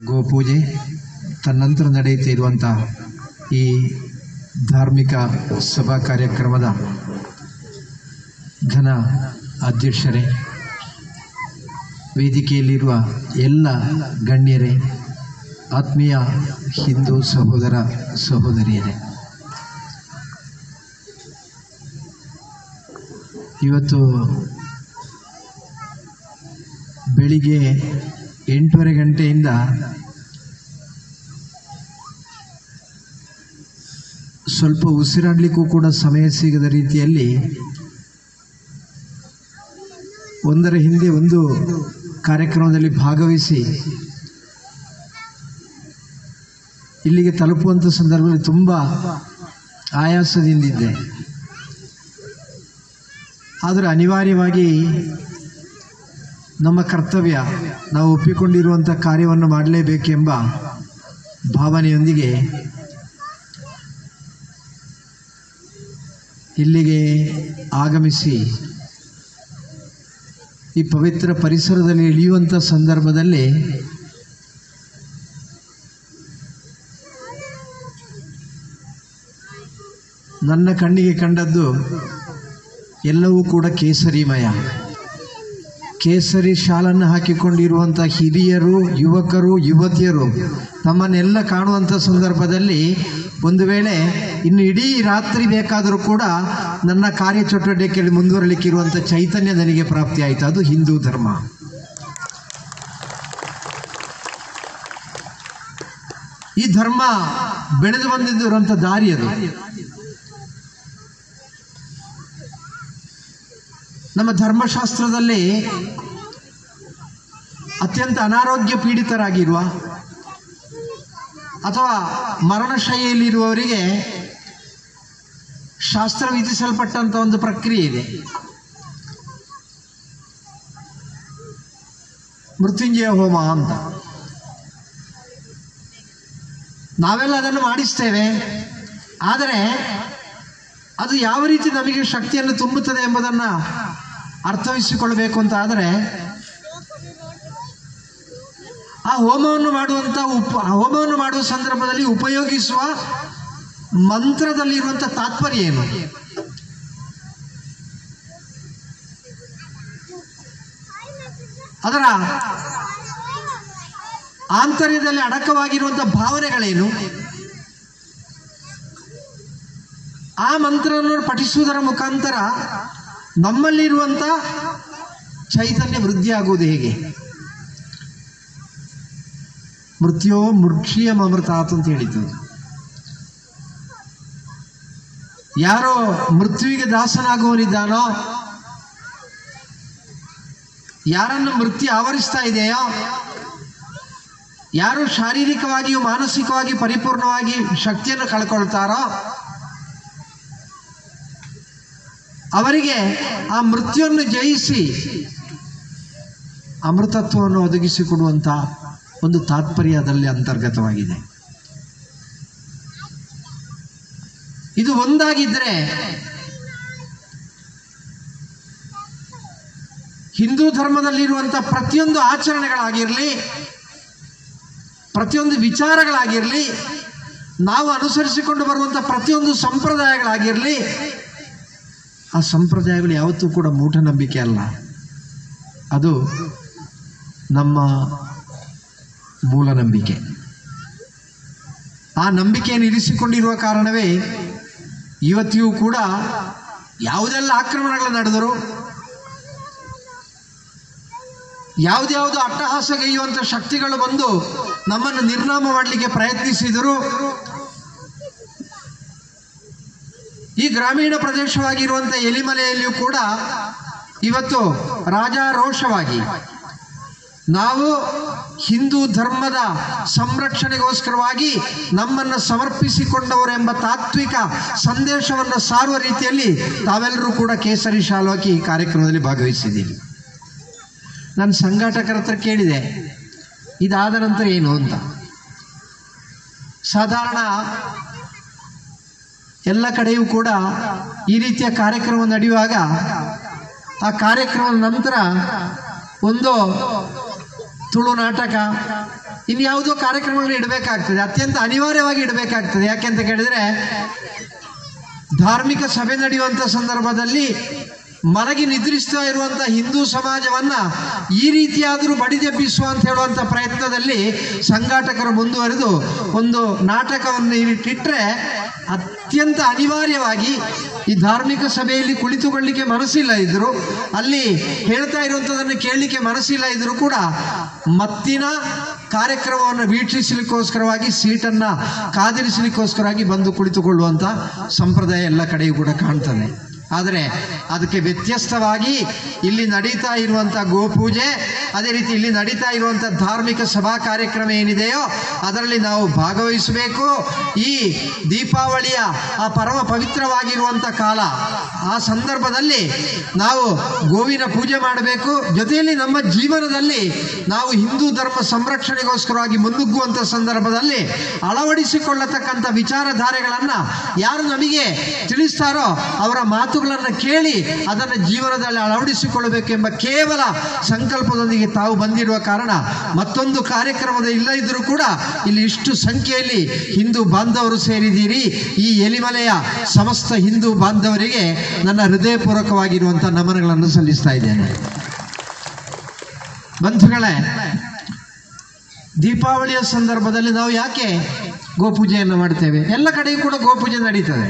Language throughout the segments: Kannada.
ಗೋಪೂಜೆ ತನ್ನಂತರ ನಡೆಯುತ್ತಿರುವಂಥ ಈ ಧಾರ್ಮಿಕ ಸಭಾ ಕಾರ್ಯಕ್ರಮದ ಘನ ಅಧ್ಯಕ್ಷರೇ, ವೇದಿಕೆಯಲ್ಲಿರುವ ಎಲ್ಲ ಗಣ್ಯರೇ, ಆತ್ಮೀಯ ಹಿಂದೂ ಸಹೋದರ ಸಹೋದರಿಯರೇ, ಇವತ್ತು ಬೆಳಿಗ್ಗೆ 8:30 ಗಂಟೆಯಿಂದ ಸ್ವಲ್ಪ ಉಸಿರಾಡಲಿಕ್ಕೂ ಕೂಡ ಸಮಯ ಸಿಗದ ರೀತಿಯಲ್ಲಿ ಒಂದರ ಹಿಂದೆ ಒಂದು ಕಾರ್ಯಕ್ರಮದಲ್ಲಿ ಭಾಗವಹಿಸಿ ಇಲ್ಲಿಗೆ ತಲುಪುವಂಥ ಸಂದರ್ಭದಲ್ಲಿ ತುಂಬ ಆಯಾಸದಿಂದಿದ್ದೆ. ಆದರೆ ಅನಿವಾರ್ಯವಾಗಿ ನಮ್ಮ ಕರ್ತವ್ಯ, ನಾವು ಒಪ್ಪಿಕೊಂಡಿರುವಂಥ ಕಾರ್ಯವನ್ನು ಮಾಡಲೇಬೇಕೆಂಬ ಭಾವನೆಯೊಂದಿಗೆ ಇಲ್ಲಿಗೆ ಆಗಮಿಸಿ ಈ ಪವಿತ್ರ ಪರಿಸರದಲ್ಲಿ ಇಳಿಯುವಂಥ ಸಂದರ್ಭದಲ್ಲಿ ನನ್ನ ಕಣ್ಣಿಗೆ ಕಂಡದ್ದು ಎಲ್ಲವೂ ಕೂಡ ಕೇಸರಿಮಯ. ಕೇಸರಿ ಶಾಲನ್ನು ಹಾಕಿಕೊಂಡಿರುವಂಥ ಹಿರಿಯರು, ಯುವಕರು, ಯುವತಿಯರು ತಮ್ಮನ್ನೆಲ್ಲ ಕಾಣುವಂಥ ಸಂದರ್ಭದಲ್ಲಿ ಒಂದು ವೇಳೆ ಇನ್ನು ಇಡೀ ರಾತ್ರಿ ಬೇಕಾದರೂ ಕೂಡ ನನ್ನ ಕಾರ್ಯಚಟುವಟಿಕೆಯಲ್ಲಿ ಮುಂದುವರಲಿಕ್ಕಿರುವಂಥ ಚೈತನ್ಯ ನನಗೆ ಪ್ರಾಪ್ತಿಯಾಯಿತು. ಅದು ಹಿಂದೂ ಧರ್ಮ. ಈ ಧರ್ಮ ಬೆಳೆದು ಬಂದಿರುವಂಥ ದಾರಿ ಅದು. ನಮ್ಮ ಧರ್ಮಶಾಸ್ತ್ರದಲ್ಲಿ ಅತ್ಯಂತ ಅನಾರೋಗ್ಯ ಪೀಡಿತರಾಗಿರುವ ಅಥವಾ ಮರಣಶೈಲಿಯಲ್ಲಿರುವವರಿಗೆ ಶಾಸ್ತ್ರ ವಿಧಿಸಲ್ಪಟ್ಟಂಥ ಒಂದು ಪ್ರಕ್ರಿಯೆ ಇದೆ. ಮೃತ್ಯುಂಜಯ ಹೋಮ ಅಂತ. ನಾವೆಲ್ಲ ಅದನ್ನು ಮಾಡಿಸ್ತೇವೆ. ಆದರೆ ಅದು ಯಾವ ರೀತಿ ನಮಗೆ ಶಕ್ತಿಯನ್ನು ತುಂಬುತ್ತದೆ ಎಂಬುದನ್ನು ಅರ್ಥೈಸಿಕೊಳ್ಳಬೇಕು ಅಂತ ಆದರೆ ಆ ಹೋಮವನ್ನು ಮಾಡುವ ಸಂದರ್ಭದಲ್ಲಿ ಉಪಯೋಗಿಸುವ ಮಂತ್ರದಲ್ಲಿರುವಂಥ ತಾತ್ಪರ್ಯ ಏನು? ಅದರ ಆಂತರ್ಯದಲ್ಲಿ ಅಡಕವಾಗಿರುವಂಥ ಭಾವನೆಗಳೇನು? ಆ ಮಂತ್ರವನ್ನು ಪಠಿಸುವುದರ ಮುಖಾಂತರ ನಮ್ಮಲ್ಲಿರುವಂಥ ಚೈತನ್ಯ ವೃದ್ಧಿಯಾಗುವುದು ಹೇಗೆ? ಮೃತ್ಯೋ ಮೃಕ್ಷೀಯಂ ಅಮೃತಾತ್ ಅಂತ ಹೇಳಿತು. ಯಾರೋ ಮೃತ್ಯುವಿಗೆ ದಾಸನಾಗುವನಿದ್ದಾನೋ, ಯಾರನ್ನು ಮೃತ್ಯು ಆವರಿಸ್ತಾ ಇದೆಯೋ, ಯಾರು ಶಾರೀರಿಕವಾಗಿಯೂ ಮಾನಸಿಕವಾಗಿ ಪರಿಪೂರ್ಣವಾಗಿ ಶಕ್ತಿಯನ್ನು ಕಳ್ಕೊಳ್ತಾರೋ ಅವರಿಗೆ ಆ ಮೃತ್ಯುವನ್ನು ಜಯಿಸಿ ಅಮೃತತ್ವವನ್ನು ಒದಗಿಸಿಕೊಡುವಂಥ ಒಂದು ತಾತ್ಪರ್ಯ ಅದರಲ್ಲಿ ಅಂತರ್ಗತವಾಗಿದೆ. ಇದು ಒಂದಾಗಿದ್ದರೆ ಹಿಂದೂ ಧರ್ಮದಲ್ಲಿರುವಂಥ ಪ್ರತಿಯೊಂದು ಆಚರಣೆಗಳಾಗಿರಲಿ, ಪ್ರತಿಯೊಂದು ವಿಚಾರಗಳಾಗಿರಲಿ, ನಾವು ಅನುಸರಿಸಿಕೊಂಡು ಬರುವಂಥ ಪ್ರತಿಯೊಂದು ಸಂಪ್ರದಾಯಗಳಾಗಿರಲಿ, ಆ ಸಂಪ್ರದಾಯಗಳು ಯಾವತ್ತೂ ಕೂಡ ಮೂಢನಂಬಿಕೆ ಅಲ್ಲ. ಅದು ನಮ್ಮ ಮೂಲ ನಂಬಿಕೆ. ಆ ನಂಬಿಕೆಯನ್ನು ಇರಿಸಿಕೊಂಡಿರುವ ಕಾರಣವೇ ಇವತ್ತಿಗೂ ಕೂಡ ಯಾವುದೆಲ್ಲ ಆಕ್ರಮಣಗಳು ನಡೆದರು, ಯಾವುದ್ಯಾವುದು ಅಟ್ಟಹಾಸಗೈಯುವಂಥ ಶಕ್ತಿಗಳು ಬಂದು ನಮ್ಮನ್ನು ನಿರ್ನಾಮ ಮಾಡಲಿಕ್ಕೆ ಪ್ರಯತ್ನಿಸಿದರು, ಈ ಗ್ರಾಮೀಣ ಪ್ರದೇಶವಾಗಿರುವಂಥ ಎಲಿಮಲೆಯಲ್ಲಿಯೂ ಕೂಡ ಇವತ್ತು ರಾಜಾರೋಷವಾಗಿ ನಾವು ಹಿಂದೂ ಧರ್ಮದ ಸಂರಕ್ಷಣೆಗೋಸ್ಕರವಾಗಿ ನಮ್ಮನ್ನು ಸಮರ್ಪಿಸಿಕೊಂಡವರು ಎಂಬ ತಾತ್ವಿಕ ಸಂದೇಶವನ್ನು ಸಾರುವ ರೀತಿಯಲ್ಲಿ ತಾವೆಲ್ಲರೂ ಕೂಡ ಕೇಸರಿ ಶಾಲು ಹಾಕಿ ಈ ಕಾರ್ಯಕ್ರಮದಲ್ಲಿ ಭಾಗವಹಿಸಿದ್ದೀವಿ. ನಾನು ಸಂಘಟಕರ ಹತ್ರ ಕೇಳಿದೆ, ಇದಾದ ನಂತರ ಏನು ಅಂತ. ಸಾಧಾರಣ ಎಲ್ಲ ಕಡೆಯೂ ಕೂಡ ಈ ರೀತಿಯ ಕಾರ್ಯಕ್ರಮ ನಡೆಯುವಾಗ ಆ ಕಾರ್ಯಕ್ರಮದ ನಂತರ ಒಂದು ತುಳು ನಾಟಕ, ಇನ್ಯಾವುದೋ ಕಾರ್ಯಕ್ರಮಗಳು ಇಡಬೇಕಾಗ್ತದೆ, ಅತ್ಯಂತ ಅನಿವಾರ್ಯವಾಗಿ ಇಡಬೇಕಾಗ್ತದೆ. ಯಾಕೆಂತ ಕೇಳಿದರೆ ಧಾರ್ಮಿಕ ಸಭೆ ನಡೆಯುವಂಥ ಸಂದರ್ಭದಲ್ಲಿ ಮಲಗಿ ನಿದ್ರಿಸ್ತಾ ಇರುವಂಥ ಹಿಂದೂ ಸಮಾಜವನ್ನ ಈ ರೀತಿಯಾದರೂ ಬಡಿದೆಬ್ಬಿಸುವ ಅಂತ ಹೇಳುವಂಥ ಪ್ರಯತ್ನದಲ್ಲಿ ಸಂಘಾಟಕರು ಮುಂದುವರೆದು ಒಂದು ನಾಟಕವನ್ನು ಇಟ್ಟರೆ ಅತ್ಯಂತ ಅನಿವಾರ್ಯವಾಗಿ ಈ ಧಾರ್ಮಿಕ ಸಭೆಯಲ್ಲಿ ಕುಳಿತುಕೊಳ್ಳಲಿಕ್ಕೆ ಮನಸ್ಸಿಲ್ಲ ಇದ್ದರು, ಅಲ್ಲಿ ಹೇಳ್ತಾ ಇರುವಂಥದ್ದನ್ನು ಕೇಳಲಿಕ್ಕೆ ಮನಸ್ಸಿಲ್ಲ ಇದ್ದರೂ ಕೂಡ ಮತ್ತಿನ ಕಾರ್ಯಕ್ರಮವನ್ನು ವೀಕ್ಷಿಸಲಿಕ್ಕೋಸ್ಕರವಾಗಿ ಸೀಟನ್ನು ಕಾದಿರಿಸಲಿಕ್ಕೋಸ್ಕರವಾಗಿ ಬಂದು ಕುಳಿತುಕೊಳ್ಳುವಂಥ ಸಂಪ್ರದಾಯ ಎಲ್ಲ ಕಡೆಯೂ ಕೂಡ ಕಾಣ್ತದೆ. ಆದರೆ ಅದಕ್ಕೆ ವ್ಯತ್ಯಸ್ತವಾಗಿ ಇಲ್ಲಿ ನಡೀತಾ ಇರುವಂಥ ಗೋಪೂಜೆ, ಅದೇ ರೀತಿ ಇಲ್ಲಿ ನಡೀತಾ ಇರುವಂಥ ಧಾರ್ಮಿಕ ಸಭಾ ಕಾರ್ಯಕ್ರಮ ಏನಿದೆಯೋ ಅದರಲ್ಲಿ ನಾವು ಭಾಗವಹಿಸಬೇಕು. ಈ ದೀಪಾವಳಿಯ ಆ ಪರಮ ಪವಿತ್ರವಾಗಿರುವಂಥ ಕಾಲ, ಆ ಸಂದರ್ಭದಲ್ಲಿ ನಾವು ಗೋವಿನ ಪೂಜೆ ಮಾಡಬೇಕು. ಜೊತೆಯಲ್ಲಿ ನಮ್ಮ ಜೀವನದಲ್ಲಿ ನಾವು ಹಿಂದೂ ಧರ್ಮ ಸಂರಕ್ಷಣೆಗೋಸ್ಕರವಾಗಿ ಮುನ್ನುಗ್ಗುವಂಥ ಸಂದರ್ಭದಲ್ಲಿ ಅಳವಡಿಸಿಕೊಳ್ಳತಕ್ಕಂಥ ವಿಚಾರಧಾರೆಗಳನ್ನು ಯಾರು ನಮಗೆ ತಿಳಿಸ್ತಾರೋ ಅವರ ಮಾತುಗಳನ್ನು ಕೇಳಿ ಅದನ್ನು ಜೀವನದಲ್ಲಿ ಅಳವಡಿಸಿಕೊಳ್ಳಬೇಕೆಂಬ ಕೇವಲ ಸಂಕಲ್ಪದೊಂದಿಗೆ ತಾವು ಬಂದಿರುವ ಕಾರಣ ಮತ್ತೊಂದು ಕಾರ್ಯಕ್ರಮದ ಇಲ್ಲ ಇದ್ದರೂ ಕೂಡ ಇಲ್ಲಿ ಇಷ್ಟು ಸಂಖ್ಯೆಯಲ್ಲಿ ಹಿಂದೂ ಬಾಂಧವರು ಸೇರಿದ್ದೀರಿ. ಈ ಎಲಿಮಲೆಯ ಸಮಸ್ತ ಹಿಂದೂ ಬಾಂಧವರಿಗೆ ನನ್ನ ಹೃದಯಪೂರ್ವಕವಾಗಿರುವಂಥ ನಮನಗಳನ್ನು ಸಲ್ಲಿಸ್ತಾ ಇದ್ದೇನೆ. ಬಂಧುಗಳೇ, ದೀಪಾವಳಿಯ ಸಂದರ್ಭದಲ್ಲಿ ನಾವು ಯಾಕೆ ಗೋಪೂಜೆಯನ್ನು ಮಾಡ್ತೇವೆ? ಎಲ್ಲ ಕಡೆಯೂ ಕೂಡ ಗೋಪೂಜೆ ನಡೀತದೆ.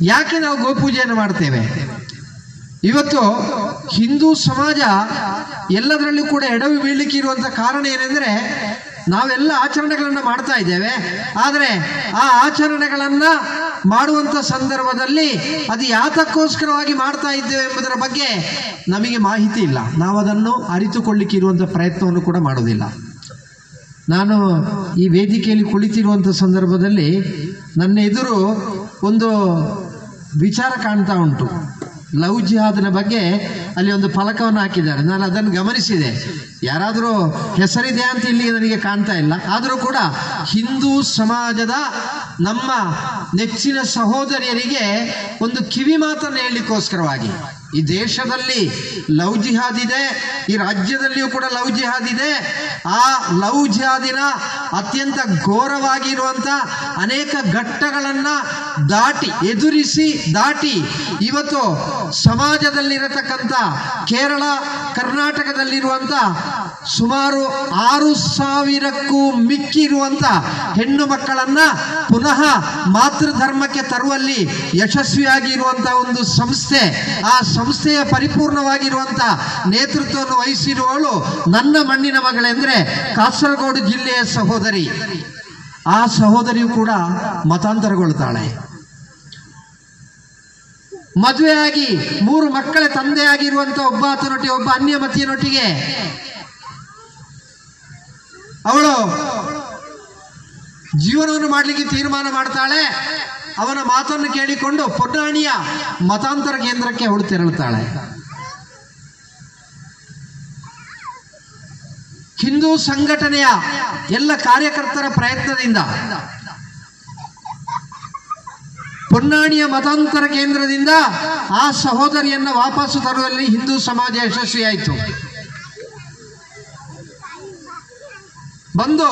ಯಾಕೆ ನಾವು ಗೋಪೂಜೆಯನ್ನು ಮಾಡ್ತೇವೆ? ಇವತ್ತು ಹಿಂದೂ ಸಮಾಜ ಎಲ್ಲದರಲ್ಲೂ ಕೂಡ ಎಡವಿ ಬೀಳಲಿಕ್ಕೆ ಇರುವಂಥ ಕಾರಣ ಏನೆಂದರೆ ನಾವೆಲ್ಲ ಆಚರಣೆಗಳನ್ನು ಮಾಡ್ತಾ ಇದ್ದೇವೆ, ಆದರೆ ಆ ಆಚರಣೆಗಳನ್ನು ಮಾಡುವಂಥ ಸಂದರ್ಭದಲ್ಲಿ ಅದು ಯಾತಕ್ಕೋಸ್ಕರವಾಗಿ ಮಾಡ್ತಾ ಇದ್ದೇವೆ ಎಂಬುದರ ಬಗ್ಗೆ ನಮಗೆ ಮಾಹಿತಿ ಇಲ್ಲ. ನಾವು ಅದನ್ನು ಅರಿತುಕೊಳ್ಳಿಕ್ಕೆ ಇರುವಂಥ ಪ್ರಯತ್ನವನ್ನು ಕೂಡ ಮಾಡೋದಿಲ್ಲ. ನಾನು ಈ ವೇದಿಕೆಯಲ್ಲಿ ಕುಳಿತಿರುವಂಥ ಸಂದರ್ಭದಲ್ಲಿ ನನ್ನ ಎದುರು ಒಂದು ವಿಚಾರ ಕಾಣ್ತಾ ಉಂಟು. ಲವ್ ಜಿಹಾದ್ನ ಬಗ್ಗೆ ಅಲ್ಲಿ ಒಂದು ಫಲಕವನ್ನು ಹಾಕಿದ್ದಾರೆ. ನಾನು ಅದನ್ನು ಗಮನಿಸಿದೆ. ಯಾರಾದರೂ ಹೆಸರಿದೆ ಅಂತ ಇಲ್ಲಿ ನನಗೆ ಕಾಣ್ತಾ ಇಲ್ಲ. ಆದರೂ ಕೂಡ ಹಿಂದೂ ಸಮಾಜದ ನಮ್ಮ ನೆಚ್ಚಿನ ಸಹೋದರಿಯರಿಗೆ ಒಂದು ಕಿವಿ ಮಾತನ್ನು ಹೇಳಲಿಕ್ಕೋಸ್ಕರವಾಗಿ ಈ ದೇಶದಲ್ಲಿ ಲವ್ ಜಿಹಾದ್ ಇದೆ, ಈ ರಾಜ್ಯದಲ್ಲಿಯೂ ಕೂಡ ಲವ್ ಜಿಹಾದ್ ಇದೆ. ಆ ಲವ್ ಜಿಹಾದಿನ ಅತ್ಯಂತ ಘೋರವಾಗಿರುವಂಥ ಅನೇಕ ಘಟ್ಟಗಳನ್ನು ದಾಟಿ ಇವತ್ತು ಸಮಾಜದಲ್ಲಿರತಕ್ಕಂಥ ಕೇರಳ ಕರ್ನಾಟಕದಲ್ಲಿರುವಂಥ ಸುಮಾರು 6,000ಕ್ಕೂ ಮಿಕ್ಕಿರುವಂಥ ಹೆಣ್ಣು ಮಕ್ಕಳನ್ನು ಪುನಃ ಮಾತೃಧರ್ಮಕ್ಕೆ ತರುವಲ್ಲಿ ಯಶಸ್ವಿಯಾಗಿರುವಂಥ ಒಂದು ಸಂಸ್ಥೆ. ಆ ಸಂಸ್ಥೆಯ ಪರಿಪೂರ್ಣವಾಗಿರುವಂಥ ನೇತೃತ್ವವನ್ನು ವಹಿಸಿರುವವಳು ನನ್ನ ಮಣ್ಣಿನ ಮಗಳೆಂದರೆ ಕಾಸರಗೋಡು ಜಿಲ್ಲೆಯ ಸಹೋದರಿ. ಆ ಸಹೋದರಿಯು ಕೂಡ ಮತಾಂತರಗೊಳ್ತಾಳೆ. ಮದುವೆಯಾಗಿ 3 ಮಕ್ಕಳ ತಂದೆಯಾಗಿರುವಂಥ ಒಬ್ಬ ಆತನೊಟ್ಟಿಗೆ ಒಬ್ಬ ಅನ್ಯಮತಿಯನೊಟ್ಟಿಗೆ ಅವಳು ಜೀವನವನ್ನು ಮಾಡಲಿಕ್ಕೆ ತೀರ್ಮಾನ ಮಾಡ್ತಾಳೆ. ಅವನ ಮಾತನ್ನು ಕೇಳಿಕೊಂಡು ಪೊನ್ನಾಣಿಯ ಮತಾಂತರ ಕೇಂದ್ರಕ್ಕೆ ಅವಳು ತೆರಳುತ್ತಾಳೆ. ಹಿಂದೂ ಸಂಘಟನೆಯ ಎಲ್ಲ ಕಾರ್ಯಕರ್ತರ ಪ್ರಯತ್ನದಿಂದ ಪೊನ್ನಾಣಿಯ ಮತಾಂತರ ಕೇಂದ್ರದಿಂದ ಆ ಸಹೋದರಿಯನ್ನು ವಾಪಸ್ಸು ತರುವಲ್ಲಿ ಹಿಂದೂ ಸಮಾಜ ಯಶಸ್ವಿಯಾಯಿತು. ಬಂದು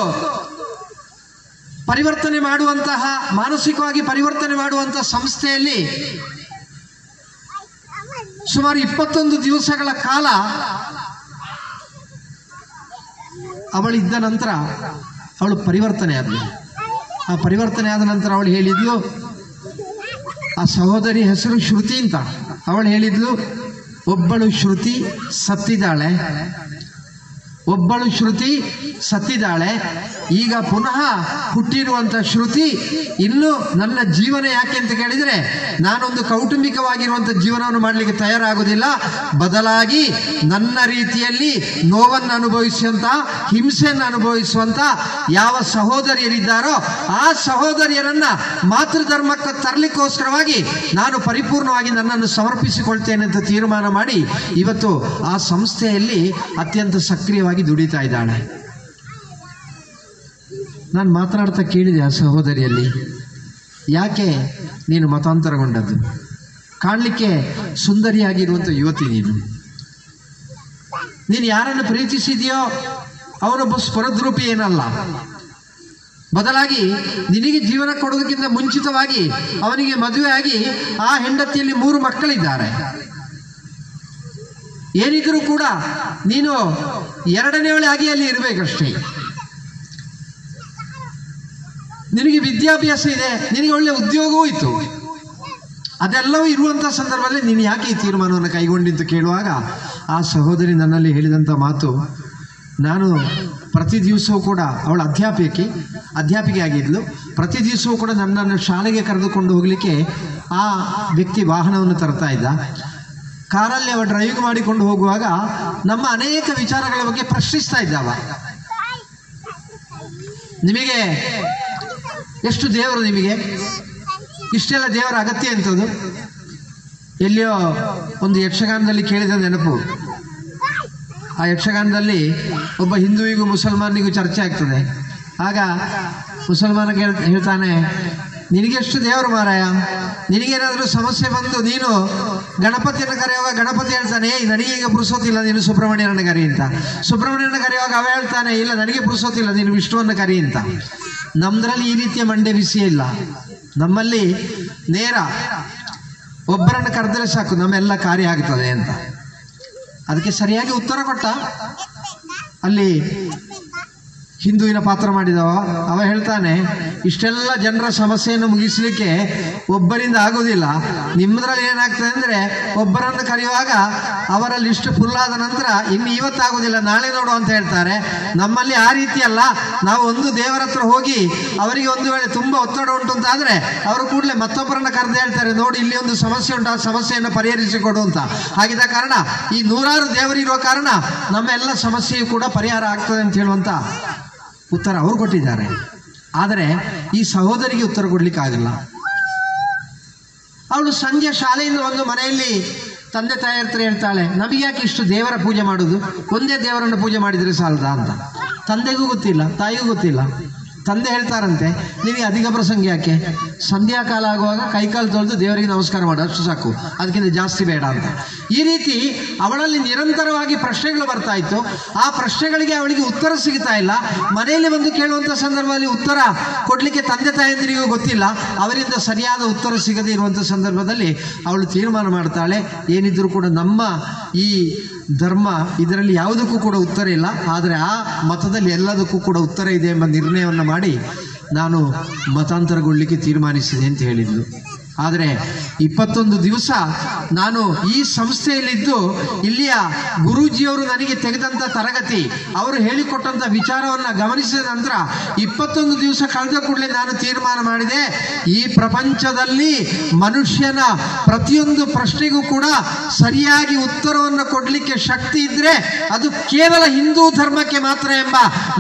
ಪರಿವರ್ತನೆ ಮಾಡುವಂತಹ, ಮಾನಸಿಕವಾಗಿ ಪರಿವರ್ತನೆ ಮಾಡುವಂತಹ ಸಂಸ್ಥೆಯಲ್ಲಿ ಸುಮಾರು 21 ದಿವಸಗಳ ಕಾಲ ಅವಳಿದ್ದ ನಂತರ ಅವಳು ಪರಿವರ್ತನೆ ಆದಳು. ಆ ಪರಿವರ್ತನೆ ಆದ ನಂತರ ಅವಳು ಹೇಳಿದ್ಲು, ಆ ಸಹೋದರಿ ಹೆಸರು ಶ್ರುತಿ ಅಂತ. ಅವಳು ಹೇಳಿದ್ಲು, ಒಬ್ಬಳು ಶ್ರುತಿ ಸತ್ತಿದ್ದಾಳೆ, ಈಗ ಪುನಃ ಹುಟ್ಟಿರುವಂಥ ಶ್ರುತಿ ಇನ್ನು ನನ್ನ ಜೀವನ ಯಾಕೆ ಅಂತ ಕೇಳಿದರೆ ನಾನೊಂದು ಕೌಟುಂಬಿಕವಾಗಿರುವಂಥ ಜೀವನವನ್ನು ಮಾಡಲಿಕ್ಕೆ ತಯಾರಾಗುವುದಿಲ್ಲ, ಬದಲಾಗಿ ನನ್ನ ರೀತಿಯಲ್ಲಿ ನೋವನ್ನು ಅನುಭವಿಸುವಂಥ, ಹಿಂಸೆಯನ್ನು ಅನುಭವಿಸುವಂಥ ಯಾವ ಸಹೋದರಿಯರಿದ್ದಾರೋ ಆ ಸಹೋದರಿಯರನ್ನು ಮಾತೃಧರ್ಮಕ್ಕೆ ತರಲಿಕ್ಕೋಸ್ಕರವಾಗಿ ನಾನು ಪರಿಪೂರ್ಣವಾಗಿ ನನ್ನನ್ನು ಸಮರ್ಪಿಸಿಕೊಳ್ತೇನೆ ಅಂತ ತೀರ್ಮಾನ ಮಾಡಿ ಇವತ್ತು ಆ ಸಂಸ್ಥೆಯಲ್ಲಿ ಅತ್ಯಂತ ಸಕ್ರಿಯವಾಗಿ ದುಡಿತಾ ಇದ್ದಾಳೆ. ನಾನು ಮಾತನಾಡ್ತಾ ಕೇಳಿದೆ ಆ ಸಹೋದರಿಯಲ್ಲಿ, ಯಾಕೆ ನೀನು ಮತಾಂತರಗೊಂಡದ್ದು? ಕಾಣಲಿಕ್ಕೆ ಸುಂದರಿಯಾಗಿರುವಂಥ ಯುವತಿ ನೀನು, ನೀನು ಯಾರನ್ನು ಪ್ರೀತಿಸಿದೆಯೋ ಅವನೊಬ್ಬ ಸ್ಪರದ್ರೂಪಿ ಏನಲ್ಲ. ಬದಲಾಗಿ ನಿನಗೆ ಜೀವನ ಕೊಡೋದಕ್ಕಿಂತ ಮುಂಚಿತವಾಗಿ ಅವನಿಗೆ ಮದುವೆ ಆಗಿ ಆ ಹೆಂಡತಿಯಲ್ಲಿ 3 ಮಕ್ಕಳಿದ್ದಾರೆ. ಏನಿದ್ರೂ ಕೂಡ ನೀನು 2ನೇವಳೆ ಆಗಿ ಅಲ್ಲಿ ಇರಬೇಕಷ್ಟೇ. ನಿನಗೆ ವಿದ್ಯಾಭ್ಯಾಸ ಇದೆ, ನಿನಗೆ ಒಳ್ಳೆ ಉದ್ಯೋಗವೂ ಇತ್ತು, ಅದೆಲ್ಲವೂ ಇರುವಂಥ ಸಂದರ್ಭದಲ್ಲಿ ನೀನು ಯಾಕೆ ಈ ತೀರ್ಮಾನವನ್ನು ಕೈಗೊಂಡಿದ್ದು ಕೇಳುವಾಗ ಆ ಸಹೋದರಿ ನನ್ನಲ್ಲಿ ಹೇಳಿದಂಥ ಮಾತು, ನಾನು ಪ್ರತಿ ದಿವಸವೂ ಕೂಡ, ಅವಳು ಅಧ್ಯಾಪಿಕೆ ಆಗಿದ್ಲು, ಪ್ರತಿ ದಿವಸವೂ ಕೂಡ ನನ್ನನ್ನು ಶಾಲೆಗೆ ಕರೆದುಕೊಂಡು ಹೋಗಲಿಕ್ಕೆ ಆ ವ್ಯಕ್ತಿ ವಾಹನವನ್ನು ತರ್ತಾ ಇದ್ದ. ಕಾರಲ್ಲಿ ಅವ ಡ್ರೈವಿಂಗ್ ಮಾಡಿಕೊಂಡು ಹೋಗುವಾಗ ನಮ್ಮ ಅನೇಕ ವಿಚಾರಗಳ ಬಗ್ಗೆ ಪ್ರಶ್ನಿಸ್ತಾ ಇದ್ದಾವ. ನಿಮಗೆ ಎಷ್ಟು ದೇವರು, ನಿಮಗೆ ಇಷ್ಟೆಲ್ಲ ದೇವರ ಅಗತ್ಯ ಎಂಥದ್ದು? ಎಲ್ಲಿಯೋ ಒಂದು ಯಕ್ಷಗಾನದಲ್ಲಿ ಕೇಳಿದ ನೆನಪು. ಆ ಯಕ್ಷಗಾನದಲ್ಲಿ ಒಬ್ಬ ಹಿಂದೂವಿಗೂ ಮುಸಲ್ಮಾನಿಗೂ ಚರ್ಚೆ ಆಗ್ತದೆ. ಆಗ ಮುಸಲ್ಮಾನ ಹೇಳ್ತಾನೆ, ನಿನಗೆಷ್ಟು ದೇವರು ಮಾರಾಯ, ನಿನಗೇನಾದರೂ ಸಮಸ್ಯೆ ಬಂದು ನೀನು ಗಣಪತಿಯನ್ನು ಕರೆಯುವಾಗ ಗಣಪತಿ ಹೇಳ್ತಾನೆ, ನನಗೀಗ ಪುರುಸೋತಿಲ್ಲ, ನೀನು ಸುಬ್ರಹ್ಮಣ್ಯನನ್ನು ಕರಿ ಅಂತ. ಸುಬ್ರಹ್ಮಣ್ಯನ ಕರೆಯುವಾಗ ಅವ ಹೇಳ್ತಾನೆ, ಇಲ್ಲ ನನಗೆ ಪುರುಸೋತಿಲ್ಲ, ನೀನು ವಿಷ್ಣುವನ್ನು ಕರಿ ಅಂತ. ನಮ್ಮದ್ರಲ್ಲಿ ಈ ರೀತಿಯ ಮಂಡೆ ಬಿಸಿ ಇಲ್ಲ. ನಮ್ಮಲ್ಲಿ ನೇರ ಒಬ್ಬರನ್ನು ಕರೆದರೆ ಸಾಕು, ನಮ್ಮೆಲ್ಲ ಕಾರ್ಯ ಆಗ್ತದೆ ಅಂತ. ಅದಕ್ಕೆ ಸರಿಯಾಗಿ ಉತ್ತರ ಕೊಟ್ಟ ಅಲ್ಲಿ ಹಿಂದುವಿನ ಪಾತ್ರ ಮಾಡಿದವ. ಅವ ಹೇಳ್ತಾನೆ, ಇಷ್ಟೆಲ್ಲ ಜನರ ಸಮಸ್ಯೆಯನ್ನು ಮುಗಿಸಲಿಕ್ಕೆ ಒಬ್ಬರಿಂದ ಆಗೋದಿಲ್ಲ. ನಿಮ್ಮದ್ರಲ್ಲಿ ಏನಾಗ್ತದೆ ಅಂದರೆ, ಒಬ್ಬರನ್ನು ಕರೆಯುವಾಗ ಅವರ ಲಿಸ್ಟ್ ಫುಲ್ ಆದ ನಂತರ ಇನ್ನು ಇವತ್ತಾಗೋದಿಲ್ಲ, ನಾಳೆ ನೋಡು ಅಂತ ಹೇಳ್ತಾರೆ. ನಮ್ಮಲ್ಲಿ ಆ ರೀತಿ ಅಲ್ಲ. ನಾವು ಒಂದು ದೇವರ ಹತ್ರ ಹೋಗಿ ಅವರಿಗೆ ಒಂದು ವೇಳೆ ತುಂಬ ಒತ್ತಡ ಉಂಟು ಅಂತ ಆದರೆ ಅವರು ಕೂಡಲೇ ಮತ್ತೊಬ್ಬರನ್ನು ಕರೆದು ಹೇಳ್ತಾರೆ, ನೋಡಿ ಇಲ್ಲಿ ಒಂದು ಸಮಸ್ಯೆ ಉಂಟು, ಆ ಸಮಸ್ಯೆಯನ್ನು ಪರಿಹರಿಸಿಕೊಡು ಅಂತ. ಹಾಗಿದ್ದ ಕಾರಣ ಈ 100 ದೇವರಿರುವ ಕಾರಣ ನಮ್ಮ ಎಲ್ಲ ಸಮಸ್ಯೆಯು ಕೂಡ ಪರಿಹಾರ ಆಗ್ತದೆ ಅಂತ ಹೇಳುವಂಥ ಉತ್ತರ ಅವರು ಕೊಟ್ಟಿದ್ದಾರೆ. ಆದರೆ ಈ ಸಹೋದರಿಗೆ ಉತ್ತರ ಕೊಡ್ಲಿಕ್ಕಾಗಲ್ಲ. ಅವಳು ಸಂಜೆ ಶಾಲೆಯಿಂದ ಒಂದು ಮನೆಯಲ್ಲಿ ತಂದೆ ತಾಯಿ ಹತ್ರ ಹೇಳ್ತಾಳೆ, ನಮಗೆ ಯಾಕೆ ಇಷ್ಟು ದೇವರ ಪೂಜೆ ಮಾಡೋದು, ಒಂದೇ ದೇವರನ್ನು ಪೂಜೆ ಮಾಡಿದರೆ ಸಾಲದ ಅಂತ. ತಂದೆಗೂ ಗೊತ್ತಿಲ್ಲ, ತಾಯಿಗೂ ಗೊತ್ತಿಲ್ಲ. ತಂದೆ ಹೇಳ್ತಾರಂತೆ, ನಿನಗೆ ಅಧಿಕ ಪ್ರಸಂಗ ಯಾಕೆ, ಸಂಧ್ಯಾಕಾಲ ಆಗುವಾಗ ಕೈಕಾಲು ತೊಳೆದು ದೇವರಿಗೆ ನಮಸ್ಕಾರ ಮಾಡು, ಅಷ್ಟು ಸಾಕು, ಅದಕ್ಕಿಂತ ಜಾಸ್ತಿ ಬೇಡ ಅಂತ. ಈ ರೀತಿ ಅವಳಲ್ಲಿ ನಿರಂತರವಾಗಿ ಪ್ರಶ್ನೆಗಳು ಬರ್ತಾ ಇತ್ತು. ಆ ಪ್ರಶ್ನೆಗಳಿಗೆ ಅವಳಿಗೆ ಉತ್ತರ ಸಿಗ್ತಾ ಇಲ್ಲ. ಮನೆಯಲ್ಲಿ ಬಂದು ಕೇಳುವಂಥ ಸಂದರ್ಭದಲ್ಲಿ ಉತ್ತರ ಕೊಡಲಿಕ್ಕೆ ತಂದೆ ತಾಯಂದಿರಿಗೂ ಗೊತ್ತಿಲ್ಲ. ಅವರಿಂದ ಸರಿಯಾದ ಉತ್ತರ ಸಿಗದೇ ಇರುವಂಥ ಸಂದರ್ಭದಲ್ಲಿ ಅವಳು ತೀರ್ಮಾನ ಮಾಡ್ತಾಳೆ, ಏನಿದ್ರೂ ಕೂಡ ನಮ್ಮ ಈ ಧರ್ಮ ಇದರಲ್ಲಿ ಯಾವುದಕ್ಕೂ ಕೂಡ ಉತ್ತರ ಇಲ್ಲ, ಆದರೆ ಆ ಮತದಲ್ಲಿ ಎಲ್ಲದಕ್ಕೂ ಕೂಡ ಉತ್ತರ ಇದೆ ಎಂಬ ನಿರ್ಣಯವನ್ನು ಮಾಡಿ ನಾನು ಮತಾಂತರಗೊಳ್ಳಲಿಕ್ಕೆ ತೀರ್ಮಾನಿಸಿದೆ ಅಂತ ಹೇಳಿದ್ಲು. ಆದರೆ 21 ದಿವಸ ನಾನು ಈ ಸಂಸ್ಥೆಯಲ್ಲಿದ್ದು ಇಲ್ಲಿಯ ಗುರೂಜಿಯವರು ನನಗೆ ತೆಗೆದಂಥ ತರಗತಿ, ಅವರು ಹೇಳಿಕೊಟ್ಟಂಥ ವಿಚಾರವನ್ನು ಗಮನಿಸಿದ ನಂತರ 21 ದಿವಸ ಕಳೆದ ಕೂಡಲೇ ನಾನು ತೀರ್ಮಾನ ಮಾಡಿದೆ, ಈ ಪ್ರಪಂಚದಲ್ಲಿ ಮನುಷ್ಯನ ಪ್ರತಿಯೊಂದು ಪ್ರಶ್ನೆಗೂ ಕೂಡ ಸರಿಯಾಗಿ ಉತ್ತರವನ್ನು ಕೊಡಲಿಕ್ಕೆ ಶಕ್ತಿ ಇದ್ದರೆ ಅದು ಕೇವಲ ಹಿಂದೂ ಧರ್ಮಕ್ಕೆ ಮಾತ್ರ ಎಂಬ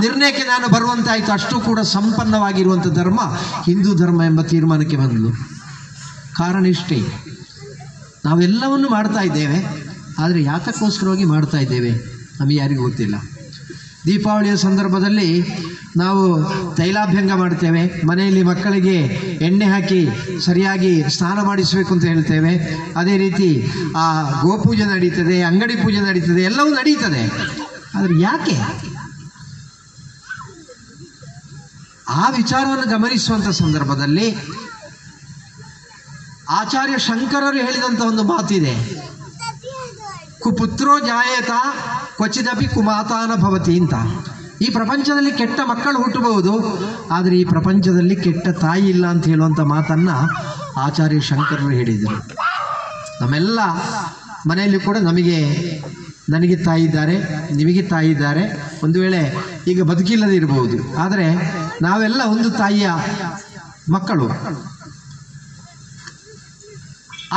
ನಿರ್ಣಯಕ್ಕೆ ನಾನು ಬರುವಂತಾಯಿತು. ಅಷ್ಟು ಕೂಡ ಸಂಪನ್ನವಾಗಿರುವಂಥ ಧರ್ಮ ಹಿಂದೂ ಧರ್ಮ ಎಂಬ ತೀರ್ಮಾನಕ್ಕೆ ಬಂದಳು. ಕಾರಣ ಇಷ್ಟೇ, ನಾವೆಲ್ಲವನ್ನು ಮಾಡ್ತಾ ಇದ್ದೇವೆ, ಆದರೆ ಯಾತಕ್ಕೋಸ್ಕರವಾಗಿ ಮಾಡ್ತಾ ಇದ್ದೇವೆ ನಮಗೆ ಯಾರಿಗೂ ಗೊತ್ತಿಲ್ಲ. ದೀಪಾವಳಿಯ ಸಂದರ್ಭದಲ್ಲಿ ನಾವು ತೈಲಾಭ್ಯಂಗ ಮಾಡ್ತೇವೆ, ಮನೆಯಲ್ಲಿ ಮಕ್ಕಳಿಗೆ ಎಣ್ಣೆ ಹಾಕಿ ಸರಿಯಾಗಿ ಸ್ನಾನ ಮಾಡಿಸಬೇಕು ಅಂತ ಹೇಳ್ತೇವೆ. ಅದೇ ರೀತಿ ಆ ಗೋಪೂಜೆ ನಡೀತದೆ, ಅಂಗಡಿ ಪೂಜೆ ನಡೀತದೆ, ಎಲ್ಲವೂ ನಡೀತದೆ. ಆದರೆ ಯಾಕೆ ಆ ವಿಚಾರವನ್ನು ಗಮನಿಸುವಂಥ ಸಂದರ್ಭದಲ್ಲಿ ಆಚಾರ್ಯ ಶಂಕರರು ಹೇಳಿದಂಥ ಒಂದು ಮಾತಿದೆ, ಕುಪುತ್ರೋ ಜಾಯೇತ ಕ್ವಚಿದಪಿ ಕುಮಾತಾನ ಭವತಿ ಅಂತ. ಈ ಪ್ರಪಂಚದಲ್ಲಿ ಕೆಟ್ಟ ಮಕ್ಕಳು ಹುಟ್ಟಬಹುದು, ಆದರೆ ಈ ಪ್ರಪಂಚದಲ್ಲಿ ಕೆಟ್ಟ ತಾಯಿ ಇಲ್ಲ ಅಂತ ಹೇಳುವಂಥ ಮಾತನ್ನು ಆಚಾರ್ಯ ಶಂಕರರು ಹೇಳಿದರು. ನಮ್ಮೆಲ್ಲ ಮನೆಯಲ್ಲಿ ಕೂಡ ನನಗೆ ತಾಯಿ ಇದ್ದಾರೆ, ನಿಮಗೆ ತಾಯಿ ಇದ್ದಾರೆ. ಒಂದು ವೇಳೆ ಈಗ ಬದುಕಿಲ್ಲದೆ ಇರಬಹುದು, ಆದರೆ ನಾವೆಲ್ಲ ಒಂದು ತಾಯಿಯ ಮಕ್ಕಳು.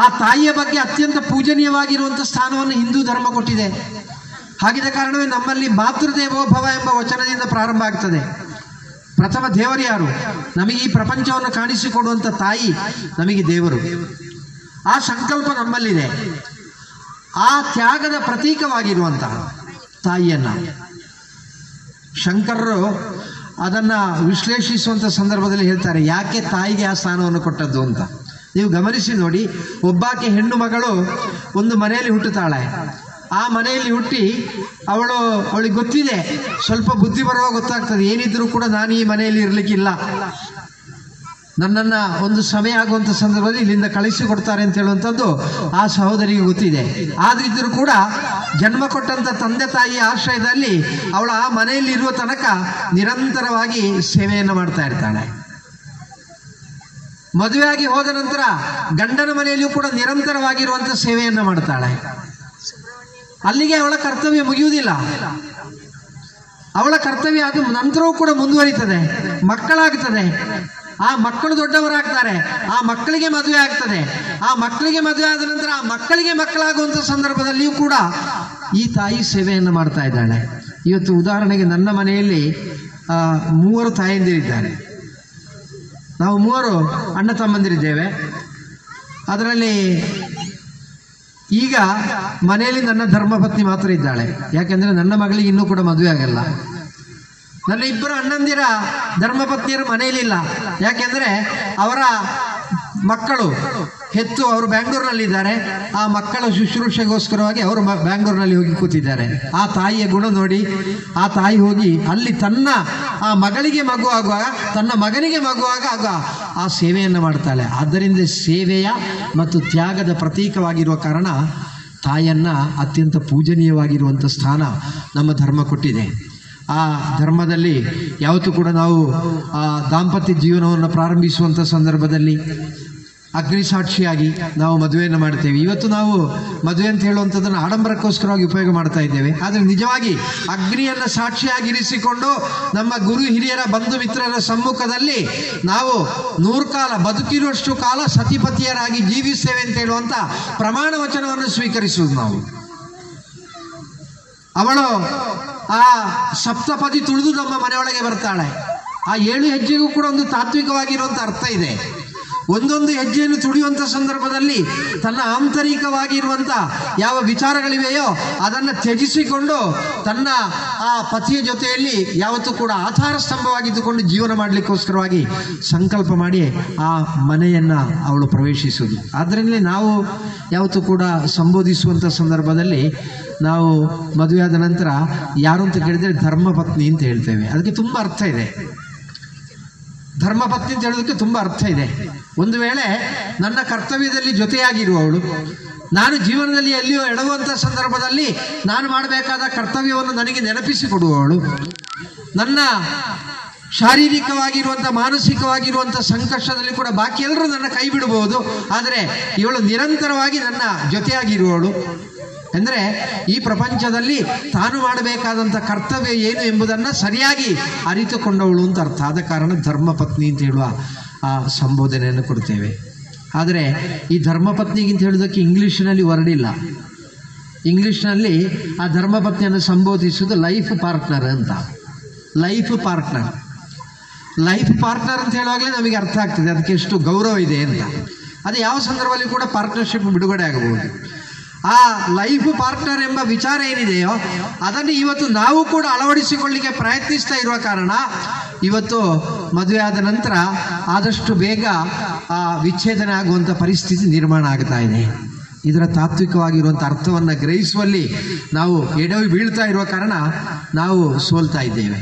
ಆ ತಾಯಿಯ ಬಗ್ಗೆ ಅತ್ಯಂತ ಪೂಜನೀಯವಾಗಿರುವಂಥ ಸ್ಥಾನವನ್ನು ಹಿಂದೂ ಧರ್ಮ ಕೊಟ್ಟಿದೆ. ಹಾಗಿದ್ದ ಕಾರಣವೇ ನಮ್ಮಲ್ಲಿ ಮಾತೃದೇವೋಭವ ಎಂಬ ವಚನದಿಂದ ಪ್ರಾರಂಭ ಆಗ್ತದೆ. ಪ್ರಥಮ ದೇವರು ಯಾರು? ನಮಗೆ ಈ ಪ್ರಪಂಚವನ್ನು ಕಾಣಿಸಿಕೊಡುವಂಥ ತಾಯಿ ನಮಗೆ ದೇವರು. ಆ ಸಂಕಲ್ಪ ನಮ್ಮಲ್ಲಿದೆ. ಆ ತ್ಯಾಗದ ಪ್ರತೀಕವಾಗಿರುವಂತಹ ತಾಯಿಯನ್ನು ಶಂಕರರು ಅದನ್ನು ವಿಶ್ಲೇಷಿಸುವಂಥ ಸಂದರ್ಭದಲ್ಲಿ ಹೇಳ್ತಾರೆ, ಯಾಕೆ ತಾಯಿಗೆ ಆ ಸ್ಥಾನವನ್ನು ಕೊಟ್ಟದ್ದು ಅಂತ. ನೀವು ಗಮನಿಸಿ ನೋಡಿ, ಒಬ್ಬಾಕೆ ಹೆಣ್ಣು ಮಗಳು ಒಂದು ಮನೆಯಲ್ಲಿ ಹುಟ್ಟುತ್ತಾಳೆ. ಆ ಮನೆಯಲ್ಲಿ ಹುಟ್ಟಿ ಅವಳಿಗೆ ಗೊತ್ತಿದೆ, ಸ್ವಲ್ಪ ಬುದ್ಧಿ ಬರುವಾಗ ಗೊತ್ತಾಗ್ತದೆ, ಏನಿದ್ರೂ ಕೂಡ ನಾನು ಈ ಮನೆಯಲ್ಲಿ ಇರಲಿಕ್ಕಿಲ್ಲ, ನನ್ನನ್ನು ಒಂದು ಸಮಯ ಆಗುವಂಥ ಸಂದರ್ಭದಲ್ಲಿ ಇಲ್ಲಿಂದ ಕಳಿಸಿಕೊಡ್ತಾರೆ ಅಂತ ಹೇಳುವಂಥದ್ದು ಆ ಸಹೋದರಿಗೆ ಗೊತ್ತಿದೆ. ಆದ್ರಿದ್ರೂ ಕೂಡ ಜನ್ಮ ಕೊಟ್ಟಂಥ ತಂದೆ ತಾಯಿಯ ಆಶ್ರಯದಲ್ಲಿ ಅವಳು ಆ ಮನೆಯಲ್ಲಿ ಇರುವ ತನಕ ನಿರಂತರವಾಗಿ ಸೇವೆಯನ್ನು ಮಾಡ್ತಾ ಇರ್ತಾಳೆ. ಮದುವೆಯಾಗಿ ಹೋದ ನಂತರ ಗಂಡನ ಮನೆಯಲ್ಲಿಯೂ ಕೂಡ ನಿರಂತರವಾಗಿರುವಂಥ ಸೇವೆಯನ್ನು ಮಾಡ್ತಾಳೆ. ಅಲ್ಲಿಗೆ ಅವಳ ಕರ್ತವ್ಯ ಮುಗಿಯುವುದಿಲ್ಲ. ಅವಳ ಕರ್ತವ್ಯ ಅದು ನಂತರವೂ ಕೂಡ ಮುಂದುವರಿತದೆ. ಮಕ್ಕಳಾಗ್ತದೆ, ಆ ಮಕ್ಕಳು ದೊಡ್ಡವರಾಗ್ತಾರೆ, ಆ ಮಕ್ಕಳಿಗೆ ಮದುವೆ ಆಗ್ತದೆ, ಆ ಮಕ್ಕಳಿಗೆ ಮದುವೆ ಆದ ನಂತರ ಆ ಮಕ್ಕಳಿಗೆ ಮಕ್ಕಳಾಗುವಂಥ ಸಂದರ್ಭದಲ್ಲಿಯೂ ಕೂಡ ಈ ತಾಯಿ ಸೇವೆಯನ್ನು ಮಾಡ್ತಾ ಇದ್ದಾಳೆ. ಇವತ್ತು ಉದಾಹರಣೆಗೆ ನನ್ನ ಮನೆಯಲ್ಲಿ 3 ತಾಯಂದಿರಿದ್ದಾರೆ. ನಾವು 3 ಅಣ್ಣ ತಮ್ಮಂದಿರಿದ್ದೇವೆ. ಅದರಲ್ಲಿ ಈಗ ಮನೆಯಲ್ಲಿ ನನ್ನ ಧರ್ಮಪತ್ನಿ ಮಾತ್ರ ಇದ್ದಾಳೆ. ಯಾಕೆಂದರೆ ನನ್ನ ಮಗಳಿಗೆ ಇನ್ನೂ ಕೂಡ ಮದುವೆ ಆಗಲ್ಲ. ನನ್ನ 2 ಅಣ್ಣಂದಿರ ಧರ್ಮಪತ್ನಿಯರು ಮನೆಯಲ್ಲಿಲ್ಲ. ಯಾಕೆಂದರೆ ಅವರ ಮಕ್ಕಳು ಹೆತ್ತು ಅವರು ಬ್ಯಾಂಗ್ಳೂರಿನಲ್ಲಿದ್ದಾರೆ. ಆ ಮಕ್ಕಳ ಶುಶ್ರೂಷೆಗೋಸ್ಕರವಾಗಿ ಅವರು ಬ್ಯಾಂಗ್ಳೂರಿನಲ್ಲಿ ಹೋಗಿ ಕೂತಿದ್ದಾರೆ. ಆ ತಾಯಿಯ ಗುಣ ನೋಡಿ, ಆ ತಾಯಿ ಹೋಗಿ ಅಲ್ಲಿ ತನ್ನ ಆ ಮಗಳಿಗೆ ಮಗು ಆಗುವಾಗ, ತನ್ನ ಮಗನಿಗೆ ಮಗುವಾಗ ಆ ಸೇವೆಯನ್ನು ಮಾಡ್ತಾಳೆ. ಆದ್ದರಿಂದ ಸೇವೆಯ ಮತ್ತು ತ್ಯಾಗದ ಪ್ರತೀಕವಾಗಿರುವ ಕಾರಣ ತಾಯಿಯನ್ನು ಅತ್ಯಂತ ಪೂಜನೀಯವಾಗಿರುವಂಥ ಸ್ಥಾನ ನಮ್ಮ ಧರ್ಮ ಕೊಟ್ಟಿದೆ. ಆ ಧರ್ಮದಲ್ಲಿ ಯಾವತ್ತೂ ಕೂಡ ನಾವು ದಾಂಪತ್ಯ ಜೀವನವನ್ನು ಪ್ರಾರಂಭಿಸುವಂಥ ಸಂದರ್ಭದಲ್ಲಿ ಅಗ್ನಿ ಸಾಕ್ಷಿಯಾಗಿ ನಾವು ಮದುವೆಯನ್ನು ಮಾಡ್ತೇವೆ. ಇವತ್ತು ನಾವು ಮದುವೆ ಅಂತ ಹೇಳುವಂಥದ್ದನ್ನು ಆಡಂಬರಕ್ಕೋಸ್ಕರವಾಗಿ ಉಪಯೋಗ ಮಾಡ್ತಾ ಇದ್ದೇವೆ. ಆದರೆ ನಿಜವಾಗಿ ಅಗ್ನಿಯನ್ನು ಸಾಕ್ಷಿಯಾಗಿರಿಸಿಕೊಂಡು ನಮ್ಮ ಗುರು ಹಿರಿಯರ ಬಂಧು ಮಿತ್ರರ ಸಮ್ಮುಖದಲ್ಲಿ ನಾವು 100 ಕಾಲ ಬದುಕಿರುವಷ್ಟು ಕಾಲ ಸತಿಪತಿಯರಾಗಿ ಜೀವಿಸ್ತೇವೆ ಅಂತ ಹೇಳುವಂಥ ಪ್ರಮಾಣ ವಚನವನ್ನು ಸ್ವೀಕರಿಸುವುದು ನಾವು. ಅವಳು ಆ ಸಪ್ತಪದಿ ತುಳಿದು ನಮ್ಮ ಮನೆಯೊಳಗೆ ಬರ್ತಾಳೆ. ಆ 7 ಹೆಜ್ಜೆಗೂ ಕೂಡ ಒಂದು ತಾತ್ವಿಕವಾಗಿರುವಂಥ ಅರ್ಥ ಇದೆ. ಒಂದೊಂದು ಹೆಜ್ಜೆಯನ್ನು ತುಳಿಯುವಂಥ ಸಂದರ್ಭದಲ್ಲಿ ತನ್ನ ಆಂತರಿಕವಾಗಿರುವಂಥ ಯಾವ ವಿಚಾರಗಳಿವೆಯೋ ಅದನ್ನು ತ್ಯಜಿಸಿಕೊಂಡು ತನ್ನ ಆ ಪತಿಯ ಜೊತೆಯಲ್ಲಿ ಯಾವತ್ತೂ ಕೂಡ ಆಧಾರ ಸ್ತಂಭವಾಗಿದ್ದುಕೊಂಡು ಜೀವನ ಮಾಡಲಿಕ್ಕೋಸ್ಕರವಾಗಿ ಸಂಕಲ್ಪ ಮಾಡಿ ಆ ಮನೆಯನ್ನು ಅವಳು ಪ್ರವೇಶಿಸುವುದು. ಆದ್ದರಿಂದಲೇ ನಾವು ಯಾವತ್ತೂ ಕೂಡ ಸಂಬೋಧಿಸುವಂಥ ಸಂದರ್ಭದಲ್ಲಿ ನಾವು ಮದುವೆಯಾದ ನಂತರ ಯಾರು ಅಂತ ಕೇಳಿದರೆ ಧರ್ಮಪತ್ನಿ ಅಂತ ಹೇಳ್ತೇವೆ. ಅದಕ್ಕೆ ತುಂಬ ಅರ್ಥ ಇದೆ. ಧರ್ಮಪತ್ನಿ ಅಂತ ಹೇಳೋದಕ್ಕೆ ತುಂಬ ಅರ್ಥ ಇದೆ. ಒಂದು ವೇಳೆ ನನ್ನ ಕರ್ತವ್ಯದಲ್ಲಿ ಜೊತೆಯಾಗಿರುವವಳು, ನಾನು ಜೀವನದಲ್ಲಿ ಎಲ್ಲಿಯೋ ಎಡವುವಂಥ ಸಂದರ್ಭದಲ್ಲಿ ನಾನು ಮಾಡಬೇಕಾದ ಕರ್ತವ್ಯವನ್ನು ನನಗೆ ನೆನಪಿಸಿಕೊಡುವವಳು, ನನ್ನ ಶಾರೀರಿಕವಾಗಿರುವಂಥ ಮಾನಸಿಕವಾಗಿರುವಂಥ ಸಂಕಷ್ಟದಲ್ಲಿ ಕೂಡ ಬಾಕಿ ಎಲ್ಲರೂ ನನ್ನ ಕೈ ಬಿಡಬಹುದು, ಆದರೆ ಇವಳು ನಿರಂತರವಾಗಿ ನನ್ನ ಜೊತೆಯಾಗಿರುವವಳು ಅಂದರೆ ಈ ಪ್ರಪಂಚದಲ್ಲಿ ತಾನು ಮಾಡಬೇಕಾದಂಥ ಕರ್ತವ್ಯ ಏನು ಎಂಬುದನ್ನು ಸರಿಯಾಗಿ ಅರಿತುಕೊಂಡವಳು ಅಂತ ಅರ್ಥ. ಆದ ಕಾರಣ ಧರ್ಮಪತ್ನಿ ಅಂತ ಹೇಳುವ ಆ ಸಂಬೋಧನೆಯನ್ನು ಕೊಡ್ತೇವೆ. ಆದರೆ ಈ ಧರ್ಮಪತ್ನಿಗಿಂತ ಹೇಳೋದಕ್ಕೆ ಇಂಗ್ಲೀಷ್ನಲ್ಲಿ ವರ್ಡ್ ಇಲ್ಲ. ಇಂಗ್ಲೀಷ್ನಲ್ಲಿ ಆ ಧರ್ಮಪತ್ನಿಯನ್ನು ಸಂಬೋಧಿಸುವುದು ಲೈಫ್ ಪಾರ್ಟ್ನರ್ ಅಂತ. ಲೈಫ್ ಪಾರ್ಟ್ನರ್ ಅಂತ ಹೇಳುವಾಗಲೇ ನಮಗೆ ಅರ್ಥ ಆಗ್ತದೆ ಅದಕ್ಕೆ ಎಷ್ಟು ಗೌರವ ಇದೆ ಅಂತ. ಅದು ಯಾವ ಸಂದರ್ಭದಲ್ಲಿ ಕೂಡ ಪಾರ್ಟ್ನರ್ಶಿಪ್ ಬಿಡುಗಡೆ ಆಗಬಹುದು. ಆ ಲೈಫ್ ಪಾರ್ಟ್ನರ್ ಎಂಬ ವಿಚಾರ ಏನಿದೆಯೋ ಅದನ್ನು ಇವತ್ತು ನಾವು ಕೂಡ ಅಳವಡಿಸಿಕೊಳ್ಳಿಕ್ಕೆ ಪ್ರಯತ್ನಿಸ್ತಾ ಇರುವ ಕಾರಣ ಇವತ್ತು ಮದುವೆ ಆದ ನಂತರ ಆದಷ್ಟು ಬೇಗ ವಿಚ್ಛೇದನ ಆಗುವಂಥ ಪರಿಸ್ಥಿತಿ ನಿರ್ಮಾಣ ಆಗ್ತಾ ಇದೆ. ಇದರ ತಾತ್ವಿಕವಾಗಿರುವಂಥ ಅರ್ಥವನ್ನು ಗ್ರಹಿಸುವಲ್ಲಿ ನಾವು ಎಡವಿ ಬೀಳ್ತಾ ಇರುವ ಕಾರಣ ನಾವು ಸೋಲ್ತಾ ಇದ್ದೇವೆ.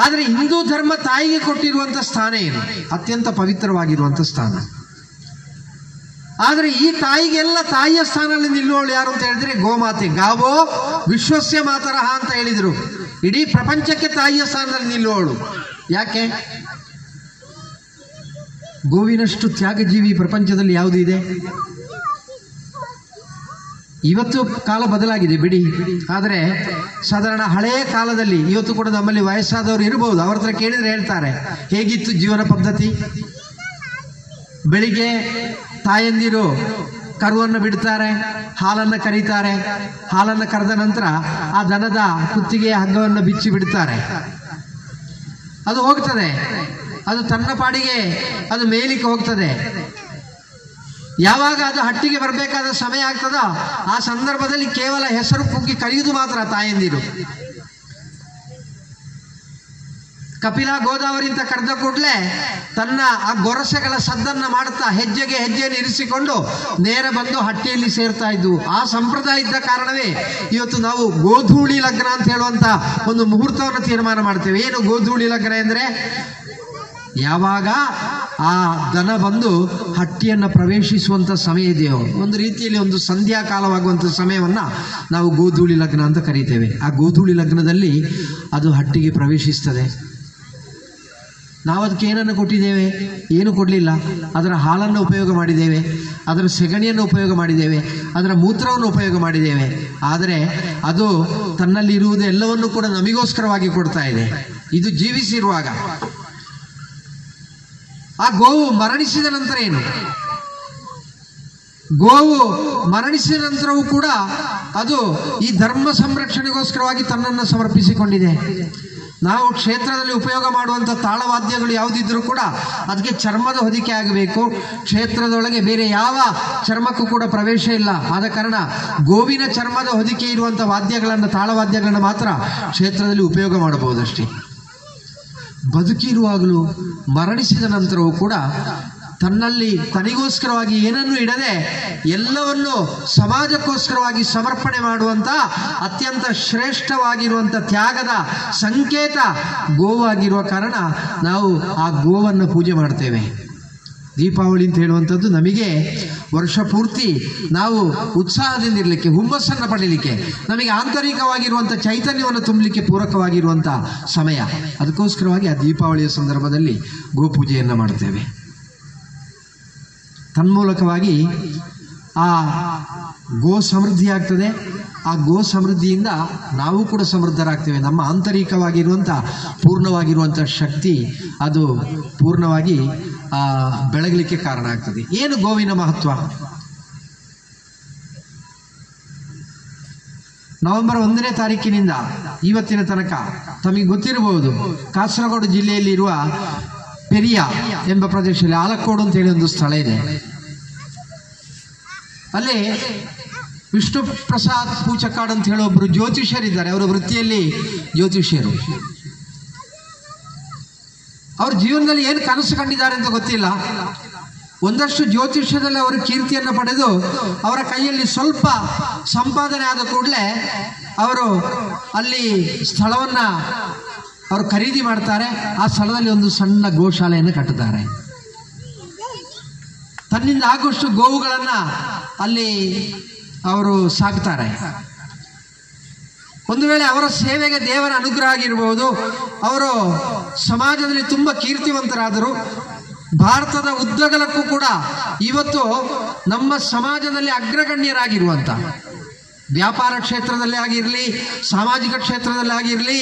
ಆದರೆ ಹಿಂದೂ ಧರ್ಮ ತಾಯಿಗೆ ಕೊಟ್ಟಿರುವಂಥ ಸ್ಥಾನ ಏನು? ಅತ್ಯಂತ ಪವಿತ್ರವಾಗಿರುವಂಥ ಸ್ಥಾನ. ಆದರೆ ಈ ತಾಯಿಗೆಲ್ಲ ತಾಯಿಯ ಸ್ಥಾನದಲ್ಲಿ ನಿಲ್ಲುವವಳು ಯಾರು ಅಂತ ಹೇಳಿದ್ರೆ ಗೋಮಾತೆ. ಗಾವೋ ವಿಶ್ವಸ್ಯ ಮಾತರಹ ಅಂತ ಹೇಳಿದರು. ಇಡೀ ಪ್ರಪಂಚಕ್ಕೆ ತಾಯಿಯ ಸ್ಥಾನದಲ್ಲಿ ನಿಲ್ಲುವವಳು. ಯಾಕೆ? ಗೋವಿನಷ್ಟು ತ್ಯಾಗಜೀವಿ ಪ್ರಪಂಚದಲ್ಲಿ ಯಾವುದು ಇದೆ? ಇವತ್ತು ಕಾಲ ಬದಲಾಗಿದೆ ಬಿಡಿ, ಆದರೆ ಸಾಧಾರಣ ಹಳೆಯ ಕಾಲದಲ್ಲಿ ಇವತ್ತು ಕೂಡ ನಮ್ಮಲ್ಲಿ ವಯಸ್ಸಾದವರು ಇರಬಹುದು. ಅವ್ರ ಹತ್ರ ಕೇಳಿದ್ರೆ ಹೇಳ್ತಾರೆ ಹೇಗಿತ್ತು ಜೀವನ ಪದ್ಧತಿ. ಬೆಳಿಗ್ಗೆ ತಾಯಂದಿರು ಕರುವನ್ನು ಬಿಡ್ತಾರೆ, ಹಾಲನ್ನು ಕರೀತಾರೆ. ಹಾಲನ್ನು ಕರೆದ ನಂತರ ಆ ದನದ ಕುತ್ತಿಗೆ ಹಗ್ಗವನ್ನು ಬಿಚ್ಚಿ ಬಿಡ್ತಾರೆ. ಅದು ಹೋಗ್ತದೆ, ಅದು ತನ್ನ ಪಾಡಿಗೆ ಅದು ಮೇಲಿಕ್ಕೆ ಹೋಗ್ತದೆ. ಯಾವಾಗ ಅದು ಹಟ್ಟಿಗೆ ಬರಬೇಕಾದ ಸಮಯ ಆಗ್ತದೋ ಆ ಸಂದರ್ಭದಲ್ಲಿ ಕೇವಲ ಹೆಸರು ಕುಗ್ಗಿ ಕರೆಯುವುದು ಮಾತ್ರ ತಾಯಂದಿರು. ಕಪಿಲ ಗೋದಾವರಿ ಅಂತ ಕರೆದ ಕೂಡಲೇ ತನ್ನ ಆ ಗೊರಸೆಗಳ ಸದ್ದನ್ನ ಮಾಡುತ್ತಾ ಹೆಜ್ಜೆಗೆ ಹೆಜ್ಜೆಯನ್ನು ಇರಿಸಿಕೊಂಡು ನೇರ ಬಂದು ಹಟ್ಟಿಯಲ್ಲಿ ಸೇರ್ತಾ ಇದ್ವು. ಆ ಸಂಪ್ರದಾಯ ಇದ್ದ ಕಾರಣವೇ ಇವತ್ತು ನಾವು ಗೋಧೂಳಿ ಲಗ್ನ ಅಂತ ಹೇಳುವಂತ ಒಂದು ಮುಹೂರ್ತವನ್ನು ತೀರ್ಮಾನ ಮಾಡ್ತೇವೆ. ಏನು ಗೋಧೂಳಿ ಲಗ್ನ ಎಂದ್ರೆ, ಯಾವಾಗ ಆ ದನ ಬಂದು ಹಟ್ಟಿಯನ್ನು ಪ್ರವೇಶಿಸುವಂಥ ಸಮಯ ಇದೆಯೋ, ಒಂದು ರೀತಿಯಲ್ಲಿ ಒಂದು ಸಂಧ್ಯಾ ಕಾಲವಾಗುವಂಥ ಸಮಯವನ್ನ ನಾವು ಗೋಧೂಳಿ ಲಗ್ನ ಅಂತ ಕರೀತೇವೆ. ಆ ಗೋಧೂಳಿ ಲಗ್ನದಲ್ಲಿ ಅದು ಹಟ್ಟಿಗೆ ಪ್ರವೇಶಿಸ್ತದೆ. ನಾವು ಅದಕ್ಕೆ ಏನನ್ನು ಕೊಟ್ಟಿದ್ದೇವೆ? ಏನು ಕೊಡಲಿಲ್ಲ. ಅದರ ಹಾಲನ್ನು ಉಪಯೋಗ ಮಾಡಿದ್ದೇವೆ, ಅದರ ಸೆಗಣಿಯನ್ನು ಉಪಯೋಗ ಮಾಡಿದ್ದೇವೆ, ಅದರ ಮೂತ್ರವನ್ನು ಉಪಯೋಗ ಮಾಡಿದ್ದೇವೆ. ಆದರೆ ಅದು ತನ್ನಲ್ಲಿರುವುದು ಎಲ್ಲವನ್ನೂ ಕೂಡ ನಮಗೋಸ್ಕರವಾಗಿ ಕೊಡ್ತಾ ಇದೆ. ಇದು ಜೀವಿಸಿರುವಾಗ. ಆ ಗೋವು ಮರಣಿಸಿದ ನಂತರ ಏನು? ಗೋವು ಮರಣಿಸಿದ ನಂತರವೂ ಕೂಡ ಅದು ಈ ಧರ್ಮ ಸಂರಕ್ಷಣೆಗೋಸ್ಕರವಾಗಿ ತನ್ನನ್ನು ಸಮರ್ಪಿಸಿಕೊಂಡಿದೆ. ನಾವು ಕ್ಷೇತ್ರದಲ್ಲಿ ಉಪಯೋಗ ಮಾಡುವಂಥ ತಾಳವಾದ್ಯಗಳು ಯಾವುದಿದ್ರೂ ಕೂಡ ಅದಕ್ಕೆ ಚರ್ಮದ ಹೊದಿಕೆ ಆಗಬೇಕು. ಕ್ಷೇತ್ರದೊಳಗೆ ಬೇರೆ ಯಾವ ಚರ್ಮಕ್ಕೂ ಕೂಡ ಪ್ರವೇಶ ಇಲ್ಲ. ಆದ ಕಾರಣ ಗೋವಿನ ಚರ್ಮದ ಹೊದಿಕೆ ಇರುವಂಥ ವಾದ್ಯಗಳನ್ನು, ತಾಳವಾದ್ಯಗಳನ್ನು ಮಾತ್ರ ಕ್ಷೇತ್ರದಲ್ಲಿ ಉಪಯೋಗ ಮಾಡಬಹುದಷ್ಟೇ. ಬದುಕಿರುವಾಗಲೂ ಮರಣಿಸಿದ ನಂತರವೂ ಕೂಡ ತನ್ನಲ್ಲಿ ತನಿಗೋಸ್ಕರವಾಗಿ ಏನನ್ನೂ ಇಡದೆ ಎಲ್ಲವನ್ನು ಸಮಾಜಕ್ಕೋಸ್ಕರವಾಗಿ ಸಮರ್ಪಣೆ ಮಾಡುವಂಥ ಅತ್ಯಂತ ಶ್ರೇಷ್ಠವಾಗಿರುವಂಥ ತ್ಯಾಗದ ಸಂಕೇತ ಗೋವಾಗಿರುವ ಕಾರಣ ನಾವು ಆ ಗೋವನ್ನು ಪೂಜೆ ಮಾಡ್ತೇವೆ. ದೀಪಾವಳಿ ಅಂತ ಹೇಳುವಂಥದ್ದು ನಮಗೆ ವರ್ಷ ಪೂರ್ತಿ ನಾವು ಉತ್ಸಾಹದಿಂದ ಇರಲಿಕ್ಕೆ, ಹುಮ್ಮಸ್ಸನ್ನು ಪಡೀಲಿಕ್ಕೆ, ನಮಗೆ ಆಂತರಿಕವಾಗಿರುವಂಥ ಚೈತನ್ಯವನ್ನು ತುಂಬಲಿಕ್ಕೆ ಪೂರಕವಾಗಿರುವಂಥ ಸಮಯ. ಅದಕ್ಕೋಸ್ಕರವಾಗಿ ಆ ದೀಪಾವಳಿಯ ಸಂದರ್ಭದಲ್ಲಿ ಗೋಪೂಜೆಯನ್ನು ಮಾಡ್ತೇವೆ. ತನ್ಮೂಲಕವಾಗಿ ಆ ಗೋ ಸಮೃದ್ಧಿ ಆಗ್ತದೆ. ಆ ಗೋ ಸಮೃದ್ಧಿಯಿಂದ ನಾವು ಕೂಡ ಸಮೃದ್ಧರಾಗ್ತೇವೆ. ನಮ್ಮ ಆಂತರಿಕವಾಗಿರುವಂಥ ಪೂರ್ಣವಾಗಿರುವಂಥ ಶಕ್ತಿ ಅದು ಪೂರ್ಣವಾಗಿ ಬೆಳಗಲಿಕ್ಕೆ ಕಾರಣ ಆಗ್ತದೆ. ಏನು ಗೋವಿನ ಮಹತ್ವ? ನವೆಂಬರ್ 1ನೇ ತಾರೀಕಿನಿಂದ ಇವತ್ತಿನ ತನಕ ತಮಗೆ ಗೊತ್ತಿರಬಹುದು, ಕಾಸರಗೋಡು ಜಿಲ್ಲೆಯಲ್ಲಿ ಇರುವ ಪೆರಿಯ ಎಂಬ ಪ್ರದೇಶದಲ್ಲಿ ಆಲಕ್ಕೋಡು ಅಂತ ಹೇಳಿ ಒಂದು ಸ್ಥಳ ಇದೆ. ಅಲ್ಲಿ ವಿಷ್ಣು ಪ್ರಸಾದ್ ಪೂಚಕಾಡ್ ಅಂತ ಹೇಳೋ ಒಬ್ಬರು ಜ್ಯೋತಿಷ್ಯರಿದ್ದಾರೆ. ಅವರ ವೃತ್ತಿಯಲ್ಲಿ ಜ್ಯೋತಿಷ್ಯರು. ಅವ್ರ ಜೀವನದಲ್ಲಿ ಏನು ಕನಸು ಕಂಡಿದ್ದಾರೆ ಅಂತ ಗೊತ್ತಿಲ್ಲ. ಒಂದಷ್ಟು ಜ್ಯೋತಿಷ್ಯದಲ್ಲಿ ಅವರು ಕೀರ್ತಿಯನ್ನು ಪಡೆದು ಅವರ ಕೈಯಲ್ಲಿ ಸ್ವಲ್ಪ ಸಂಪಾದನೆ ಆದ ಕೂಡಲೇ ಅವರು ಅಲ್ಲಿ ಸ್ಥಳವನ್ನು ಅವರು ಖರೀದಿ ಮಾಡ್ತಾರೆ. ಆ ಸ್ಥಳದಲ್ಲಿ ಒಂದು ಸಣ್ಣ ಗೋಶಾಲೆಯನ್ನು ಕಟ್ಟುತ್ತಾರೆ. ತನ್ನಿಂದ ಆಗುವಷ್ಟು ಗೋವುಗಳನ್ನು ಅಲ್ಲಿ ಅವರು ಸಾಕ್ತಾರೆ. ಒಂದು ವೇಳೆ ಅವರ ಸೇವೆಗೆ ದೇವರ ಅನುಗ್ರಹ ಆಗಿರಬಹುದು, ಅವರು ಸಮಾಜದಲ್ಲಿ ತುಂಬ ಕೀರ್ತಿವಂತರಾದರು. ಭಾರತದ ಉದ್ದಗಲಕ್ಕೂ ಕೂಡ ಇವತ್ತು ನಮ್ಮ ಸಮಾಜದಲ್ಲಿ ಅಗ್ರಗಣ್ಯರಾಗಿರುವಂಥ, ವ್ಯಾಪಾರ ಕ್ಷೇತ್ರದಲ್ಲಿ ಆಗಿರಲಿ, ಸಾಮಾಜಿಕ ಕ್ಷೇತ್ರದಲ್ಲಿ ಆಗಿರಲಿ,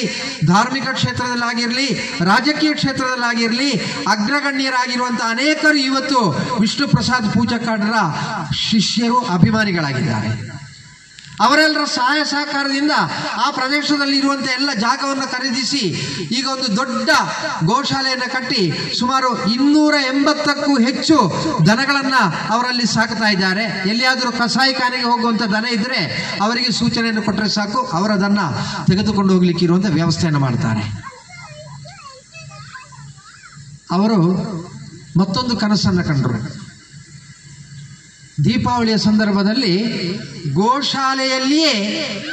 ಧಾರ್ಮಿಕ ಕ್ಷೇತ್ರದಲ್ಲಿ ಆಗಿರಲಿ, ರಾಜಕೀಯ ಕ್ಷೇತ್ರದಲ್ಲಿ ಆಗಿರಲಿ, ಅಗ್ರಗಣ್ಯರಾಗಿರುವಂಥ ಅನೇಕರು ಇವತ್ತು ವಿಷ್ಣು ಪ್ರಸಾದ್ ಪೂಜಕಾಡ್ರ ಶಿಷ್ಯರು, ಅಭಿಮಾನಿಗಳಾಗಿದ್ದಾರೆ. ಅವರೆಲ್ಲರ ಸಹಾಯ ಸಹಕಾರದಿಂದ ಆ ಪ್ರದೇಶದಲ್ಲಿ ಇರುವಂಥ ಎಲ್ಲ ಜಾಗವನ್ನು ಖರೀದಿಸಿ ಈಗ ಒಂದು ದೊಡ್ಡ ಗೋಶಾಲೆಯನ್ನು ಕಟ್ಟಿ ಸುಮಾರು 280ಕ್ಕೂ ಹೆಚ್ಚು ದನಗಳನ್ನು ಅವರಲ್ಲಿ ಸಾಕ್ತಾ ಇದ್ದಾರೆ. ಎಲ್ಲಿಯಾದರೂ ಕಸಾಯಿಖಾನೆಗೆ ಹೋಗುವಂಥ ದನ ಇದ್ದರೆ ಅವರಿಗೆ ಸೂಚನೆಯನ್ನು ಕೊಟ್ಟರೆ ಸಾಕು, ಅವರದನ್ನು ತೆಗೆದುಕೊಂಡು ಹೋಗ್ಲಿಕ್ಕೆ ಇರುವಂಥ ವ್ಯವಸ್ಥೆಯನ್ನು ಮಾಡ್ತಾರೆ. ಅವರು ಮತ್ತೊಂದು ಕನಸನ್ನು ಕಂಡರು. ದೀಪಾವಳಿಯ ಸಂದರ್ಭದಲ್ಲಿ ಗೋಶಾಲೆಯಲ್ಲಿಯೇ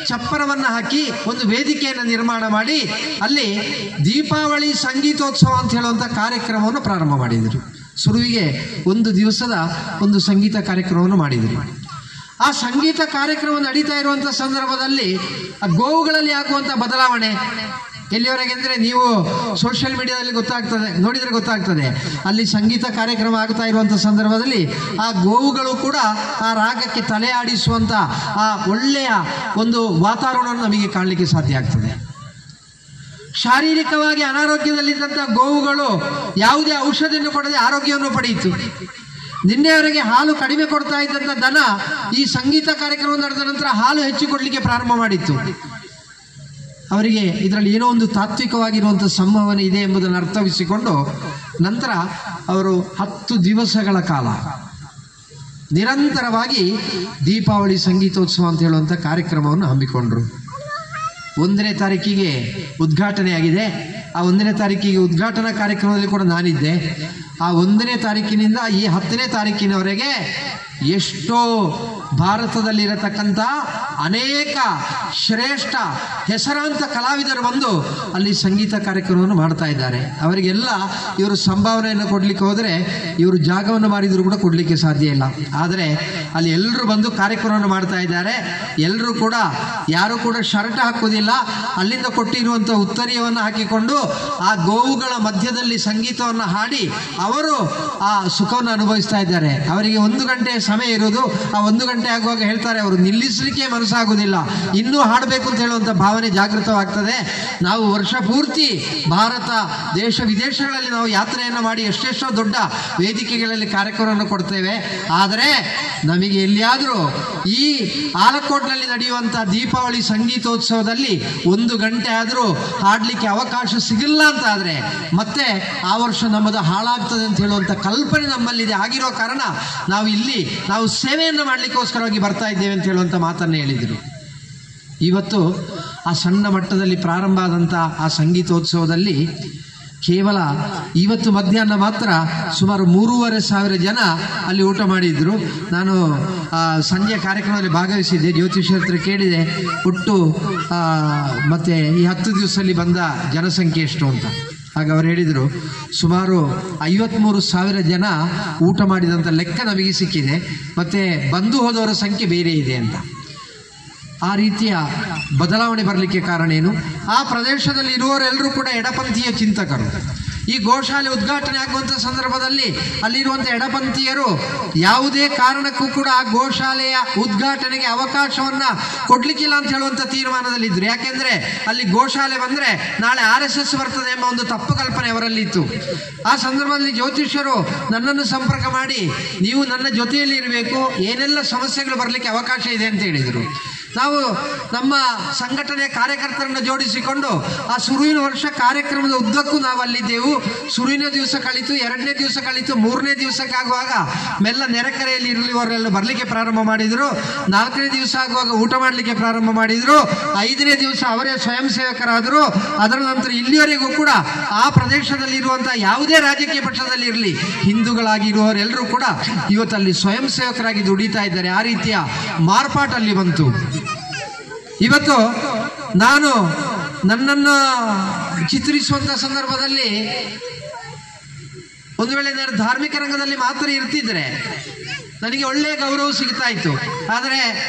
ಚಪ್ಪರವನ್ನು ಹಾಕಿ ಒಂದು ವೇದಿಕೆಯನ್ನು ನಿರ್ಮಾಣ ಮಾಡಿ ಅಲ್ಲಿ ದೀಪಾವಳಿ ಸಂಗೀತೋತ್ಸವ ಅಂತ ಹೇಳುವಂಥ ಕಾರ್ಯಕ್ರಮವನ್ನು ಪ್ರಾರಂಭ ಮಾಡಿದರು. ಶುರುವಿಗೆ ಒಂದು ದಿವಸದ ಒಂದು ಸಂಗೀತ ಕಾರ್ಯಕ್ರಮವನ್ನು ಮಾಡಿದರು. ಆ ಸಂಗೀತ ಕಾರ್ಯಕ್ರಮ ನಡೀತಾ ಇರುವಂಥ ಸಂದರ್ಭದಲ್ಲಿ ಆ ಗೋವುಗಳಲ್ಲಿ ಆಗುವಂಥ ಬದಲಾವಣೆ ಎಲ್ಲಿವರೆಗೆ ಅಂದರೆ, ನೀವು ಸೋಷಿಯಲ್ ಮೀಡಿಯಾದಲ್ಲಿ ನೋಡಿದರೆ ಗೊತ್ತಾಗ್ತದೆ. ಅಲ್ಲಿ ಸಂಗೀತ ಕಾರ್ಯಕ್ರಮ ಆಗ್ತಾ ಇರುವಂಥ ಸಂದರ್ಭದಲ್ಲಿ ಆ ಗೋವುಗಳು ಕೂಡ ಆ ರಾಗಕ್ಕೆ ತಲೆ ಆಡಿಸುವಂಥ ಆ ಒಳ್ಳೆಯ ಒಂದು ವಾತಾವರಣವನ್ನು ನಮಗೆ ಕಾಣಲಿಕ್ಕೆ ಸಾಧ್ಯ ಆಗ್ತದೆ. ಶಾರೀರಿಕವಾಗಿ ಅನಾರೋಗ್ಯದಲ್ಲಿದ್ದಂಥ ಗೋವುಗಳು ಯಾವುದೇ ಔಷಧಿಯನ್ನು ಕೊಡದೆ ಆರೋಗ್ಯವನ್ನು ಪಡೆಯಿತು. ನಿನ್ನೆಯವರೆಗೆ ಹಾಲು ಕಡಿಮೆ ಕೊಡ್ತಾ ಇದ್ದಂಥ ದನ ಈ ಸಂಗೀತ ಕಾರ್ಯಕ್ರಮ ನಡೆದ ನಂತರ ಹಾಲು ಹೆಚ್ಚು ಕೊಡಲಿಕ್ಕೆ ಪ್ರಾರಂಭ ಮಾಡಿತ್ತು. ಅವರಿಗೆ ಇದರಲ್ಲಿ ಏನೋ ಒಂದು ತಾತ್ವಿಕವಾಗಿರುವಂಥ ಸಂಭಾವನೆ ಇದೆ ಎಂಬುದನ್ನು ಅರ್ಥವಿಸಿಕೊಂಡು ನಂತರ ಅವರು 10 ದಿವಸಗಳ ಕಾಲ ನಿರಂತರವಾಗಿ ದೀಪಾವಳಿ ಸಂಗೀತೋತ್ಸವ ಅಂತ ಹೇಳುವಂಥ ಕಾರ್ಯಕ್ರಮವನ್ನು ಹಮ್ಮಿಕೊಂಡರು. 1ನೇ ತಾರೀಕಿಗೆ ಉದ್ಘಾಟನೆಯಾಗಿದೆ. ಆ 1ನೇ ತಾರೀಕಿಗೆ ಉದ್ಘಾಟನಾ ಕಾರ್ಯಕ್ರಮದಲ್ಲಿ ಕೂಡ ನಾನಿದ್ದೆ. ಆ 1ನೇ ತಾರೀಕಿನಿಂದ ಈ 10ನೇ ತಾರೀಕಿನವರೆಗೆ ಎಷ್ಟೋ ಭಾರತದಲ್ಲಿರತಕ್ಕಂಥ ಅನೇಕ ಶ್ರೇಷ್ಠ ಹೆಸರಾಂತ ಕಲಾವಿದರು ಬಂದು ಅಲ್ಲಿ ಸಂಗೀತ ಕಾರ್ಯಕ್ರಮವನ್ನು ಮಾಡ್ತಾ ಇದ್ದಾರೆ. ಅವರಿಗೆಲ್ಲ ಇವರು ಸಂಭಾವನೆಯನ್ನು ಕೊಡಲಿಕ್ಕೆ ಹೋದರೆ ಇವರು ಜಾಗವನ್ನು ಮಾರಿದರೂ ಕೂಡ ಕೊಡಲಿಕ್ಕೆ ಸಾಧ್ಯ ಇಲ್ಲ. ಆದರೆ ಅಲ್ಲಿ ಎಲ್ಲರೂ ಬಂದು ಕಾರ್ಯಕ್ರಮವನ್ನು ಮಾಡ್ತಾ ಇದ್ದಾರೆ. ಎಲ್ಲರೂ ಕೂಡ ಯಾರು ಕೂಡ ಶರ್ಟ್ ಹಾಕೋದಿಲ್ಲ. ಅಲ್ಲಿಂದ ಕೊಟ್ಟಿರುವಂಥ ಉತ್ತರೀಯವನ್ನು ಹಾಕಿಕೊಂಡು ಆ ಗೋವುಗಳ ಮಧ್ಯದಲ್ಲಿ ಸಂಗೀತವನ್ನು ಹಾಡಿ ಅವರು ಆ ಸುಖವನ್ನು ಅನುಭವಿಸ್ತಾ ಇದ್ದಾರೆ. ಅವರಿಗೆ 1 ಗಂಟೆ ಸಮಯ ಇರೋದು. ಆ 1 ಗಂಟೆ ಆಗುವಾಗ ಹೇಳ್ತಾರೆ ಅವರು ನಿಲ್ಲಿಸಲಿಕ್ಕೆ ಮನಸ್ಸಾಗುವುದಿಲ್ಲ, ಇನ್ನೂ ಹಾಡಬೇಕು ಅಂತ ಹೇಳುವಂಥ ಭಾವನೆ ಜಾಗೃತವಾಗ್ತದೆ. ನಾವು ವರ್ಷ ಪೂರ್ತಿ ಭಾರತ ದೇಶ ವಿದೇಶಗಳಲ್ಲಿ ನಾವು ಯಾತ್ರೆಯನ್ನು ಮಾಡಿ ಎಷ್ಟೆಷ್ಟೋ ದೊಡ್ಡ ವೇದಿಕೆಗಳಲ್ಲಿ ಕಾರ್ಯಕ್ರಮವನ್ನು ಕೊಡ್ತೇವೆ. ಆದರೆ ನಮಗೆ ಎಲ್ಲಿಯಾದರೂ ಈ ಆಲಕೋಟ್ನಲ್ಲಿ ನಡೆಯುವಂಥ ದೀಪಾವಳಿ ಸಂಗೀತೋತ್ಸವದಲ್ಲಿ 1 ಗಂಟೆ ಆದರೂ ಹಾಡಲಿಕ್ಕೆ ಅವಕಾಶ ಸಿಗಲ್ಲ ಅಂತ ಆದರೆ ಮತ್ತೆ ಆ ವರ್ಷ ನಮ್ಮದು ಹಾಳಾಗ್ತದೆ ಅಂತ ಹೇಳುವಂಥ ಕಲ್ಪನೆ ನಮ್ಮಲ್ಲಿದೆ. ಆಗಿರೋ ಕಾರಣ ನಾವು ಸೇವೆಯನ್ನು ಮಾಡಲಿಕ್ಕೋಸ್ಕರವಾಗಿ ಬರ್ತಾ ಇದ್ದೇವೆ ಅಂತ ಹೇಳುವಂಥ ಮಾತನ್ನು ಹೇಳಿದರು. ಇವತ್ತು ಆ ಸಣ್ಣ ಮಟ್ಟದಲ್ಲಿ ಪ್ರಾರಂಭ ಆದಂಥ ಆ ಸಂಗೀತೋತ್ಸವದಲ್ಲಿ ಕೇವಲ ಇವತ್ತು ಮಧ್ಯಾಹ್ನ ಮಾತ್ರ ಸುಮಾರು 3,500 ಜನ ಅಲ್ಲಿ ಊಟ ಮಾಡಿದ್ರು. ನಾನು ಸಂಜೆ ಕಾರ್ಯಕ್ರಮದಲ್ಲಿ ಭಾಗವಹಿಸಿದ್ದೆ. ಜ್ಯೋತಿಷ್ಯ ಹತ್ರ ಕೇಳಿದೆ ಒಟ್ಟು ಮತ್ತು ಈ 10 ದಿವಸದಲ್ಲಿ ಬಂದ ಜನಸಂಖ್ಯೆ ಎಷ್ಟು ಅಂತ. ಆಗ ಅವರು ಹೇಳಿದರು ಸುಮಾರು 53,000 ಜನ ಊಟ ಮಾಡಿದಂಥ ಲೆಕ್ಕ ನಮಗೆ ಸಿಕ್ಕಿದೆ, ಮತ್ತು ಬಂದು ಹೋದವರ ಸಂಖ್ಯೆ ಬೇರೆ ಇದೆ ಅಂತ. ಆ ರೀತಿಯ ಬದಲಾವಣೆ ಬರಲಿಕ್ಕೆ ಕಾರಣ ಏನು? ಆ ಪ್ರದೇಶದಲ್ಲಿ ಇರುವವರೆಲ್ಲರೂ ಕೂಡ ಎಡಪಂಥೀಯ ಚಿಂತಕರು. ಈ ಗೋಶಾಲೆ ಉದ್ಘಾಟನೆ ಆಗುವಂಥ ಸಂದರ್ಭದಲ್ಲಿ ಅಲ್ಲಿರುವಂಥ ಎಡಪಂಥೀಯರು ಯಾವುದೇ ಕಾರಣಕ್ಕೂ ಕೂಡ ಆ ಗೋಶಾಲೆಯ ಉದ್ಘಾಟನೆಗೆ ಅವಕಾಶವನ್ನು ಕೊಡಲಿಕ್ಕಿಲ್ಲ ಅಂತ ಹೇಳುವಂಥ ತೀರ್ಮಾನದಲ್ಲಿದ್ದರು. ಯಾಕೆಂದರೆ ಅಲ್ಲಿ ಗೋಶಾಲೆ ಬಂದರೆ ನಾಳೆ RSS ಬರ್ತದೆ ಎಂಬ ಒಂದು ತಪ್ಪು ಕಲ್ಪನೆ ಅವರಲ್ಲಿತ್ತು. ಆ ಸಂದರ್ಭದಲ್ಲಿ ಜ್ಯೋತಿಷ್ಯರು ನನ್ನನ್ನು ಸಂಪರ್ಕ ಮಾಡಿ ನೀವು ನನ್ನ ಜೊತೆಯಲ್ಲಿ ಇರಬೇಕು, ಏನೆಲ್ಲ ಸಮಸ್ಯೆಗಳು ಬರಲಿಕ್ಕೆ ಅವಕಾಶ ಇದೆ ಅಂತ ಹೇಳಿದರು. ನಾವು ನಮ್ಮ ಸಂಘಟನೆಯ ಕಾರ್ಯಕರ್ತರನ್ನು ಜೋಡಿಸಿಕೊಂಡು ಆ ಸುರುವಿನ ವರ್ಷ ಕಾರ್ಯಕ್ರಮದ ಉದ್ದಕ್ಕೂ ನಾವು ಅಲ್ಲಿದ್ದೆವು. ಸುರುವಿನ ದಿವಸ ಕಳಿತು, 2ನೇ ದಿವಸ ಕಳಿತು, 3ನೇ ದಿವಸಕ್ಕಾಗುವಾಗ ಮೆಲ್ಲ ನೆರೆಕರೆಯಲ್ಲಿ ಇರಲಿವರೆಲ್ಲ ಬರಲಿಕ್ಕೆ ಪ್ರಾರಂಭ ಮಾಡಿದರು. 4ನೇ ದಿವಸ ಆಗುವಾಗ ಊಟ ಮಾಡಲಿಕ್ಕೆ ಪ್ರಾರಂಭ ಮಾಡಿದರು. 5ನೇ ದಿವಸ ಅವರೇ ಸ್ವಯಂ ಸೇವಕರಾದರು. ಅದರ ನಂತರ ಇಲ್ಲಿವರೆಗೂ ಕೂಡ ಆ ಪ್ರದೇಶದಲ್ಲಿ ಇರುವಂಥ ಯಾವುದೇ ರಾಜಕೀಯ ಪಕ್ಷದಲ್ಲಿ ಇರಲಿ ಹಿಂದೂಗಳಾಗಿರುವವರೆಲ್ಲರೂ ಕೂಡ ಇವತ್ತಲ್ಲಿ ಸ್ವಯಂ ಸೇವಕರಾಗಿ ದುಡಿತಾ ಇದ್ದಾರೆ. ಆ ರೀತಿಯ ಮಾರ್ಪಾಟಲ್ಲಿ ಬಂತು. ಇವತ್ತು ನಾನು ನನ್ನನ್ನು ಚಿತ್ರಿಸುವಂಥ ಸಂದರ್ಭದಲ್ಲಿ ಒಂದು ವೇಳೆ ನಾನು ಧಾರ್ಮಿಕ ರಂಗದಲ್ಲಿ ಮಾತ್ರ ಇರ್ತಿದ್ರೆ ನನಗೆ ಒಳ್ಳೆಯ ಗೌರವ ಸಿಗ್ತಾ ಇತ್ತು. ಆದರೆ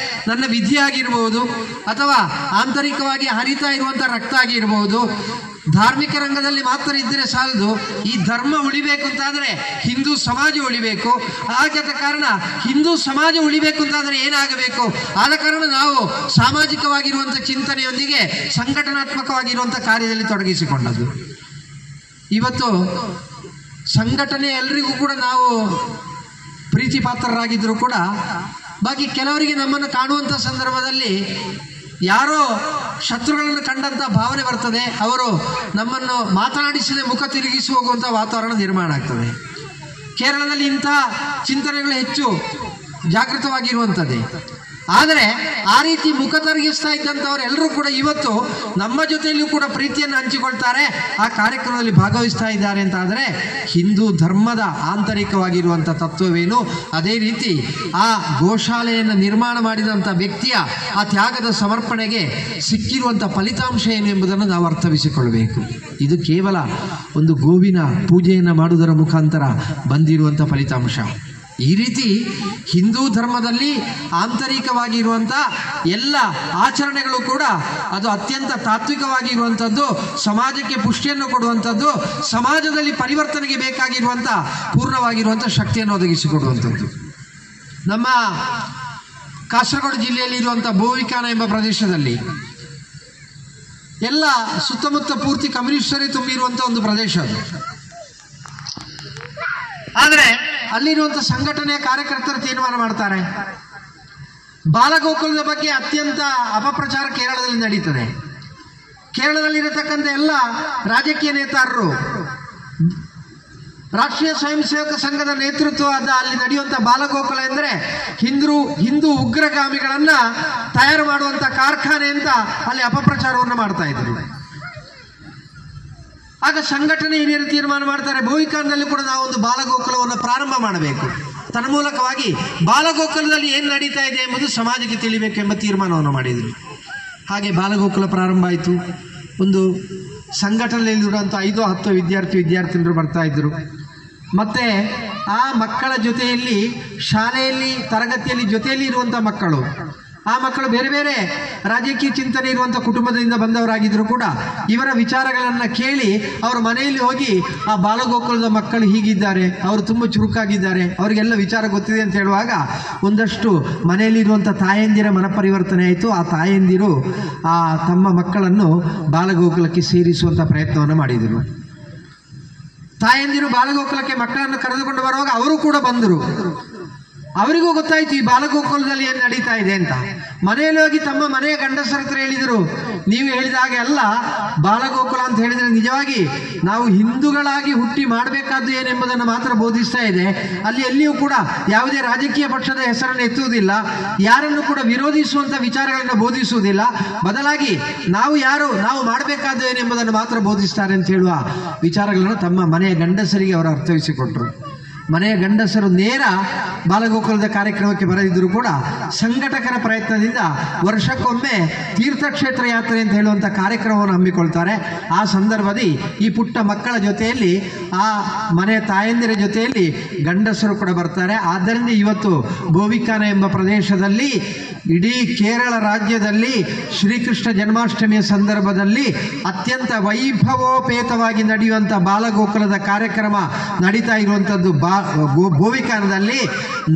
ನನ್ನ ವಿಧಿ ಆಗಿರ್ಬೋದು ಅಥವಾ ಆಂತರಿಕವಾಗಿ ಹರಿತಾ ಇರುವಂಥ ರಕ್ತ ಆಗಿರ್ಬೋದು, ಧಾರ್ಮಿಕ ರಂಗದಲ್ಲಿ ಮಾತ್ರ ಇದ್ದರೆ ಸಾಲದು. ಈ ಧರ್ಮ ಉಳಿಬೇಕು ಅಂತಾದರೆ ಹಿಂದೂ ಸಮಾಜ ಉಳಿಬೇಕು. ಆಗದ ಕಾರಣ ಹಿಂದೂ ಸಮಾಜ ಉಳಿಬೇಕು ಅಂತಾದರೆ ಏನಾಗಬೇಕು? ಆದ ಕಾರಣ ನಾವು ಸಾಮಾಜಿಕವಾಗಿರುವಂಥ ಚಿಂತನೆಯೊಂದಿಗೆ ಸಂಘಟನಾತ್ಮಕವಾಗಿರುವಂಥ ಕಾರ್ಯದಲ್ಲಿ ತೊಡಗಿಸಿಕೊಂಡದ್ದು. ಇವತ್ತು ಸಂಘಟನೆ ಎಲ್ರಿಗೂ ಕೂಡ ನಾವು ಪ್ರೀತಿ ಪಾತ್ರರಾಗಿದ್ದರೂ ಕೂಡ ಬಾಕಿ ಕೆಲವರಿಗೆ ನಮ್ಮನ್ನು ಕಾಣುವಂಥ ಸಂದರ್ಭದಲ್ಲಿ ಯಾರೋ ಶತ್ರುಗಳನ್ನು ಕಂಡಂಥ ಭಾವನೆ ಬರ್ತದೆ. ಅವರು ನಮ್ಮನ್ನು ಮಾತನಾಡಿಸದೆ ಮುಖ ತಿರುಗಿಸಿ ಹೋಗುವಂಥ ವಾತಾವರಣ ನಿರ್ಮಾಣ ಆಗ್ತದೆ. ಕೇರಳದಲ್ಲಿ ಇಂಥ ಚಿಂತನೆಗಳು ಹೆಚ್ಚು ಜಾಗೃತವಾಗಿರುವಂಥದ್ದೇ. ಆದರೆ ಆ ರೀತಿ ಮುಖ ತಿರುಗಿಸ್ತಾ ಇದ್ದಂಥವರೆಲ್ಲರೂ ಕೂಡ ಇವತ್ತು ನಮ್ಮ ಜೊತೆಯಲ್ಲೂ ಕೂಡ ಪ್ರೀತಿಯನ್ನು ಹಂಚಿಕೊಳ್ತಾರೆ, ಆ ಕಾರ್ಯಕ್ರಮದಲ್ಲಿ ಭಾಗವಹಿಸ್ತಾ ಇದ್ದಾರೆ ಅಂತ ಆದರೆ ಹಿಂದೂ ಧರ್ಮದ ಆಂತರಿಕವಾಗಿರುವಂಥ ತತ್ವವೇನು, ಅದೇ ರೀತಿ ಆ ಗೋಶಾಲೆಯನ್ನು ನಿರ್ಮಾಣ ಮಾಡಿದಂಥ ವ್ಯಕ್ತಿಯ ಆ ತ್ಯಾಗದ ಸಮರ್ಪಣೆಗೆ ಸಿಕ್ಕಿರುವಂಥ ಫಲಿತಾಂಶ ಏನು ಎಂಬುದನ್ನು ನಾವು ಅರ್ಥವಿಸಿಕೊಳ್ಳಬೇಕು. ಇದು ಕೇವಲ ಒಂದು ಗೋವಿನ ಪೂಜೆಯನ್ನು ಮಾಡುವುದರ ಮುಖಾಂತರ ಬಂದಿರುವಂಥ ಫಲಿತಾಂಶ. ಈ ರೀತಿ ಹಿಂದೂ ಧರ್ಮದಲ್ಲಿ ಆಂತರಿಕವಾಗಿರುವಂಥ ಎಲ್ಲ ಆಚರಣೆಗಳು ಕೂಡ ಅದು ಅತ್ಯಂತ ತಾತ್ವಿಕವಾಗಿರುವಂಥದ್ದು, ಸಮಾಜಕ್ಕೆ ಪುಷ್ಟಿಯನ್ನು ಕೊಡುವಂಥದ್ದು, ಸಮಾಜದಲ್ಲಿ ಪರಿವರ್ತನೆಗೆ ಬೇಕಾಗಿರುವಂಥ ಪೂರ್ಣವಾಗಿರುವಂಥ ಶಕ್ತಿಯನ್ನು ಒದಗಿಸಿಕೊಡುವಂಥದ್ದು. ನಮ್ಮ ಕಾಸರಗೋಡು ಜಿಲ್ಲೆಯಲ್ಲಿ ಇರುವಂಥ ಬೋವಿಕಾನ ಎಂಬ ಪ್ರದೇಶದಲ್ಲಿ ಎಲ್ಲ ಸುತ್ತಮುತ್ತ ಪೂರ್ತಿ ಕಮ್ಯುನಿಸ್ಟರೇ ತುಂಬಿರುವಂಥ ಒಂದು ಪ್ರದೇಶ ಅದು. ಆದರೆ ಅಲ್ಲಿರುವಂಥ ಸಂಘಟನೆಯ ಕಾರ್ಯಕರ್ತರು ತೀರ್ಮಾನ ಮಾಡ್ತಾರೆ, ಬಾಲಗೋಕುಲದ ಬಗ್ಗೆ ಅತ್ಯಂತ ಅಪಪ್ರಚಾರ ಕೇರಳದಲ್ಲಿ ನಡೀತದೆ. ಕೇರಳದಲ್ಲಿರತಕ್ಕಂಥ ಎಲ್ಲ ರಾಜಕೀಯ ನೇತಾರರು, ರಾಷ್ಟ್ರೀಯ ಸ್ವಯಂ ಸೇವಕ ಸಂಘದ ನೇತೃತ್ವದ ಅಲ್ಲಿ ನಡೆಯುವಂಥ ಬಾಲಗೋಕುಲ ಎಂದರೆ ಹಿಂದೂ ಉಗ್ರಗಾಮಿಗಳನ್ನ ತಯಾರು ಮಾಡುವಂಥ ಕಾರ್ಖಾನೆ ಅಂತ ಅಲ್ಲಿ ಅಪಪ್ರಚಾರವನ್ನು ಮಾಡ್ತಾ ಇದ್ರು. ಆಗ ಸಂಘಟನೆ ಹಿರಿಯರು ತೀರ್ಮಾನ ಮಾಡ್ತಾರೆ, ಬೋವಿಕಾನದಲ್ಲಿ ಕೂಡ ನಾವು ಒಂದು ಬಾಲಗೋಕುಲವನ್ನು ಪ್ರಾರಂಭ ಮಾಡಬೇಕು, ತನ್ಮೂಲಕವಾಗಿ ಬಾಲಗೋಕುಲದಲ್ಲಿ ಏನು ನಡೀತಾ ಇದೆ ಎಂಬುದು ಸಮಾಜಕ್ಕೆ ತಿಳಿಬೇಕು ಎಂಬ ತೀರ್ಮಾನವನ್ನು ಮಾಡಿದರು. ಹಾಗೆ ಬಾಲಗೋಕುಲ ಪ್ರಾರಂಭ ಆಯಿತು. ಒಂದು ಸಂಘಟನೆಯಲ್ಲಿರುವಂಥ 5-10 ವಿದ್ಯಾರ್ಥಿನಿಯರು ಬರ್ತಾ ಇದ್ದರು. ಮತ್ತು ಆ ಮಕ್ಕಳ ಜೊತೆಯಲ್ಲಿ ಶಾಲೆಯಲ್ಲಿ ತರಗತಿಯಲ್ಲಿ ಜೊತೆಯಲ್ಲಿ ಇರುವಂಥ ಮಕ್ಕಳು, ಆ ಮಕ್ಕಳು ಬೇರೆ ಬೇರೆ ರಾಜಕೀಯ ಚಿಂತನೆ ಇರುವಂಥ ಕುಟುಂಬದಿಂದ ಬಂದವರಾಗಿದ್ದರೂ ಕೂಡ ಇವರ ವಿಚಾರಗಳನ್ನು ಕೇಳಿ ಅವರ ಮನೆಯಲ್ಲಿ ಹೋಗಿ ಆ ಬಾಲಗೋಕುಲದ ಮಕ್ಕಳು ಹೀಗಿದ್ದಾರೆ, ಅವರು ತುಂಬ ಚುರುಕಾಗಿದ್ದಾರೆ, ಅವರಿಗೆಲ್ಲ ವಿಚಾರ ಗೊತ್ತಿದೆ ಅಂತ ಹೇಳುವಾಗ ಒಂದಷ್ಟು ಮನೆಯಲ್ಲಿರುವಂಥ ತಾಯಂದಿರ ಮನಪರಿವರ್ತನೆ ಆಯಿತು. ಆ ತಾಯಂದಿರು ತಮ್ಮ ಮಕ್ಕಳನ್ನು ಬಾಲಗೋಕುಲಕ್ಕೆ ಸೇರಿಸುವಂಥ ಪ್ರಯತ್ನವನ್ನು ಮಾಡಿದರು. ತಾಯಂದಿರು ಬಾಲಗೋಕುಲಕ್ಕೆ ಮಕ್ಕಳನ್ನು ಕರೆದುಕೊಂಡು ಬರುವಾಗ ಅವರು ಕೂಡ ಬಂದರು. ಅವರಿಗೂ ಗೊತ್ತಾಯ್ತು ಈ ಬಾಲಗೋಕುಲದಲ್ಲಿ ಏನು ನಡೀತಾ ಇದೆ ಅಂತ. ಮನೆಯಲ್ಲಿ ಹೋಗಿ ತಮ್ಮ ಮನೆಯ ಗಂಡಸರ ಹತ್ರ ಹೇಳಿದರು, ನೀವು ಹೇಳಿದ ಹಾಗೆ ಅಲ್ಲ, ಬಾಲಗೋಕುಲ ಅಂತ ಹೇಳಿದರೆ ನಿಜವಾಗಿ ನಾವು ಹಿಂದೂಗಳಾಗಿ ಹುಟ್ಟಿ ಮಾಡಬೇಕಾದ್ದು ಏನೆಂಬುದನ್ನು ಮಾತ್ರ ಬೋಧಿಸ್ತಾ ಇದೆ. ಅಲ್ಲಿ ಎಲ್ಲಿಯೂ ಕೂಡ ಯಾವುದೇ ರಾಜಕೀಯ ಪಕ್ಷದ ಹೆಸರನ್ನು ಎತ್ತುವುದಿಲ್ಲ, ಯಾರನ್ನು ಕೂಡ ವಿರೋಧಿಸುವಂಥ ವಿಚಾರಗಳನ್ನು ಬೋಧಿಸುವುದಿಲ್ಲ, ಬದಲಾಗಿ ನಾವು ಮಾಡಬೇಕಾದ್ದು ಏನೆಂಬುದನ್ನು ಮಾತ್ರ ಬೋಧಿಸ್ತಾರೆ ಅಂತ ಹೇಳುವ ವಿಚಾರಗಳನ್ನು ತಮ್ಮ ಮನೆಯ ಗಂಡಸರಿಗೆ ಅವರು ಅರ್ಥೈಸಿಕೊಟ್ರು. ಮನೆಯ ಗಂಡಸರು ನೇರ ಬಾಲಗೋಕುಲದ ಕಾರ್ಯಕ್ರಮಕ್ಕೆ ಬರದಿದ್ದರೂ ಕೂಡ ಸಂಘಟಕರ ಪ್ರಯತ್ನದಿಂದ ವರ್ಷಕ್ಕೊಮ್ಮೆ ತೀರ್ಥಕ್ಷೇತ್ರ ಯಾತ್ರೆ ಅಂತ ಹೇಳುವಂಥ ಕಾರ್ಯಕ್ರಮವನ್ನು ಹಮ್ಮಿಕೊಳ್ತಾರೆ. ಆ ಸಂದರ್ಭದಲ್ಲಿ ಈ ಪುಟ್ಟ ಮಕ್ಕಳ ಜೊತೆಯಲ್ಲಿ ಆ ಮನೆಯ ತಾಯಂದಿರ ಜೊತೆಯಲ್ಲಿ ಗಂಡಸರು ಕೂಡ ಬರ್ತಾರೆ. ಆದ್ದರಿಂದ ಇವತ್ತು ಬೋವಿಕಾನ ಎಂಬ ಪ್ರದೇಶದಲ್ಲಿ ಇಡೀ ಕೇರಳ ರಾಜ್ಯದಲ್ಲಿ ಶ್ರೀಕೃಷ್ಣ ಜನ್ಮಾಷ್ಟಮಿಯ ಸಂದರ್ಭದಲ್ಲಿ ಅತ್ಯಂತ ವೈಭವೋಪೇತವಾಗಿ ನಡೆಯುವಂಥ ಬಾಲಗೋಕುಲದ ಕಾರ್ಯಕ್ರಮ ನಡೀತಾ ಇರುವಂಥದ್ದು. ಬೋವಿಕಾನದಲ್ಲಿ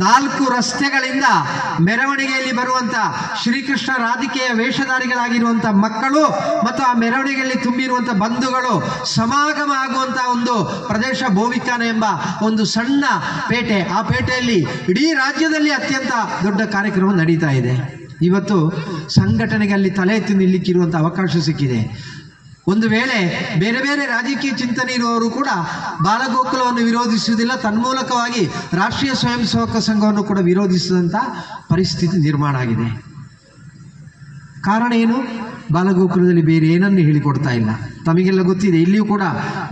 4 ರಸ್ತೆಗಳಿಂದ ಮೆರವಣಿಗೆಯಲ್ಲಿ ಬರುವಂಥ ಶ್ರೀಕೃಷ್ಣ ರಾಧಿಕೆಯ ವೇಷಧಾರಿಗಳಾಗಿರುವಂಥ ಮಕ್ಕಳು ಮತ್ತು ಆ ಮೆರವಣಿಗೆಯಲ್ಲಿ ತುಂಬಿರುವಂಥ ಬಂಧುಗಳು ಸಮಾಗಮ ಆಗುವಂಥ ಒಂದು ಪ್ರದೇಶ ಬೋವಿಕಾನ ಎಂಬ ಒಂದು ಸಣ್ಣ ಪೇಟೆ. ಆ ಪೇಟೆಯಲ್ಲಿ ಇಡೀ ರಾಜ್ಯದಲ್ಲಿ ಅತ್ಯಂತ ದೊಡ್ಡ ಕಾರ್ಯಕ್ರಮ ನಡೀತಾ ಇದೆ. ಇವತ್ತು ಸಂಘಟನೆಗೆ ಅಲ್ಲಿ ತಲೆ ಎತ್ತಿ ನಿಲ್ಲಿಕ್ಕಿರುವಂಥ ಅವಕಾಶ ಸಿಕ್ಕಿದೆ. ಒಂದು ವೇಳೆ ಬೇರೆ ಬೇರೆ ರಾಜಕೀಯ ಚಿಂತನೆ ಇರುವವರು ಕೂಡ ಬಾಲಗೋಕುಲವನ್ನು ವಿರೋಧಿಸುವುದಿಲ್ಲ, ತನ್ಮೂಲಕವಾಗಿ ರಾಷ್ಟ್ರೀಯ ಸ್ವಯಂ ಸೇವಕ ಸಂಘವನ್ನು ಕೂಡ ವಿರೋಧಿಸಿದಂಥ ಪರಿಸ್ಥಿತಿ ನಿರ್ಮಾಣ ಆಗಿದೆ. ಕಾರಣ ಏನು? ಬಾಲಗೋಕುಲದಲ್ಲಿ ಬೇರೆ ಏನನ್ನು ಹೇಳಿಕೊಡ್ತಾ ಇಲ್ಲ. ತಮಗೆಲ್ಲ ಗೊತ್ತಿದೆ, ಇಲ್ಲಿಯೂ ಕೂಡ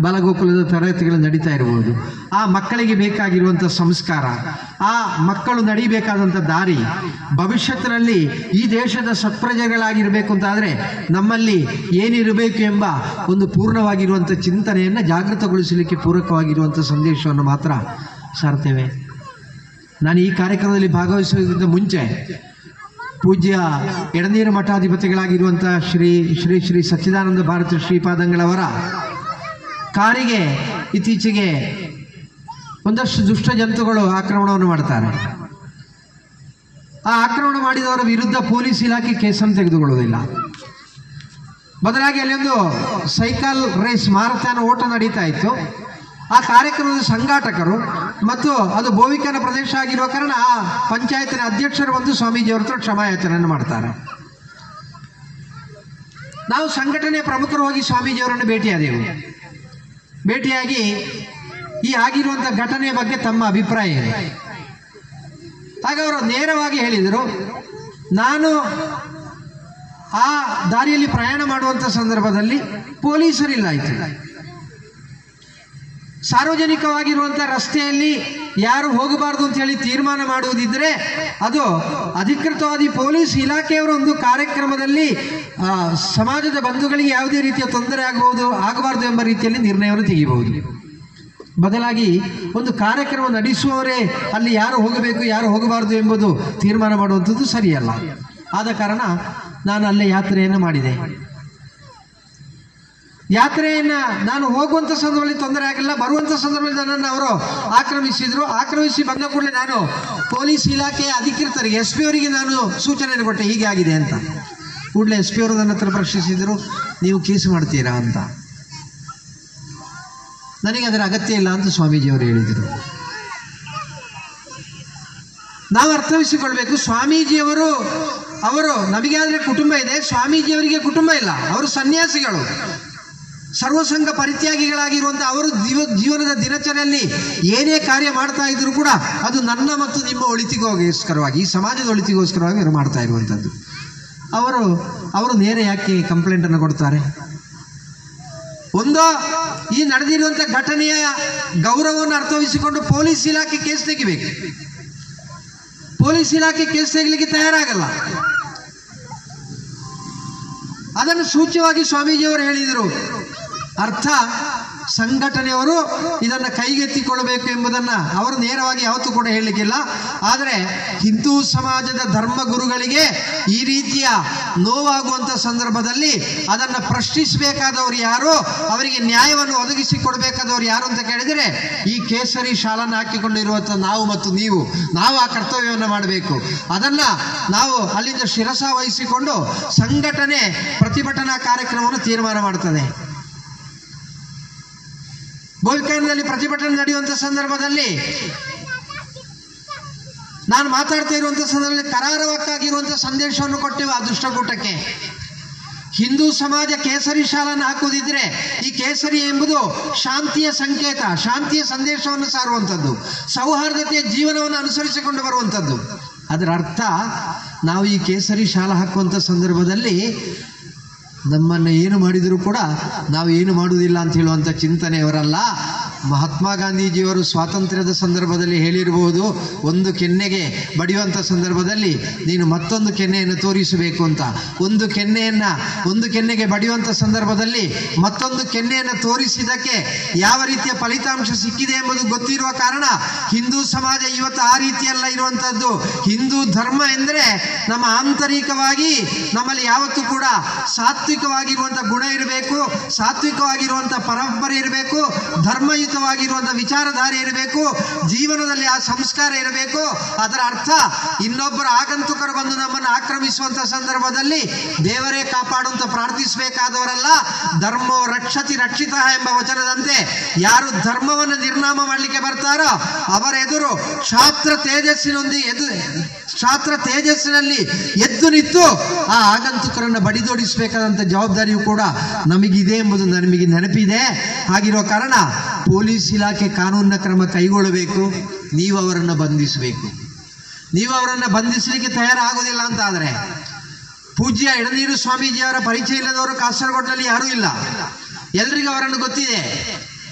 ಬಾಲಗೋಕುಲದ ತರಗತಿಗಳು ನಡೀತಾ ಇರಬಹುದು. ಆ ಮಕ್ಕಳಿಗೆ ಬೇಕಾಗಿರುವಂಥ ಸಂಸ್ಕಾರ, ಆ ಮಕ್ಕಳು ನಡಿಬೇಕಾದಂಥ ದಾರಿ, ಭವಿಷ್ಯತ್ತಿನಲ್ಲಿ ಈ ದೇಶದ ಸತ್ಪ್ರಜೆಗಳಾಗಿರಬೇಕು ಅಂತಾದರೆ ನಮ್ಮಲ್ಲಿ ಏನಿರಬೇಕು ಎಂಬ ಒಂದು ಪೂರ್ಣವಾಗಿರುವಂಥ ಚಿಂತನೆಯನ್ನು ಜಾಗೃತಗೊಳಿಸಲಿಕ್ಕೆ ಪೂರಕವಾಗಿರುವಂಥ ಸಂದೇಶವನ್ನು ಮಾತ್ರ ಸಾರ್ತೇವೆ. ನಾನು ಈ ಕಾರ್ಯಕ್ರಮದಲ್ಲಿ ಭಾಗವಹಿಸುವುದಕ್ಕಿಂತ ಮುಂಚೆ ಪೂಜ್ಯ ಎಡನೀರು ಮಠಾಧಿಪತಿಗಳಾಗಿರುವಂಥ ಶ್ರೀ ಶ್ರೀ ಶ್ರೀ ಸಚ್ಚಿದಾನಂದ ಭಾರತಿ ಶ್ರೀಪಾದಂಗಳವರ ಕಾರಿಗೆ ಇತ್ತೀಚೆಗೆ ಒಂದಷ್ಟು ದುಷ್ಟ ಜಂತುಗಳು ಆಕ್ರಮಣವನ್ನು ಮಾಡ್ತಾರೆ. ಆ ಆಕ್ರಮಣ ಮಾಡಿದವರ ವಿರುದ್ಧ ಪೊಲೀಸ್ ಇಲಾಖೆ ಕೇಸನ್ನು ತೆಗೆದುಕೊಳ್ಳುವುದಿಲ್ಲ. ಬದಲಾಗಿ ಅಲ್ಲಿ ಒಂದು ಸೈಕಲ್ ರೇಸ್ ಮಾರಥಾನ್ ಓಟ ನಡೀತಾ ಇತ್ತು. ಆ ಕಾರ್ಯಕ್ರಮದ ಸಂಘಾಟಕರು ಮತ್ತು ಅದು ಬೋವಿಕಾನ ಪ್ರದೇಶ ಆಗಿರುವ ಕಾರಣ ಆ ಪಂಚಾಯತಿನ ಅಧ್ಯಕ್ಷರು ಬಂದು ಸ್ವಾಮೀಜಿಯವರ ಹತ್ರ ಕ್ಷಮಾಯಾಚನೆಯನ್ನು ಮಾಡ್ತಾರೆ. ನಾವು ಸಂಘಟನೆಯ ಪ್ರಮುಖರು ಹೋಗಿ ಸ್ವಾಮೀಜಿಯವರನ್ನು ಭೇಟಿಯಾದೆವು. ಭೇಟಿಯಾಗಿ ಈ ಆಗಿರುವಂಥ ಘಟನೆಯ ಬಗ್ಗೆ ತಮ್ಮ ಅಭಿಪ್ರಾಯ ಏನು? ಆಗ ಅವರು ನೇರವಾಗಿ ಹೇಳಿದರು, ನಾನು ಆ ದಾರಿಯಲ್ಲಿ ಪ್ರಯಾಣ ಮಾಡುವಂಥ ಸಂದರ್ಭದಲ್ಲಿ ಪೊಲೀಸರಿಲ್ಲಾಯಿತು. ಸಾರ್ವಜನಿಕವಾಗಿರುವಂಥ ರಸ್ತೆಯಲ್ಲಿ ಯಾರು ಹೋಗಬಾರ್ದು ಅಂತ ಹೇಳಿ ತೀರ್ಮಾನ ಮಾಡುವುದಿದ್ದರೆ ಅದು ಅಧಿಕೃತವಾದಿ ಪೊಲೀಸ್ ಇಲಾಖೆಯವರ ಒಂದು ಕಾರ್ಯಕ್ರಮದಲ್ಲಿ ಸಮಾಜದ ಬಂಧುಗಳಿಗೆ ಯಾವುದೇ ರೀತಿಯ ತೊಂದರೆ ಆಗಬಾರ್ದು ಎಂಬ ರೀತಿಯಲ್ಲಿ ನಿರ್ಣಯವನ್ನು ತೆಗೆಯಬಹುದು. ಬದಲಾಗಿ ಒಂದು ಕಾರ್ಯಕ್ರಮ ನಡೆಸುವವರೇ ಅಲ್ಲಿ ಯಾರು ಹೋಗಬೇಕು ಯಾರು ಹೋಗಬಾರ್ದು ಎಂಬುದು ತೀರ್ಮಾನ ಮಾಡುವಂಥದ್ದು ಸರಿಯಲ್ಲ. ಆದ ಕಾರಣ ನಾನು ಅಲ್ಲೇ ಯಾತ್ರೆಯನ್ನು ಮಾಡಿದೆ. ಯಾತ್ರೆಯನ್ನು ನಾನು ಹೋಗುವಂಥ ಸಂದರ್ಭದಲ್ಲಿ ತೊಂದರೆ ಆಗಿಲ್ಲ, ಬರುವಂಥ ಸಂದರ್ಭದಲ್ಲಿ ನನ್ನನ್ನು ಅವರು ಆಕ್ರಮಿಸಿದರು. ಆಕ್ರಮಿಸಿ ಬಂದ ಕೂಡಲೇ ನಾನು ಪೊಲೀಸ್ ಇಲಾಖೆಯ ಅಧಿಕೃತರಿಗೆ SP ಅವರಿಗೆ ನಾನು ಸೂಚನೆಯನ್ನು ಕೊಟ್ಟೆ, ಹೀಗೆ ಆಗಿದೆ ಅಂತ. ಕೂಡಲೇ SP ಅವರು ನನ್ನ ಹತ್ರ ಪ್ರಶ್ನಿಸಿದರು, ನೀವು ಕೇಸ್ ಮಾಡ್ತೀರಾ ಅಂತ. ನನಗೆ ಅದರ ಅಗತ್ಯ ಇಲ್ಲ ಅಂತ ಸ್ವಾಮೀಜಿಯವರು ಹೇಳಿದರು. ನಾವು ಅರ್ಥವಿಸಿಕೊಳ್ಬೇಕು, ಸ್ವಾಮೀಜಿಯವರು ನಮಗೆ ಆದರೆ ಕುಟುಂಬ ಇದೆ, ಸ್ವಾಮೀಜಿಯವರಿಗೆ ಕುಟುಂಬ ಇಲ್ಲ. ಅವರು ಸನ್ಯಾಸಿಗಳು, ಸರ್ವಸಂಘ ಪರಿತ್ಯಾಗಿಗಳಾಗಿರುವಂಥ ಅವರು ಜೀವನದ ದಿನಚರಿಯಲ್ಲಿ ಏನೇ ಕಾರ್ಯ ಮಾಡ್ತಾ ಇದ್ರು ಕೂಡ ಅದು ನನ್ನ ಮತ್ತು ನಿಮ್ಮ ಒಳಿತಿಗೋಸ್ಕರವಾಗಿ, ಈ ಸಮಾಜದ ಒಳಿತಿಗೋಸ್ಕರವಾಗಿ ಅವರು ಮಾಡ್ತಾ ಇರುವಂಥದ್ದು. ಅವರು ನೇರ ಯಾಕೆ ಕಂಪ್ಲೇಂಟನ್ನು ಕೊಡ್ತಾರೆ? ಒಂದು, ಈ ನಡೆದಿರುವಂಥ ಘಟನೆಯ ಗೌರವವನ್ನು ಅರ್ಥವಿಸಿಕೊಂಡು ಪೊಲೀಸ್ ಇಲಾಖೆ ಕೇಸ್ ತೆಗಿಬೇಕು. ಪೊಲೀಸ್ ಇಲಾಖೆ ಕೇಸ್ ತೆಗಿಲಿಕ್ಕೆ ತಯಾರಾಗಲ್ಲ. ಅದನ್ನು ಸೂಚ್ಯವಾಗಿ ಸ್ವಾಮೀಜಿಯವರು ಹೇಳಿದರು. ಅರ್ಥ, ಸಂಘಟನೆಯವರು ಇದನ್ನು ಕೈಗೆತ್ತಿಕೊಳ್ಳಬೇಕು ಎಂಬುದನ್ನು ಅವರು ನೇರವಾಗಿ ಯಾವತ್ತೂ ಕೂಡ ಹೇಳಲಿಕ್ಕಿಲ್ಲ. ಆದರೆ ಹಿಂದೂ ಸಮಾಜದ ಧರ್ಮಗುರುಗಳಿಗೆ ಈ ರೀತಿಯ ನೋವಾಗುವಂಥ ಸಂದರ್ಭದಲ್ಲಿ ಅದನ್ನು ಪ್ರಶ್ನಿಸಬೇಕಾದವರು ಯಾರು, ಅವರಿಗೆ ನ್ಯಾಯವನ್ನು ಒದಗಿಸಿಕೊಡಬೇಕಾದವರು ಯಾರು ಅಂತ ಕೇಳಿದರೆ ಈ ಕೇಸರಿ ಶಾಲನ್ನು ಹಾಕಿಕೊಂಡಿರುವಂಥ ನಾವು ಮತ್ತು ನಾವು ಆ ಕರ್ತವ್ಯವನ್ನು ಮಾಡಬೇಕು. ಅದನ್ನು ನಾವು ಅಲ್ಲಿಂದ ಶಿರಸ ವಹಿಸಿಕೊಂಡು ಸಂಘಟನೆ ಪ್ರತಿಭಟನಾ ಕಾರ್ಯಕ್ರಮವನ್ನು ತೀರ್ಮಾನ ಮಾಡ್ತದೆ. ಗೋವಿಕಾಂಡದಲ್ಲಿ ಪ್ರತಿಭಟನೆ ನಡೆಯುವಂಥ ಸಂದರ್ಭದಲ್ಲಿ ನಾನು ಮಾತಾಡ್ತಾ ಇರುವಂಥ ಸಂದರ್ಭದಲ್ಲಿ ಕರಾರವಕ್ಕಾಗಿರುವಂಥ ಸಂದೇಶವನ್ನು ಕೊಟ್ಟೆವು ಆ ದುಷ್ಟಕೂಟಕ್ಕೆ. ಹಿಂದೂ ಸಮಾಜ ಕೇಸರಿ ಶಾಲನ್ನು ಹಾಕುವುದಿದ್ರೆ ಈ ಕೇಸರಿ ಎಂಬುದು ಶಾಂತಿಯ ಸಂಕೇತ, ಶಾಂತಿಯ ಸಂದೇಶವನ್ನು ಸಾರುವಂಥದ್ದು, ಸೌಹಾರ್ದತೆಯ ಜೀವನವನ್ನು ಅನುಸರಿಸಿಕೊಂಡು ಬರುವಂಥದ್ದು. ಅದರ ಅರ್ಥ, ನಾವು ಈ ಕೇಸರಿ ಶಾಲ ಹಾಕುವಂಥ ಸಂದರ್ಭದಲ್ಲಿ ನಮ್ಮನ್ನು ಏನು ಮಾಡಿದರೂ ಕೂಡ ನಾವು ಏನು ಮಾಡುವುದಿಲ್ಲ ಅಂತ ಹೇಳುವಂಥ ಚಿಂತನೆಯವರಲ್ಲ. ಮಹಾತ್ಮ ಗಾಂಧೀಜಿಯವರು ಸ್ವಾತಂತ್ರ್ಯದ ಸಂದರ್ಭದಲ್ಲಿ ಹೇಳಿರಬಹುದು, ಒಂದು ಕೆನ್ನೆಗೆ ಬಡಿಯುವಂಥ ಸಂದರ್ಭದಲ್ಲಿ ನೀನು ಮತ್ತೊಂದು ಕೆನ್ನೆಯನ್ನು ತೋರಿಸಬೇಕು ಅಂತ. ಒಂದು ಕೆನ್ನೆಗೆ ಬಡಿಯುವಂಥ ಸಂದರ್ಭದಲ್ಲಿ ಮತ್ತೊಂದು ಕೆನ್ನೆಯನ್ನು ತೋರಿಸಿದ್ದಕ್ಕೆ ಯಾವ ರೀತಿಯ ಫಲಿತಾಂಶ ಸಿಕ್ಕಿದೆ ಎಂಬುದು ಗೊತ್ತಿರುವ ಕಾರಣ ಹಿಂದೂ ಸಮಾಜ ಇವತ್ತು ಆ ರೀತಿಯಲ್ಲ ಇರುವಂಥದ್ದು. ಹಿಂದೂ ಧರ್ಮ ಎಂದರೆ ನಮ್ಮ ಆಂತರಿಕವಾಗಿ ನಮ್ಮಲ್ಲಿ ಯಾವತ್ತೂ ಕೂಡ ಸಾತ್ವಿಕವಾಗಿರುವಂಥ ಗುಣ ಇರಬೇಕು, ಸಾತ್ವಿಕವಾಗಿರುವಂಥ ಪರಂಪರೆ ಇರಬೇಕು, ಧರ್ಮಯುತವಾಗಿರುವಂಥ ವಿಚಾರಧಾರೆ ಇರಬೇಕು, ಜೀವನದಲ್ಲಿ ಆ ಸಂಸ್ಕಾರ ಇರಬೇಕು. ಅದರ ಅರ್ಥ, ಇನ್ನೊಬ್ಬರ ಆಗಂತುಕರು ಬಂದು ನಮ್ಮನ್ನು ಆಕ್ರಮಿಸುವಂಥ ಸಂದರ್ಭದಲ್ಲಿ ದೇವರೇ ಕಾಪಾಡುವಂತ ಪ್ರಾರ್ಥಿಸಬೇಕಾದವರಲ್ಲ. ಧರ್ಮೋ ರಕ್ಷತಿ ರಕ್ಷಿತ ಎಂಬ ವಚನದಂತೆ ಯಾರು ಧರ್ಮವನ್ನು ನಿರ್ನಾಮ ಮಾಡಲಿಕ್ಕೆ ಬರ್ತಾರೋ ಅವರ ಎದುರು ಕ್ಷಾತ್ರ ತೇಜಸ್ಸಿನಲ್ಲಿ ಎದ್ದು ನಿಂತು ಆ ಆಗಂತುಕರನ್ನು ಬಡಿದೋಡಿಸಬೇಕಾದಂಥ ಜವಾಬ್ದಾರಿಯು ಕೂಡ ನಮಗಿದೆ ಎಂಬುದು ನಮಗೆ ನೆನಪಿದೆ. ಹಾಗಿರೋ ಕಾರಣ ಪೊಲೀಸ್ ಇಲಾಖೆ ಕಾನೂನಿನ ಕ್ರಮ ಕೈಗೊಳ್ಳಬೇಕು. ನೀವು ಅವರನ್ನು ಬಂಧಿಸಬೇಕು. ನೀವು ಅವರನ್ನು ಬಂಧಿಸಲಿಕ್ಕೆ ತಯಾರಾಗುವುದಿಲ್ಲ ಅಂತ ಆದರೆ, ಪೂಜ್ಯ ಎಳನೀರು ಸ್ವಾಮೀಜಿಯವರ ಪರಿಚಯ ಇಲ್ಲದವರು ಕಾಸರಗೋಡಿನಲ್ಲಿ ಯಾರೂ ಇಲ್ಲ, ಎಲ್ರಿಗೂ ಅವರನ್ನು ಗೊತ್ತಿದೆ.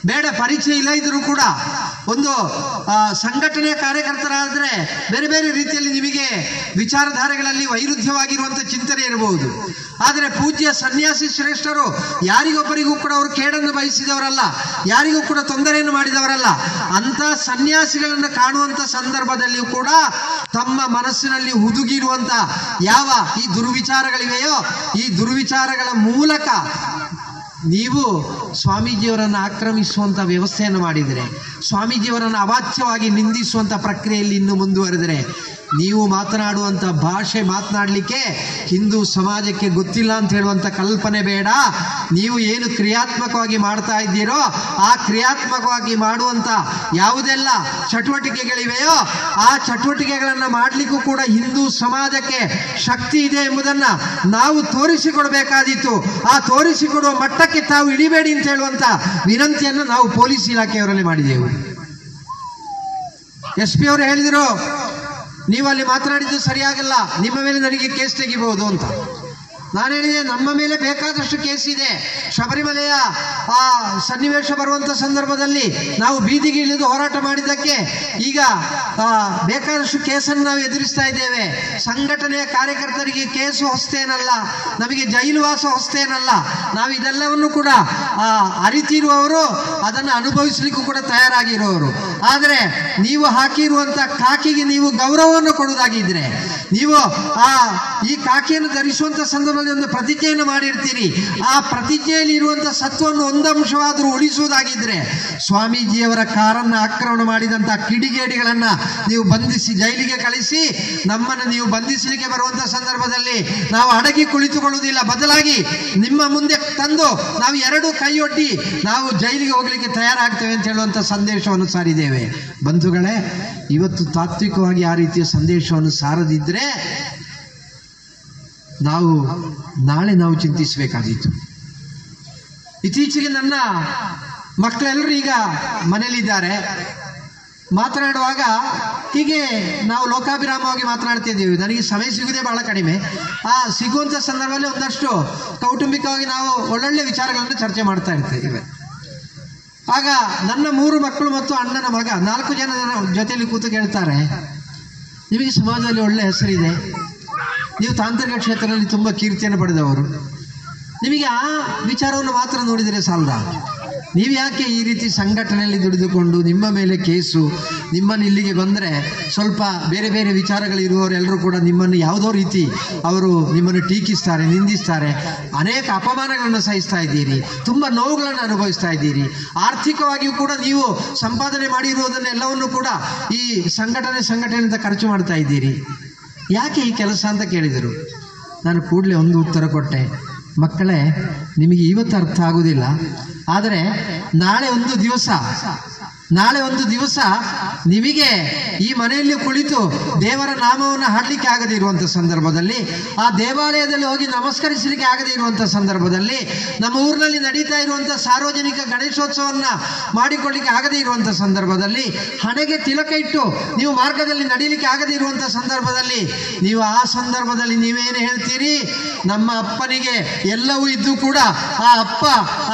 ಬೇಡ ಪರಿಚಯ ಇಲ್ಲ ಇದ್ರೂ ಕೂಡ ಒಂದು ಸಂಘಟನೆಯ ಕಾರ್ಯಕರ್ತರಾದರೆ ಬೇರೆ ಬೇರೆ ರೀತಿಯಲ್ಲಿ ನಿಮಗೆ ವಿಚಾರಧಾರೆಗಳಲ್ಲಿ ವೈರುಧ್ಯವಾಗಿರುವಂಥ ಚಿಂತನೆ ಇರಬಹುದು. ಆದರೆ ಪೂಜ್ಯ ಸನ್ಯಾಸಿ ಶ್ರೇಷ್ಠರು ಯಾರಿಗೊಬ್ಬರಿಗೂ ಕೂಡ ಅವರು ಕೇಡನ್ನು ಬಯಸಿದವರಲ್ಲ, ಯಾರಿಗೂ ಕೂಡ ತೊಂದರೆಯನ್ನು ಮಾಡಿದವರಲ್ಲ. ಅಂಥ ಸನ್ಯಾಸಿಗಳನ್ನು ಕಾಣುವಂಥ ಸಂದರ್ಭದಲ್ಲಿಯೂ ಕೂಡ ತಮ್ಮ ಮನಸ್ಸಿನಲ್ಲಿ ಹುದುಗಿರುವಂಥ ಯಾವ ಈ ದುರ್ವಿಚಾರಗಳಿವೆಯೋ ಈ ದುರ್ವಿಚಾರಗಳ ಮೂಲಕ ನೀವು ಸ್ವಾಮೀಜಿಯವರನ್ನು ಆಕ್ರಮಿಸುವಂಥ ವ್ಯವಸ್ಥೆಯನ್ನು ಮಾಡಿದರೆ, ಸ್ವಾಮೀಜಿಯವರನ್ನು ಅವಾಚ್ಯವಾಗಿ ನಿಂದಿಸುವಂಥ ಪ್ರಕ್ರಿಯೆಯಲ್ಲಿ ಇನ್ನೂ ಮುಂದುವರೆದರೆ, ನೀವು ಮಾತನಾಡುವಂಥ ಭಾಷೆ ಮಾತನಾಡಲಿಕ್ಕೆ ಹಿಂದೂ ಸಮಾಜಕ್ಕೆ ಗೊತ್ತಿಲ್ಲ ಅಂತ ಹೇಳುವಂಥ ಕಲ್ಪನೆ ಬೇಡ. ನೀವು ಏನು ಕ್ರಿಯಾತ್ಮಕವಾಗಿ ಮಾಡ್ತಾ ಇದ್ದೀರೋ ಆ ಕ್ರಿಯಾತ್ಮಕವಾಗಿ ಮಾಡುವಂಥ ಯಾವುದೆಲ್ಲ ಚಟುವಟಿಕೆಗಳಿವೆಯೋ ಆ ಚಟುವಟಿಕೆಗಳನ್ನು ಮಾಡಲಿಕ್ಕೂ ಕೂಡ ಹಿಂದೂ ಸಮಾಜಕ್ಕೆ ಶಕ್ತಿ ಇದೆ ಎಂಬುದನ್ನು ನಾವು ತೋರಿಸಿಕೊಡಬೇಕಾದೀತು. ಆ ತೋರಿಸಿಕೊಡುವ ಮಟ್ಟಕ್ಕೆ ತಾವು ಇಳಿಬೇಡಿ ಅಂತ ಹೇಳುವಂಥ ವಿನಂತಿಯನ್ನು ನಾವು ಪೊಲೀಸ್ ಇಲಾಖೆಯವರಲ್ಲಿ ಮಾಡಿದೆವು. SP ಅವರು ಹೇಳಿದರು, ನೀವು ಅಲ್ಲಿ ಮಾತನಾಡಿದ್ದು ಸರಿಯಾಗಲ್ಲ, ನಿಮ್ಮ ಮೇಲೆ ನನಗೆ ಕೇಸ್ ತೆಗಿಬಹುದು ಅಂತ. ನಾನು ಹೇಳಿದೆ, ನಮ್ಮ ಮೇಲೆ ಬೇಕಾದಷ್ಟು ಕೇಸ್ ಇದೆ. ಶಬರಿಮಲೆಯ ಆ ಸನ್ನಿವೇಶ ಬರುವಂಥ ಸಂದರ್ಭದಲ್ಲಿ ನಾವು ಬೀದಿಗೆ ಇಳಿದು ಹೋರಾಟ ಮಾಡಿದ್ದಕ್ಕೆ ಈಗ ಬೇಕಾದಷ್ಟು ಕೇಸನ್ನು ನಾವು ಎದುರಿಸ್ತಾ ಇದ್ದೇವೆ. ಸಂಘಟನೆಯ ಕಾರ್ಯಕರ್ತರಿಗೆ ಕೇಸು ಹೊಸ್ತೇನಲ್ಲ, ನಮಗೆ ಜೈಲು ವಾಸ ಹೊಸ್ತೇನಲ್ಲ. ನಾವು ಇದೆಲ್ಲವನ್ನು ಕೂಡ ಅರಿತಿರುವವರು, ಅದನ್ನು ಅನುಭವಿಸಲಿಕ್ಕೂ ಕೂಡ ತಯಾರಾಗಿರುವವರು. ಆದರೆ ನೀವು ಹಾಕಿರುವಂಥ ಕಾಕಿಗೆ ನೀವು ಗೌರವವನ್ನು ಕೊಡುವುದಾಗಿದ್ರೆ, ನೀವು ಈ ಕಾಕಿಯನ್ನು ಧರಿಸುವಂಥ ಸಂದರ್ಭದಲ್ಲಿ ಒಂದು ಪ್ರತಿಜ್ಞೆಯನ್ನು ಮಾಡಿರ್ತೀರಿ. ಆ ಪ್ರತಿಜ್ಞೆಯಲ್ಲಿ ಇರುವಂಥ ಸತ್ವವನ್ನು ಒಂದಂಶವಾದರೂ ಉಳಿಸುವುದಾಗಿದ್ರೆ, ಸ್ವಾಮೀಜಿಯವರ ಕಾರನ್ನು ಆಕ್ರಮಣ ಮಾಡಿದಂಥ ಕಿಡಿಗೇಡಿಗಳನ್ನು ನೀವು ಬಂಧಿಸಿ ಜೈಲಿಗೆ ಕಳಿಸಿ, ನಮ್ಮನ್ನು ನೀವು ಬಂಧಿಸಲಿಕ್ಕೆ ಬರುವಂಥ ಸಂದರ್ಭದಲ್ಲಿ ನಾವು ಅಡಗಿ ಕುಳಿತುಕೊಳ್ಳುವುದಿಲ್ಲ. ಬದಲಾಗಿ ನಿಮ್ಮ ಮುಂದೆ ತಂದು ನಾವು ಎರಡು ಕೈಯೊಡ್ಡಿ ನಾವು ಜೈಲಿಗೆ ಹೋಗಲಿಕ್ಕೆ ತಯಾರಾಗ್ತೇವೆ ಅಂತ ಹೇಳುವಂಥ ಸಂದೇಶವನ್ನು ಸಾರಿದ್ದೇವೆ. ಬಂಧುಗಳೇ, ಇವತ್ತು ತಾತ್ವಿಕವಾಗಿ ಆ ರೀತಿಯ ಸಂದೇಶವನ್ನು ಸಾರದಿದ್ದರೆ ನಾಳೆ ನಾವು ಚಿಂತಿಸಬೇಕಾದೀತು. ಇತ್ತೀಚೆಗೆ ನನ್ನ ಮಕ್ಕಳೆಲ್ಲರೂ ಈಗ ಮನೆಯಲ್ಲಿದ್ದಾರೆ. ಮಾತನಾಡುವಾಗ ಹೀಗೆ ನಾವು ಲೋಕಾಭಿರಾಮವಾಗಿ ಮಾತನಾಡ್ತಿದ್ದೀವಿ. ನನಗೆ ಸಮಯ ಸಿಗುವುದೇ ಬಹಳ ಕಡಿಮೆ. ಆ ಸಿಗುವಂಥ ಸಂದರ್ಭದಲ್ಲಿ ಒಂದಷ್ಟು ಕೌಟುಂಬಿಕವಾಗಿ ನಾವು ಒಳ್ಳೊಳ್ಳೆ ವಿಚಾರಗಳನ್ನು ಚರ್ಚೆ ಮಾಡ್ತಾ ಇರ್ತೇವೆ. ಆಗ ನನ್ನ 3 ಮಕ್ಕಳು ಮತ್ತು ಅಣ್ಣನ ಮಗ 4 ಜನ ನನ್ನ ಜೊತೆಯಲ್ಲಿ ಕೂತು ಕೇಳ್ತಾರೆ, ನಿಮಗೆ ಸಮಾಜದಲ್ಲಿ ಒಳ್ಳೆ ಹೆಸರಿದೆ, ನೀವು ತಾಂತ್ರಿಕ ಕ್ಷೇತ್ರದಲ್ಲಿ ತುಂಬ ಕೀರ್ತಿಯನ್ನು ಪಡೆದವರು, ನಿಮಗೆ ಆ ವಿಚಾರವನ್ನು ಮಾತ್ರ ನೋಡಿದರೆ ಸಾಲದ, ನೀವು ಯಾಕೆ ಈ ರೀತಿ ಸಂಘಟನೆಯಲ್ಲಿ ದುಡಿದುಕೊಂಡು ನಿಮ್ಮ ಮೇಲೆ ಕೇಸು, ನಿಮ್ಮನ್ನು ಇಲ್ಲಿಗೆ ಬಂದರೆ ಸ್ವಲ್ಪ ಬೇರೆ ಬೇರೆ ವಿಚಾರಗಳಿರುವವರೆಲ್ಲರೂ ಕೂಡ ನಿಮ್ಮನ್ನು ಯಾವುದೋ ರೀತಿ ಅವರು ನಿಮ್ಮನ್ನು ಟೀಕಿಸ್ತಾರೆ, ನಿಂದಿಸ್ತಾರೆ, ಅನೇಕ ಅಪಮಾನಗಳನ್ನು ಸಹಿಸ್ತಾ ಇದ್ದೀರಿ, ತುಂಬ ನೋವುಗಳನ್ನು ಅನುಭವಿಸ್ತಾ ಇದ್ದೀರಿ, ಆರ್ಥಿಕವಾಗಿಯೂ ಕೂಡ ನೀವು ಸಂಪಾದನೆ ಮಾಡಿರುವುದನ್ನೆಲ್ಲವನ್ನು ಕೂಡ ಈ ಸಂಘಟನೆಯಿಂದ ಖರ್ಚು ಮಾಡ್ತಾ ಇದ್ದೀರಿ, ಯಾಕೆ ಈ ಕೆಲಸ ಅಂತ ಕೇಳಿದರು. ನಾನು ಕೂಡಲೇ ಒಂದು ಉತ್ತರ ಕೊಟ್ಟೆ, ಮಕ್ಕಳೇ, ನಿಮಗೆ ಇವತ್ತು ಅರ್ಥ ಆಗುವುದಿಲ್ಲ, ಆದರೆ ನಾಳೆ ಒಂದು ದಿವಸ ನಿಮಗೆ ಈ ಮನೆಯಲ್ಲಿ ಕುಳಿತು ದೇವರ ನಾಮವನ್ನು ಹಾಡಲಿಕ್ಕೆ ಆಗದೇ ಇರುವಂಥ ಸಂದರ್ಭದಲ್ಲಿ, ಆ ದೇವಾಲಯದಲ್ಲಿ ಹೋಗಿ ನಮಸ್ಕರಿಸಲಿಕ್ಕೆ ಆಗದೇ ಇರುವಂಥ ಸಂದರ್ಭದಲ್ಲಿ, ನಮ್ಮ ಊರಿನಲ್ಲಿ ನಡೀತಾ ಇರುವಂಥ ಸಾರ್ವಜನಿಕ ಗಣೇಶೋತ್ಸವವನ್ನು ಮಾಡಿಕೊಳ್ಳಿಕ್ಕೆ ಆಗದೇ ಇರುವಂಥ ಸಂದರ್ಭದಲ್ಲಿ, ಹಣೆಗೆ ತಿಲಕ ಇಟ್ಟು ನೀವು ಮಾರ್ಗದಲ್ಲಿ ನಡೀಲಿಕ್ಕೆ ಆಗದೇ ಇರುವಂಥ ಸಂದರ್ಭದಲ್ಲಿ, ನೀವು ಆ ಸಂದರ್ಭದಲ್ಲಿ ನೀವೇನು ಹೇಳ್ತೀರಿ, ನಮ್ಮ ಅಪ್ಪನಿಗೆ ಎಲ್ಲವೂ ಇದ್ದು ಕೂಡ ಆ ಅಪ್ಪ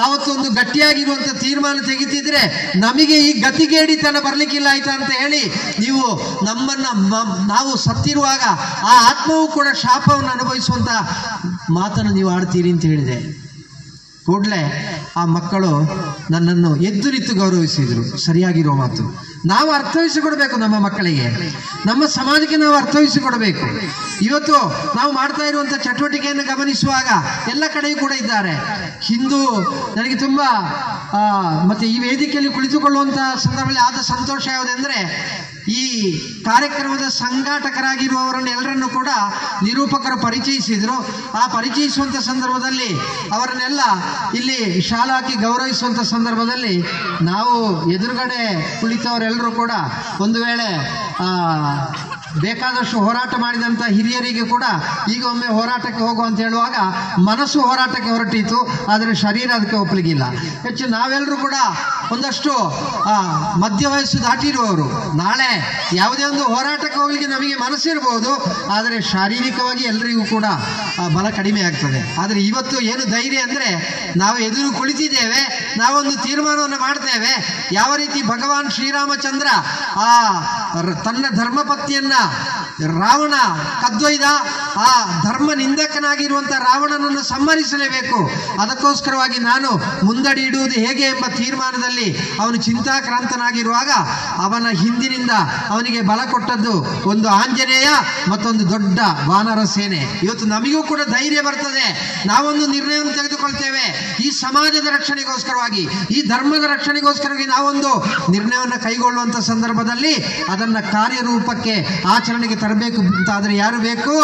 ಆವತ್ತೊಂದು ಗಟ್ಟಿಯಾಗಿರುವಂಥ ತೀರ್ಮಾನ ತೆಗಿತಿದ್ರೆ ನಮಗೆ ಈ ಗತಿಗೇಡಿತನ ಬರಲಿಕ್ಕಿಲ್ಲ ಆಯ್ತಾ ಅಂತ ಹೇಳಿ ನೀವು ನಾವು ಸತ್ತಿರುವಾಗ ಆ ಆತ್ಮವೂ ಕೂಡ ಶಾಪವನ್ನು ಅನುಭವಿಸುವಂತ ಮಾತನ್ನು ನೀವು ಆಡ್ತೀರಿ ಅಂತ ಹೇಳಿದೆ. ಕೂಡಲೇ ಆ ಮಕ್ಕಳು ನನ್ನನ್ನು ಎದ್ದು ನಿಂತು ಗೌರವಿಸಿದರು. ಸರಿಯಾಗಿರೋ ಮಾತು. ನಾವು ಅರ್ಥವಿಸಿಕೊಡ್ಬೇಕು ನಮ್ಮ ಮಕ್ಕಳಿಗೆ, ನಮ್ಮ ಸಮಾಜಕ್ಕೆ ನಾವು ಅರ್ಥವಿಸಿಕೊಡಬೇಕು. ಇವತ್ತು ನಾವು ಮಾಡ್ತಾ ಇರುವಂಥ ಚಟುವಟಿಕೆಯನ್ನು ಗಮನಿಸುವಾಗ ಎಲ್ಲ ಕಡೆಯೂ ಕೂಡ ಇದ್ದಾರೆ ಹಿಂದೂ. ನನಗೆ ತುಂಬ ಮತ್ತೆ ಈ ವೇದಿಕೆಯಲ್ಲಿ ಕುಳಿತುಕೊಳ್ಳುವಂಥ ಸಂದರ್ಭದಲ್ಲಿ ಆದ ಸಂತೋಷ ಯಾವುದೆಂದರೆ, ಈ ಕಾರ್ಯಕ್ರಮದ ಸಂಘಾಟಕರಾಗಿರುವವರನ್ನು ಎಲ್ಲರನ್ನು ಕೂಡ ನಿರೂಪಕರು ಪರಿಚಯಿಸಿದರು. ಆ ಪರಿಚಯಿಸುವಂಥ ಸಂದರ್ಭದಲ್ಲಿ ಅವರನ್ನೆಲ್ಲ ಇಲ್ಲಿ ಶಾಲಾ ಹಾಕಿ ಗೌರವಿಸುವಂಥ ಸಂದರ್ಭದಲ್ಲಿ ನಾವು ಎದುರುಗಡೆ ಕುಳಿತವರೆಲ್ಲರೂ ಕೂಡ ಒಂದು ವೇಳೆ ಬೇಕಾದಷ್ಟು ಹೋರಾಟ ಮಾಡಿದಂಥ ಹಿರಿಯರಿಗೆ ಕೂಡ ಈಗ ಒಮ್ಮೆ ಹೋರಾಟಕ್ಕೆ ಹೋಗು ಅಂತ ಹೇಳುವಾಗ ಮನಸ್ಸು ಹೋರಾಟಕ್ಕೆ ಹೊರಟಿತು, ಆದರೆ ಶರೀರ ಅದಕ್ಕೆ ಒಪ್ಪಲಿಕ್ಕಿಲ್ಲ. ಹೆಚ್ಚು ನಾವೆಲ್ಲರೂ ಕೂಡ ಒಂದಷ್ಟು ಮಧ್ಯ ವಯಸ್ಸು ದಾಟಿರುವವರು. ನಾಳೆ ಯಾವುದೇ ಒಂದು ಹೋರಾಟಕ್ಕೆ ಹೋಗ್ಲಿಕ್ಕೆ ನಮಗೆ ಮನಸ್ಸಿರ್ಬೋದು, ಆದರೆ ಶಾರೀರಿಕವಾಗಿ ಎಲ್ಲರಿಗೂ ಕೂಡ ಬಲ ಕಡಿಮೆ ಆಗ್ತದೆ. ಆದರೆ ಇವತ್ತು ಏನು ಧೈರ್ಯ ಅಂದರೆ, ನಾವು ಎದುರು ಕುಳಿತಿದ್ದೇವೆ, ನಾವೊಂದು ತೀರ್ಮಾನವನ್ನು ಮಾಡ್ತೇವೆ. ಯಾವ ರೀತಿ ಭಗವಾನ್ ಶ್ರೀರಾಮಚಂದ್ರ ತನ್ನ ಧರ್ಮಪತ್ನಿಯನ್ನ ರಾವಣ ಕದ್ದೊಯ್ದ, ಆ ಧರ್ಮ ನಿಂದಕನಾಗಿರುವಂಥ ರಾವಣನನ್ನು ಸಂಹರಿಸಲೇಬೇಕು, ಅದಕ್ಕೋಸ್ಕರವಾಗಿ ನಾನು ಮುಂದಡಿ ಇಡುವುದು ಹೇಗೆ ಎಂಬ ತೀರ್ಮಾನದಲ್ಲಿ ಅವನು ಚಿಂತಾಕ್ರಾಂತನಾಗಿರುವಾಗ ಅವನ ಹಿಂದಿನಿಂದ ಅವನಿಗೆ ಬಲ ಕೊಟ್ಟದ್ದು ಒಂದು ಆಂಜನೇಯ, ಮತ್ತೊಂದು ದೊಡ್ಡ ವಾನರ ಸೇನೆ. ಇವತ್ತು ನಮಗೂ ಕೂಡ ಧೈರ್ಯ ಬರ್ತದೆ, ನಾವೊಂದು ನಿರ್ಣಯವನ್ನು ತೆಗೆದುಕೊಳ್ತೇವೆ. ಈ ಸಮಾಜದ ರಕ್ಷಣೆಗೋಸ್ಕರವಾಗಿ, ಈ ಧರ್ಮದ ರಕ್ಷಣೆಗೋಸ್ಕರವಾಗಿ ನಾವೊಂದು ನಿರ್ಣಯವನ್ನು ಕೈಗೊಳ್ಳುವಂಥ ಸಂದರ್ಭದಲ್ಲಿ ಅದನ್ನು ಕಾರ್ಯರೂಪಕ್ಕೆ ಆಚರಣೆಗೆ ತರಬೇಕು ಅಂತಾದರೆ ಯಾರು ಬೇಕು?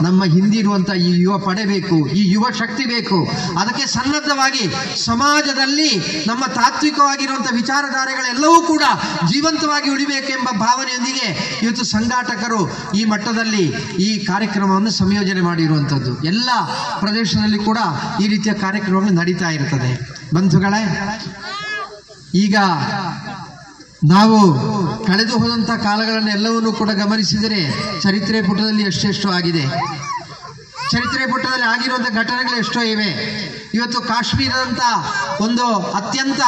ನಮ್ಮ ಹಿಂದಿರುವಂಥ ಈ ಯುವ ಪಡೆ ಬೇಕು, ಈ ಯುವ ಶಕ್ತಿ ಬೇಕು. ಅದಕ್ಕೆ ಸನ್ನದ್ಧವಾಗಿ ಸಮಾಜದಲ್ಲಿ ನಮ್ಮ ತಾತ್ವಿಕವಾಗಿರುವಂಥ ವಿಚಾರಧಾರೆಗಳೆಲ್ಲವೂ ಕೂಡ ಜೀವಂತವಾಗಿ ಉಳಿಬೇಕೆಂಬ ಭಾವನೆಯೊಂದಿಗೆ ಇವತ್ತು ಸಂಘಾಟಕರು ಈ ಮಟ್ಟದಲ್ಲಿ ಈ ಕಾರ್ಯಕ್ರಮವನ್ನು ಸಂಯೋಜನೆ ಮಾಡಿರುವಂಥದ್ದು. ಎಲ್ಲ ಪ್ರದೇಶದಲ್ಲಿ ಕೂಡ ಈ ರೀತಿಯ ಕಾರ್ಯಕ್ರಮಗಳು ನಡೀತಾ ಇರ್ತದೆ. ಬಂಧುಗಳೇ, ಈಗ ನಾವು ಕಳೆದು ಹೋದಂಥ ಕಾಲಗಳನ್ನೆಲ್ಲವನ್ನೂ ಕೂಡ ಗಮನಿಸಿದರೆ ಚರಿತ್ರೆ ಪುಟದಲ್ಲಿ ಎಷ್ಟೆಷ್ಟು ಆಗಿದೆ, ಚರಿತ್ರೆ ಪುಟದಲ್ಲಿ ಆಗಿರುವಂಥ ಘಟನೆಗಳು ಎಷ್ಟೋ ಇವೆ. ಇವತ್ತು ಕಾಶ್ಮೀರದಂಥ ಒಂದು ಅತ್ಯಂತ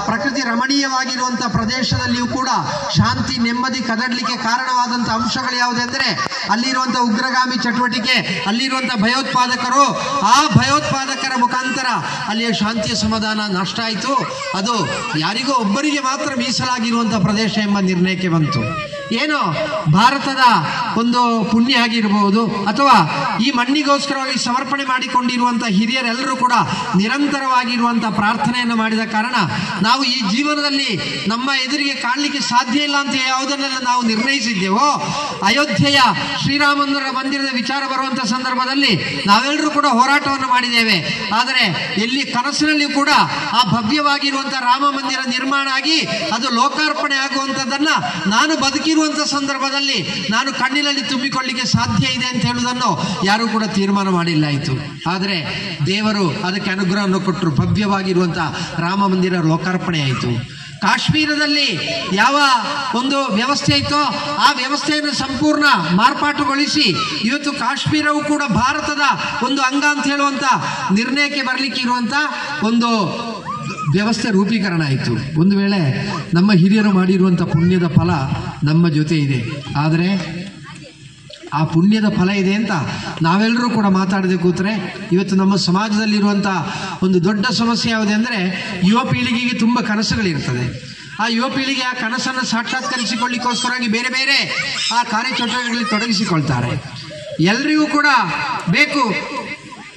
ಪ್ರಕೃತಿ ರಮಣೀಯವಾಗಿರುವಂಥ ಪ್ರದೇಶದಲ್ಲಿಯೂ ಕೂಡ ಶಾಂತಿ ನೆಮ್ಮದಿ ಕದಡಲಿಕ್ಕೆ ಕಾರಣವಾದಂಥ ಅಂಶಗಳು ಯಾವುದೆಂದರೆ, ಅಲ್ಲಿರುವಂಥ ಉಗ್ರಗಾಮಿ ಚಟುವಟಿಕೆ, ಅಲ್ಲಿರುವಂಥ ಭಯೋತ್ಪಾದಕರು, ಆ ಭಯೋತ್ಪಾದಕರ ಮುಖಾಂತರ ಅಲ್ಲಿಯ ಶಾಂತಿಯ ಸಮಾಧಾನ ನಷ್ಟ ಆಯಿತು. ಅದು ಯಾರಿಗೋ ಒಬ್ಬರಿಗೆ ಮಾತ್ರ ಮೀಸಲಾಗಿರುವಂಥ ಪ್ರದೇಶ ಎಂಬ ನಿರ್ಣಯಕ್ಕೆ ಬಂತು. ಏನೋ ಭಾರತದ ಒಂದು ಪುಣ್ಯ ಆಗಿರಬಹುದು, ಅಥವಾ ಈ ಮಣ್ಣಿಗೋಸ್ಕರವಾಗಿ ಸಮರ್ಪಣೆ ಮಾಡಿಕೊಂಡಿರುವಂಥ ಹಿರಿಯರೆಲ್ಲರೂ ಕೂಡ ನಿರಂತರವಾಗಿರುವಂಥ ಪ್ರಾರ್ಥನೆಯನ್ನು ಮಾಡಿದ ಕಾರಣ ನಾವು ಈ ಜೀವನದಲ್ಲಿ ನಮ್ಮ ಎದುರಿಗೆ ಕಾಣಲಿಕ್ಕೆ ಸಾಧ್ಯ ಇಲ್ಲ ಅಂತ ಯಾವುದನ್ನೆಲ್ಲ ನಾವು ನಿರ್ಣಯಿಸಿದ್ದೇವೋ, ಅಯೋಧ್ಯೆಯ ಶ್ರೀರಾಮನ ಮಂದಿರದ ವಿಚಾರ ಬರುವಂಥ ಸಂದರ್ಭದಲ್ಲಿ ನಾವೆಲ್ಲರೂ ಕೂಡ ಹೋರಾಟವನ್ನು ಮಾಡಿದ್ದೇವೆ. ಆದರೆ ಎಲ್ಲಿ ಕನಸಿನಲ್ಲಿ ಕೂಡ ಆ ಭವ್ಯವಾಗಿರುವಂಥ ರಾಮ ಮಂದಿರ ನಿರ್ಮಾಣ ಆಗಿ ಅದು ಲೋಕಾರ್ಪಣೆ ಆಗುವಂಥದ್ದನ್ನು ನಾನು ಬದುಕಿರುವಂಥ ಸಂದರ್ಭದಲ್ಲಿ ನಾನು ಕಣ್ಣಿನಲ್ಲಿ ತುಂಬಿಕೊಳ್ಳಿಕ್ಕೆ ಸಾಧ್ಯ ಇದೆ ಅಂತ ಹೇಳುವುದನ್ನು ಯಾರೂ ಕೂಡ ತೀರ್ಮಾನ ಮಾಡಿಲ್ಲ ಆಯಿತು. ಆದರೆ ದೇವರು ಅದಕ್ಕೆ ಅನುಗ್ರಹವನ್ನು ಕೊಟ್ಟರು. ಭವ್ಯವಾಗಿರುವಂಥ ರಾಮ ಮಂದಿರ ಲೋಕಾರ್ಪಣೆ ಆಯಿತು. ಕಾಶ್ಮೀರದಲ್ಲಿ ಯಾವ ಒಂದು ವ್ಯವಸ್ಥೆ ಇತ್ತೋ ಆ ವ್ಯವಸ್ಥೆಯನ್ನು ಸಂಪೂರ್ಣ ಮಾರ್ಪಾಟುಗೊಳಿಸಿ ಇವತ್ತು ಕಾಶ್ಮೀರವು ಕೂಡ ಭಾರತದ ಒಂದು ಅಂಗ ಅಂತ ಹೇಳುವಂಥ ನಿರ್ಣಯಕ್ಕೆ ಬರಲಿಕ್ಕೆ ಇರುವಂಥ ಒಂದು ವ್ಯವಸ್ಥೆ ರೂಪೀಕರಣ ಆಯಿತು. ಒಂದು ವೇಳೆ ನಮ್ಮ ಹಿರಿಯರು ಮಾಡಿರುವಂಥ ಪುಣ್ಯದ ಫಲ ನಮ್ಮ ಜೊತೆ ಇದೆ. ಆದರೆ ಆ ಪುಣ್ಯದ ಫಲ ಇದೆ ಅಂತ ನಾವೆಲ್ಲರೂ ಕೂಡ ಮಾತಾಡದೆ ಕೂತ್ರೆ ಇವತ್ತು ನಮ್ಮ ಸಮಾಜದಲ್ಲಿರುವಂಥ ಒಂದು ದೊಡ್ಡ ಸಮಸ್ಯೆ ಯಾವುದೇ ಅಂದರೆ ಯುವ ಪೀಳಿಗೆಗೆ ತುಂಬ ಕನಸುಗಳಿರ್ತದೆ. ಆ ಯುವ ಪೀಳಿಗೆ ಆ ಕನಸನ್ನು ಸಾಕ್ಷಾತ್ಕರಿಸಿಕೊಳ್ಳಿಕ್ಕೋಸ್ಕರವಾಗಿ ಬೇರೆ ಬೇರೆ ಆ ಕಾರ್ಯಚಟುವಟಿಕೆಗಳಲ್ಲಿ ತೊಡಗಿಸಿಕೊಳ್ತಾರೆ. ಎಲ್ರಿಗೂ ಕೂಡ ಬೇಕು.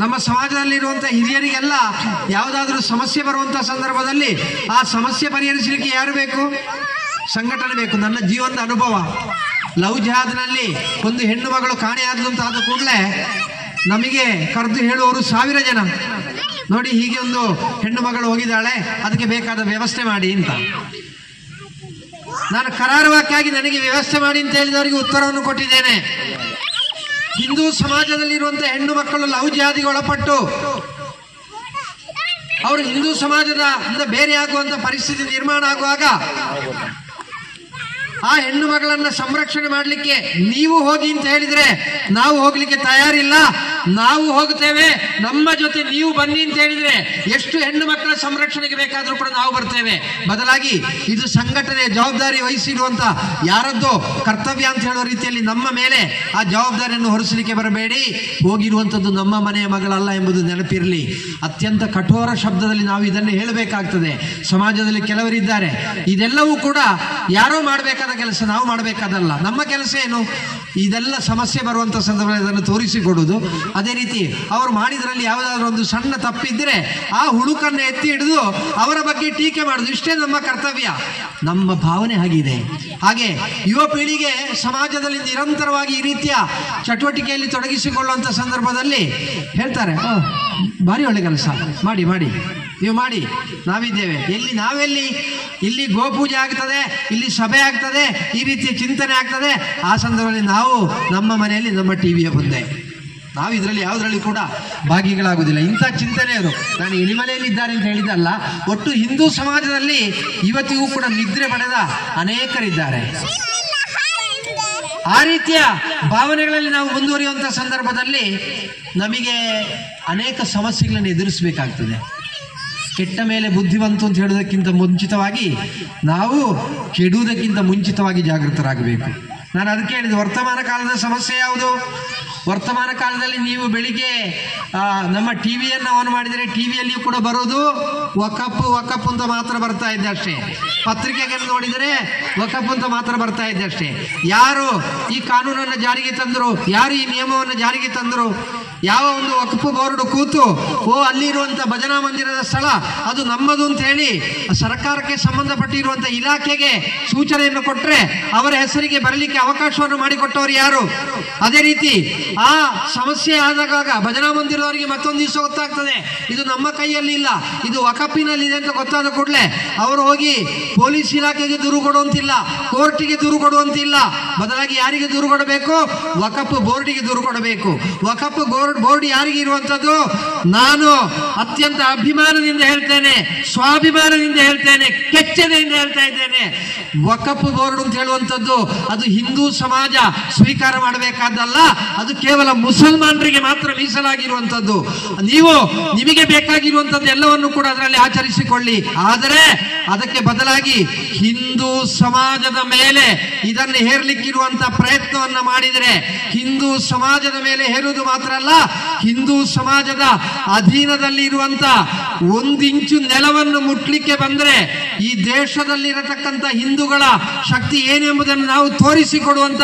ನಮ್ಮ ಸಮಾಜದಲ್ಲಿರುವಂಥ ಹಿರಿಯರಿಗೆಲ್ಲ ಯಾವುದಾದ್ರೂ ಸಮಸ್ಯೆ ಬರುವಂಥ ಸಂದರ್ಭದಲ್ಲಿ ಆ ಸಮಸ್ಯೆ ಪರಿಹರಿಸಲಿಕ್ಕೆ ಯಾರು ಬೇಕು? ಸಂಘಟನೆ ಬೇಕು. ನನ್ನ ಜೀವನದ ಅನುಭವ, ಲವ್ ಜಿಹಾದ್ನಲ್ಲಿ ಒಂದು ಹೆಣ್ಣು ಮಗಳು ಕಾಣೆಯಾದ್ಲು ಅಂತ ಆದ ಕೂಡಲೇ ನಮಗೆ ಕರೆದು ಹೇಳುವವರು 1000 ಜನ. ನೋಡಿ, ಹೀಗೆ ಒಂದು ಹೆಣ್ಣು ಮಗಳು ಹೋಗಿದ್ದಾಳೆ, ಅದಕ್ಕೆ ಬೇಕಾದ ವ್ಯವಸ್ಥೆ ಮಾಡಿ ಅಂತ. ನಾನು ಕರಾರುವಾಕ್ಕಾಗಿ ನನಗೆ ವ್ಯವಸ್ಥೆ ಮಾಡಿ ಅಂತ ಹೇಳಿದವರಿಗೆ ಉತ್ತರವನ್ನು ಕೊಟ್ಟಿದ್ದೇನೆ. ಹಿಂದೂ ಸಮಾಜದಲ್ಲಿರುವಂಥ ಹೆಣ್ಣು ಮಕ್ಕಳು ಲವ್ ಜಿಹಾದಿಗೆ ಒಳಪಟ್ಟು ಅವರು ಹಿಂದೂ ಸಮಾಜದಿಂದ ಬೇರೆ ಆಗುವಂಥ ಪರಿಸ್ಥಿತಿ ನಿರ್ಮಾಣ ಆಗುವಾಗ ಆ ಹೆಣ್ಣು ಮಗಳನ್ನು ಸಂರಕ್ಷಣೆ ಮಾಡಲಿಕ್ಕೆ ನೀವು ಹೋಗಿ ಅಂತ ಹೇಳಿದ್ರೆ ನಾವು ಹೋಗ್ಲಿಕ್ಕೆ ತಯಾರಿಲ್ಲ, ನಾವು ಹೋಗ್ತೇವೆ, ನಮ್ಮ ಜೊತೆ ನೀವು ಬನ್ನಿ ಅಂತ ಹೇಳಿದ್ರೆ ಎಷ್ಟು ಹೆಣ್ಣು ಮಕ್ಕಳ ಸಂರಕ್ಷಣೆಗೆ ಬೇಕಾದರೂ ಕೂಡ ನಾವು ಬರ್ತೇವೆ. ಬದಲಾಗಿ ಇದು ಸಂಘಟನೆ ಜವಾಬ್ದಾರಿ ವಹಿಸಿರುವಂತ ಯಾರದ್ದೋ ಕರ್ತವ್ಯ ಅಂತ ಹೇಳೋ ರೀತಿಯಲ್ಲಿ ನಮ್ಮ ಮೇಲೆ ಆ ಜವಾಬ್ದಾರಿಯನ್ನು ಹೊರಿಸಲಿಕ್ಕೆ ಬರಬೇಡಿ. ಹೋಗಿರುವಂಥದ್ದು ನಮ್ಮ ಮನೆಯ ಮಗಳಲ್ಲ ಎಂಬುದು ನೆನಪಿರಲಿ. ಅತ್ಯಂತ ಕಠೋರ ಶಬ್ದದಲ್ಲಿ ನಾವು ಇದನ್ನು ಹೇಳಬೇಕಾಗ್ತದೆ. ಸಮಾಜದಲ್ಲಿ ಕೆಲವರಿದ್ದಾರೆ, ಇದೆಲ್ಲವೂ ಕೂಡ ಯಾರೋ ಮಾಡಬೇಕಾದ ಕೆಲಸ, ನಾವು ಮಾಡಬೇಕಾದಲ್ಲ. ನಮ್ಮ ಕೆಲಸ ಏನು? ಇದೆಲ್ಲ ಸಮಸ್ಯೆ ಬರುವಂಥ ಸಂದರ್ಭದಲ್ಲಿ ಅದನ್ನು ತೋರಿಸಿಕೊಡುವುದು. ಅದೇ ರೀತಿ ಅವರು ಮಾಡಿದ್ರಲ್ಲಿ ಯಾವುದಾದ್ರೂ ಒಂದು ಸಣ್ಣ ತಪ್ಪಿದ್ರೆ ಆ ಹುಡುಕನ್ನು ಎತ್ತಿ ಹಿಡಿದು ಅವರ ಬಗ್ಗೆ ಟೀಕೆ ಮಾಡುದು. ಇಷ್ಟೇ ನಮ್ಮ ಕರ್ತವ್ಯ. ನಮ್ಮ ಭಾವನೆ ಆಗಿದೆ. ಹಾಗೆ ಯುವ ಪೀಳಿಗೆ ಸಮಾಜದಲ್ಲಿ ನಿರಂತರವಾಗಿ ಈ ರೀತಿಯ ಚಟುವಟಿಕೆಯಲ್ಲಿ ತೊಡಗಿಸಿಕೊಳ್ಳುವಂಥ ಸಂದರ್ಭದಲ್ಲಿ ಹೇಳ್ತಾರೆ, ಭಾರಿ ಒಳ್ಳೆ ಕೆಲಸ, ಮಾಡಿ ಮಾಡಿ, ನೀವು ಮಾಡಿ, ನಾವಿದ್ದೇವೆ. ನಾವೆಲ್ಲಿ? ಇಲ್ಲಿ ಗೋಪೂಜೆ ಆಗ್ತದೆ, ಇಲ್ಲಿ ಸಭೆ ಆಗ್ತದೆ, ಈ ರೀತಿಯ ಚಿಂತನೆ ಆಗ್ತದೆ. ಆ ಸಂದರ್ಭದಲ್ಲಿ ನಾವು ನಮ್ಮ ಮನೆಯಲ್ಲಿ ನಮ್ಮ ಟಿವಿಯ ಮುಂದೆ ನಾವು ಇದರಲ್ಲಿ ಯಾವುದರಲ್ಲಿ ಕೂಡ ಭಾಗಿಗಳಾಗುವುದಿಲ್ಲ. ಇಂಥ ಚಿಂತನೆಯವರು ನಾನು ಎಲಿಮಲೆಯಲ್ಲಿ ಇದ್ದಾರೆ ಅಂತ ಹೇಳಿದಲ್ಲ, ಒಟ್ಟು ಹಿಂದೂ ಸಮಾಜದಲ್ಲಿ ಇವತ್ತಿಗೂ ಕೂಡ ನಿದ್ರೆ ಪಡೆದ ಅನೇಕರಿದ್ದಾರೆ. ಆ ರೀತಿಯ ಭಾವನೆಗಳಲ್ಲಿ ನಾವು ಮುಂದುವರಿಯುವಂಥ ಸಂದರ್ಭದಲ್ಲಿ ನಮಗೆ ಅನೇಕ ಸಮಸ್ಯೆಗಳನ್ನು ಎದುರಿಸಬೇಕಾಗ್ತದೆ. ಕೆಟ್ಟ ಮೇಲೆ ಬುದ್ಧಿವಂತು ಅಂತ ಹೇಳೋದಕ್ಕಿಂತ ಮುಂಚಿತವಾಗಿ ನಾವು ಕೆಡುವುದಕ್ಕಿಂತ ಮುಂಚಿತವಾಗಿ ಜಾಗೃತರಾಗಬೇಕು. ನಾನು ಅದಕ್ಕೆ ಹೇಳಿದೆ, ವರ್ತಮಾನ ಕಾಲದ ಸಮಸ್ಯೆ ಯಾವುದು? ವರ್ತಮಾನ ಕಾಲದಲ್ಲಿ ನೀವು ಬೆಳಿಗ್ಗೆ ನಮ್ಮ ಟಿವಿಯನ್ನು ಆನ್ ಮಾಡಿದರೆ ಟಿವಿಯಲ್ಲಿಯೂ ಕೂಡ ಬರೋದು ವಕಫ್ ಅಂತ ಮಾತ್ರ ಬರ್ತಾ ಇದೆ ಅಷ್ಟೇ. ಪತ್ರಿಕೆಗಳನ್ನು ನೋಡಿದರೆ ವಕಫ್ ಅಂತ ಮಾತ್ರ ಬರ್ತಾ ಇದೆ ಅಷ್ಟೇ. ಯಾರು ಈ ಕಾನೂನನ್ನು ಜಾರಿಗೆ ತಂದರು? ಯಾರು ಈ ನಿಯಮವನ್ನು ಜಾರಿಗೆ ತಂದರು? ಯಾವ ಒಂದು ವಕ್ಫ್ ಬೋರ್ಡ್ ಕೂತು ಅಲ್ಲಿರುವಂಥ ಭಜನಾ ಮಂದಿರದ ಸ್ಥಳ ಅದು ನಮ್ಮದು ಅಂತ ಹೇಳಿ ಸರ್ಕಾರಕ್ಕೆ ಸಂಬಂಧಪಟ್ಟಿರುವಂಥ ಇಲಾಖೆಗೆ ಸೂಚನೆಯನ್ನು ಕೊಟ್ಟರೆ ಅವರ ಹೆಸರಿಗೆ ಬರಲಿಕ್ಕೆ ಅವಕಾಶವನ್ನು ಮಾಡಿಕೊಟ್ಟವರು ಯಾರು? ಅದೇ ರೀತಿ ಆ ಸಮಸ್ಯೆ ಆದಾಗ ಭಜನಾ ಮಂದಿರದವರಿಗೆ ಮತ್ತೊಂದು ದಿವಸ ಗೊತ್ತಾಗ್ತದೆ ಇದು ನಮ್ಮ ಕೈಯಲ್ಲಿ ಇಲ್ಲ, ಇದು ವಕಫಿನಲ್ಲಿದೆ ಅಂತ ಗೊತ್ತಾದ ಕೂಡಲೇ ಅವರು ಹೋಗಿ ಪೊಲೀಸ್ ಇಲಾಖೆಗೆ ದೂರು ಕೊಡುವಂತಿಲ್ಲ, ಕೋರ್ಟಿಗೆ ದೂರು ಕೊಡುವಂತಿಲ್ಲ. ಬದಲಾಗಿ ಯಾರಿಗೆ ದೂರು ಕೊಡಬೇಕು? ವಕಫ್ ಬೋರ್ಡಿಗೆ ದೂರು ಕೊಡಬೇಕು. ವಕಫ್ ಬೋರ್ಡ್ ಯಾರಿಗೆ ಇರುವಂತದ್ದು? ನಾನು ಅತ್ಯಂತ ಅಭಿಮಾನದಿಂದ ಹೇಳ್ತೇನೆ, ಸ್ವಾಭಿಮಾನದಿಂದ ಹೇಳ್ತೇನೆ, ಕೆಚ್ಚೆದೆಯಿಂದ ಹೇಳ್ತಾ ಇದ್ದೇನೆ. ವಕಫ್ ಬೋರ್ಡ್ ಅಂತ ಹೇಳುವಂಥದ್ದು ಅದು ಹಿಂದೂ ಸಮಾಜ ಸ್ವೀಕಾರ ಮಾಡಬೇಕಾದಲ್ಲ, ಅದು ಕೇವಲ ಮುಸಲ್ಮಾನರಿಗೆ ಮಾತ್ರ ಮೀಸಲಾಗಿರುವಂಥದ್ದು. ನೀವು ನಿಮಗೆ ಬೇಕಾಗಿರುವಂಥದ್ದು ಎಲ್ಲವನ್ನು ಕೂಡ ಅದರಲ್ಲಿ ಆಚರಿಸಿಕೊಳ್ಳಿ. ಆದರೆ ಅದಕ್ಕೆ ಬದಲಾಗಿ ಹಿಂದೂ ಸಮಾಜದ ಮೇಲೆ ಇದನ್ನು ಹೇರಲಿಕ್ಕಿರುವಂತ ಪ್ರಯತ್ನವನ್ನ ಮಾಡಿದರೆ ಹಿಂದೂ ಸಮಾಜದ ಮೇಲೆ ಹೇರುವುದು ಮಾತ್ರ ಅಲ್ಲ, ಹಿಂದೂ ಸಮಾಜದ ಅಧೀನದಲ್ಲಿ ಇರುವಂತ 1 ಇಂಚು ನೆಲವನ್ನು ಮುಟ್ಲಿಕ್ಕೆ ಬಂದರೆ ಈ ದೇಶದಲ್ಲಿರತಕ್ಕಂಥ ಹಿಂದೂಗಳ ಶಕ್ತಿ ಏನೆಂಬುದನ್ನು ನಾವು ತೋರಿಸಿಕೊಡುವಂತ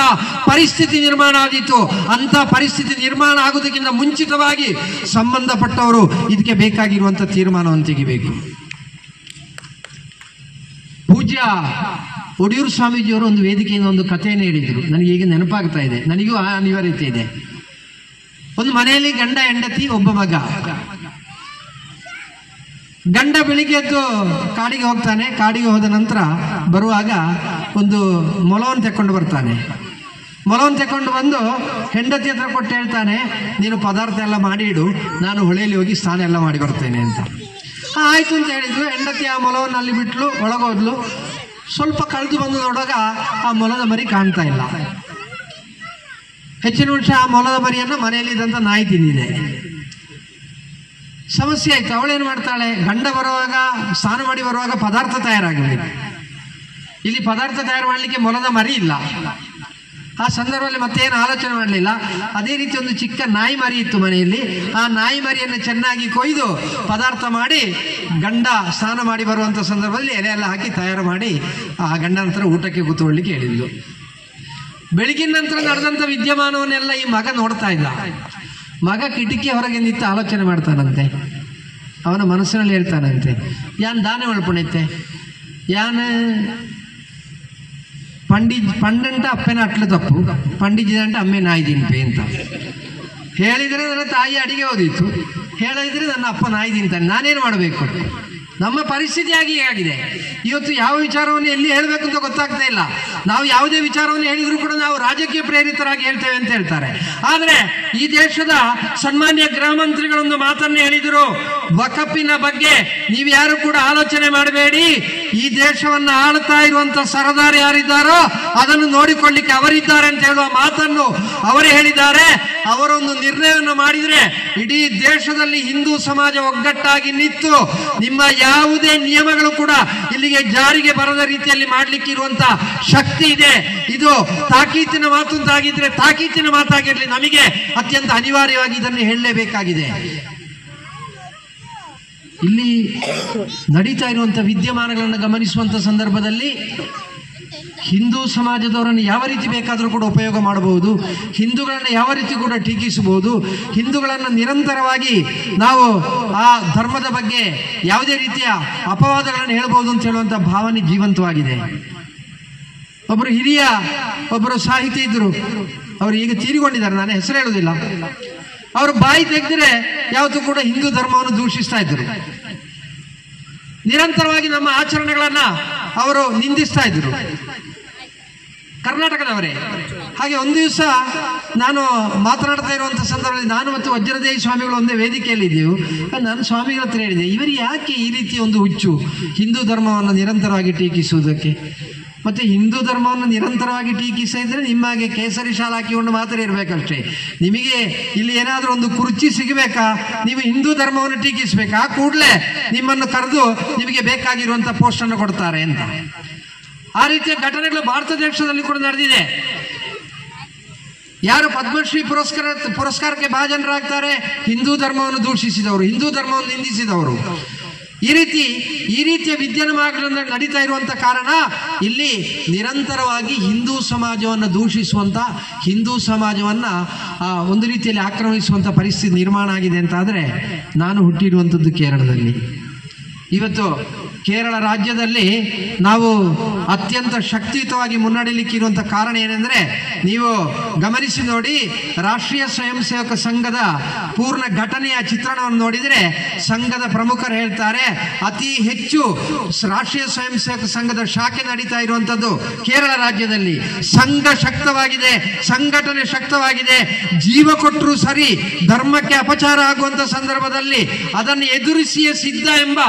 ಪರಿಸ್ಥಿತಿ ನಿರ್ಮಾಣ ಆದೀತು. ಅಂತ ಪರಿಸ್ಥಿತಿ ನಿರ್ಮಾಣ ಆಗುವುದಕ್ಕಿಂತ ಮುಂಚಿತವಾಗಿ ಸಂಬಂಧಪಟ್ಟವರು ಇದಕ್ಕೆ ಬೇಕಾಗಿರುವಂತ ತೀರ್ಮಾನವನ್ನು ತೆಗಿಬೇಕು. ಪೂಜ್ಯ ಒಡಿಯೂರು ಸ್ವಾಮೀಜಿಯವರು ಒಂದು ವೇದಿಕೆಯಿಂದ ಒಂದು ಕಥೆಯನ್ನು ಹೇಳಿದರು. ನನಗೆ ಈಗ ನೆನಪಾಗ್ತಾ ಇದೆ, ನನಗೂ ಆ ಅನಿವಾರ್ಯತೆ ಇದೆ. ಒಂದು ಮನೆಯಲ್ಲಿ ಗಂಡ ಹೆಂಡತಿ, ಒಬ್ಬ ಮಗ. ಗಂಡ ಬೆಳಿಗ್ಗೆ ಎದ್ದು ಕಾಡಿಗೆ ಹೋಗ್ತಾನೆ. ಕಾಡಿಗೆ ಹೋದ ನಂತರ ಬರುವಾಗ ಒಂದು ಮೊಲವನ್ನು ತೆಕ್ಕೊಂಡು ಬರ್ತಾನೆ. ಮೊಲವನ್ನು ತೆಕ್ಕೊಂಡು ಬಂದು ಹೆಂಡತಿ ಹತ್ರ ಕೊಟ್ಟು ಹೇಳ್ತಾನೆ, ನೀನು ಪದಾರ್ಥ ಎಲ್ಲ ಮಾಡಿ ಇಡು, ನಾನು ಹೊಳೆಯಲ್ಲಿ ಹೋಗಿ ಸ್ನಾನ ಎಲ್ಲ ಮಾಡಿ ಬರ್ತೇನೆ ಅಂತ. ಆಯಿತು ಅಂತ ಹೇಳಿದ್ರು. ಹೆಂಡತಿ ಆ ಮೊಲವನ್ನು ಅಲ್ಲಿ ಬಿಟ್ಲು, ಒಳಗೋದ್ಲು. ಸ್ವಲ್ಪ ಕಳೆದು ಬಂದು ನೋಡುವಾಗ ಆ ಮೊಲದ ಮರಿ ಕಾಣ್ತಾ ಇಲ್ಲ. ಹೆಚ್ಚಿನ ವರ್ಷ ಆ ಮೊಲದ ಮರಿಯನ್ನು ಮನೆಯಲ್ಲಿದ್ದಂಥ ನಾಯಿ ತಿಂದಿದೆ. ಸಮಸ್ಯೆ ಆಯಿತು. ಅವಳೇನು ಮಾಡ್ತಾಳೆ, ಗಂಡ ಬರುವಾಗ ಸ್ನಾನ ಮಾಡಿ ಬರುವಾಗ ಪದಾರ್ಥ ತಯಾರಾಗಬೇಕು. ಇಲ್ಲಿ ಪದಾರ್ಥ ತಯಾರು ಮಾಡಲಿಕ್ಕೆ ಮೊಲದ ಮರಿ ಇಲ್ಲ. ಆ ಸಂದರ್ಭದಲ್ಲಿ ಮತ್ತೇನು ಆಲೋಚನೆ ಮಾಡಲಿಲ್ಲ. ಅದೇ ರೀತಿ ಒಂದು ಚಿಕ್ಕ ನಾಯಿ ಮರಿ ಇತ್ತು ಮನೆಯಲ್ಲಿ. ಆ ನಾಯಿ ಮರಿಯನ್ನು ಚೆನ್ನಾಗಿ ಕೊಯ್ದು ಪದಾರ್ಥ ಮಾಡಿ ಗಂಡ ಸ್ನಾನ ಮಾಡಿ ಬರುವಂಥ ಸಂದರ್ಭದಲ್ಲಿ ಎಲೆ ಎಲ್ಲ ಹಾಕಿ ತಯಾರು ಮಾಡಿ ಆ ಗಂಡನ ಹತ್ರ ಊಟಕ್ಕೆ ಕೂತ್ಕೊಳ್ಳಿಕ್ಕೆ ಹೇಳಿದ್ಲು. ಬೆಳಗಿನ ನಂತರ ನಡೆದಂಥ ವಿದ್ಯಮಾನವನ್ನೆಲ್ಲ ಈ ಮಗ ನೋಡ್ತಾ ಇದ್ದ. ಮಗ ಕಿಟಕಿ ಹೊರಗೆ ನಿಂತು ಆಲೋಚನೆ ಮಾಡ್ತಾನಂತೆ. ಅವನ ಮನಸ್ಸಿನಲ್ಲಿ ಹೇಳ್ತಾನಂತೆ, ಯಾನ್ ದಾನೆ ಒಳ್ಪಣೈತೆ, ಯಾನ್ ಪಂಡಂಟ ಅಪ್ಪನ ಅಟ್ಲು ತಪ್ಪು, ಪಂಡಿಜಿದಂಟ ಅಮ್ಮೆ ನಾಯಿ ತಿಂಪೆ ಅಂತ ಹೇಳಿದರೆ ನನ್ನ ತಾಯಿ ಅಡಿಗೆ ಓದಿತ್ತು, ಹೇಳಿದರೆ ನನ್ನ ಅಪ್ಪ ನಾಯಿ ತಿಂತಾನೆ, ನಾನೇನು ಮಾಡಬೇಕು? ನಮ್ಮ ಪರಿಸ್ಥಿತಿ ಆಗಿದೆ. ಇವತ್ತು ಯಾವ ವಿಚಾರವನ್ನು ಎಲ್ಲಿ ಹೇಳಬೇಕು ಅಂತ ಗೊತ್ತಾಗ್ತಾ ಇಲ್ಲ. ನಾವು ಯಾವುದೇ ವಿಚಾರವನ್ನು ಹೇಳಿದ್ರು ಕೂಡ ನಾವು ರಾಜಕೀಯ ಪ್ರೇರಿತರಾಗಿ ಹೇಳ್ತೇವೆ ಅಂತ ಹೇಳ್ತಾರೆ. ಆದರೆ ಈ ದೇಶದ ಸನ್ಮಾನ್ಯ ಗೃಹ ಮಂತ್ರಿಗಳೊಂದು ಮಾತನ್ನು ಹೇಳಿದರು, ವಕಫಿನ ಬಗ್ಗೆ ನೀವು ಯಾರು ಕೂಡ ಆಲೋಚನೆ ಮಾಡಬೇಡಿ, ಈ ದೇಶವನ್ನು ಆಳ್ತಾ ಇರುವಂತ ಸರದಾರ ಯಾರಿದ್ದಾರೋ ಅದನ್ನು ನೋಡಿಕೊಳ್ಳಿಕ್ಕೆ ಅವರಿದ್ದಾರೆ ಅಂತ ಹೇಳುವ ಮಾತನ್ನು ಅವರೇ ಹೇಳಿದ್ದಾರೆ. ಅವರೊಂದು ನಿರ್ಣಯವನ್ನು ಮಾಡಿದರೆ ಇಡೀ ದೇಶದಲ್ಲಿ ಹಿಂದೂ ಸಮಾಜ ಒಗ್ಗಟ್ಟಾಗಿ ನಿಂತು ನಿಮ್ಮ ಯಾವುದೇ ನಿಯಮಗಳು ಕೂಡ ಇಲ್ಲಿಗೆ ಜಾರಿಗೆ ಬರದ ರೀತಿಯಲ್ಲಿ ಮಾಡಲಿಕ್ಕೆ ಇರುವಂತ ಶಕ್ತಿ ಇದೆ. ಇದು ತಾಕೀತಿನ ಮಾತು ಅಂತಾಗಿದ್ರೆ ತಾಕೀತಿನ ಮಾತಾಗಿರಲಿ, ನಮಗೆ ಅತ್ಯಂತ ಅನಿವಾರ್ಯವಾಗಿ ಇದನ್ನು ಹೇಳಲೇಬೇಕಾಗಿದೆ. ಇಲ್ಲಿ ನಡೀತಾ ಇರುವಂಥ ವಿದ್ಯಮಾನಗಳನ್ನು ಗಮನಿಸುವಂಥ ಸಂದರ್ಭದಲ್ಲಿ ಹಿಂದೂ ಸಮಾಜದವರನ್ನು ಯಾವ ರೀತಿ ಬೇಕಾದರೂ ಕೂಡ ಉಪಯೋಗ ಮಾಡಬಹುದು, ಹಿಂದೂಗಳನ್ನು ಯಾವ ರೀತಿ ಕೂಡ ಟೀಕಿಸಬಹುದು, ಹಿಂದೂಗಳನ್ನು ನಿರಂತರವಾಗಿ ನಾವು ಆ ಧರ್ಮದ ಬಗ್ಗೆ ಯಾವುದೇ ರೀತಿಯ ಅಪವಾದಗಳನ್ನು ಹೇಳ್ಬೋದು ಅಂತ ಹೇಳುವಂಥ ಭಾವನೆ ಜೀವಂತವಾಗಿದೆ. ಒಬ್ಬರು ಸಾಹಿತಿ ಇದ್ದರು, ಅವರು ಈಗ ತೀರಿಕೊಂಡಿದ್ದಾರೆ, ನಾನು ಹೆಸರು ಹೇಳುವುದಿಲ್ಲ. ಅವರು ಬಾಯಿ ತೆಗೆದರೆ ಯಾವತ್ತೂ ಕೂಡ ಹಿಂದೂ ಧರ್ಮವನ್ನು ದೂಷಿಸ್ತಾ ಇದ್ದರು. ನಿರಂತರವಾಗಿ ನಮ್ಮ ಆಚರಣೆಗಳನ್ನ ಅವರು ನಿಂದಿಸ್ತಾ ಇದ್ರು, ಕರ್ನಾಟಕದವರೇ. ಹಾಗೆ ಒಂದು ದಿವಸ ನಾನು ಮಾತನಾಡ್ತಾ ಇರುವಂಥ ಸಂದರ್ಭದಲ್ಲಿ ನಾನು ಮತ್ತು ವಜ್ರದೇಹಿ ಸ್ವಾಮಿಗಳು ಒಂದೇ ವೇದಿಕೆಯಲ್ಲಿ ಇದ್ದೆವು. ನಾನು ಸ್ವಾಮಿಗಳ ಹತ್ರ ಹೇಳಿದೆ, ಇವರು ಯಾಕೆ ಈ ರೀತಿ ಒಂದು ಹುಚ್ಚು ಹಿಂದೂ ಧರ್ಮವನ್ನು ನಿರಂತರವಾಗಿ ಟೀಕಿಸುವುದಕ್ಕೆ? ಮತ್ತು ಹಿಂದೂ ಧರ್ಮವನ್ನು ನಿರಂತರವಾಗಿ ಟೀಕಿಸಿದ್ರೆ ನಿಮಗೆ ಕೇಸರಿ ಶಾಲೆ ಹಾಕಿಕೊಂಡು ಮಾತ್ರ ಇರಬೇಕಷ್ಟೇ. ನಿಮಗೆ ಇಲ್ಲಿ ಏನಾದರೂ ಒಂದು ಕುರ್ಚಿ ಸಿಗಬೇಕಾ, ನೀವು ಹಿಂದೂ ಧರ್ಮವನ್ನು ಟೀಕಿಸಬೇಕಾ, ಕೂಡಲೇ ನಿಮ್ಮನ್ನು ಕರೆದು ನಿಮಗೆ ಬೇಕಾಗಿರುವಂಥ ಪೋಸ್ಟನ್ನು ಕೊಡ್ತಾರೆ ಅಂತ. ಆ ರೀತಿಯ ಘಟನೆಗಳು ಭಾರತ ದೇಶದಲ್ಲಿ ಕೂಡ ನಡೆದಿದೆ. ಯಾರು ಪದ್ಮಶ್ರೀ ಪುರಸ್ಕಾರಕ್ಕೆ ಭಾಜನರಾಗ್ತಾರೆ? ಹಿಂದೂ ಧರ್ಮವನ್ನು ದೂಷಿಸಿದವರು, ಹಿಂದೂ ಧರ್ಮವನ್ನು ನಿಂದಿಸಿದವರು. ಈ ರೀತಿಯ ವಿದ್ಯಮಾನಗಳಿಂದ ನಡೀತಾ ಇರುವಂಥ ಕಾರಣ ಇಲ್ಲಿ ನಿರಂತರವಾಗಿ ಹಿಂದೂ ಸಮಾಜವನ್ನು ದೂಷಿಸುವಂಥ, ಹಿಂದೂ ಸಮಾಜವನ್ನು ಒಂದು ರೀತಿಯಲ್ಲಿ ಆಕ್ರಮಿಸುವಂಥ ಪರಿಸ್ಥಿತಿ ನಿರ್ಮಾಣ ಆಗಿದೆ ಅಂತಾದರೆ, ನಾನು ಹುಟ್ಟಿರುವಂಥದ್ದು ಕೇರಳದಲ್ಲಿ. ಇವತ್ತು ಕೇರಳ ರಾಜ್ಯದಲ್ಲಿ ನಾವು ಅತ್ಯಂತ ಶಕ್ತಿಯುತವಾಗಿ ಮುನ್ನಡೆಯಲಿಕ್ಕೆ ಇರುವಂಥ ಕಾರಣ ಏನೆಂದರೆ, ನೀವು ಗಮನಿಸಿ ನೋಡಿ, ರಾಷ್ಟ್ರೀಯ ಸ್ವಯಂ ಸೇವಕ ಸಂಘದ ಪೂರ್ಣ ಘಟನೆಯ ಚಿತ್ರಣವನ್ನು ನೋಡಿದರೆ ಸಂಘದ ಪ್ರಮುಖರು ಹೇಳ್ತಾರೆ, ಅತಿ ಹೆಚ್ಚು ರಾಷ್ಟ್ರೀಯ ಸ್ವಯಂ ಸೇವಕ ಸಂಘದ ಶಾಖೆ ನಡೀತಾ ಇರುವಂಥದ್ದು ಕೇರಳ ರಾಜ್ಯದಲ್ಲಿ. ಸಂಘ ಶಕ್ತವಾಗಿದೆ, ಸಂಘಟನೆ ಶಕ್ತವಾಗಿದೆ. ಜೀವ ಕೊಟ್ಟರೂ ಸರಿ ಧರ್ಮಕ್ಕೆ ಅಪಚಾರ ಆಗುವಂಥ ಸಂದರ್ಭದಲ್ಲಿ ಅದನ್ನು ಎದುರಿಸಿಯೇ ಸಿದ್ಧ ಎಂಬ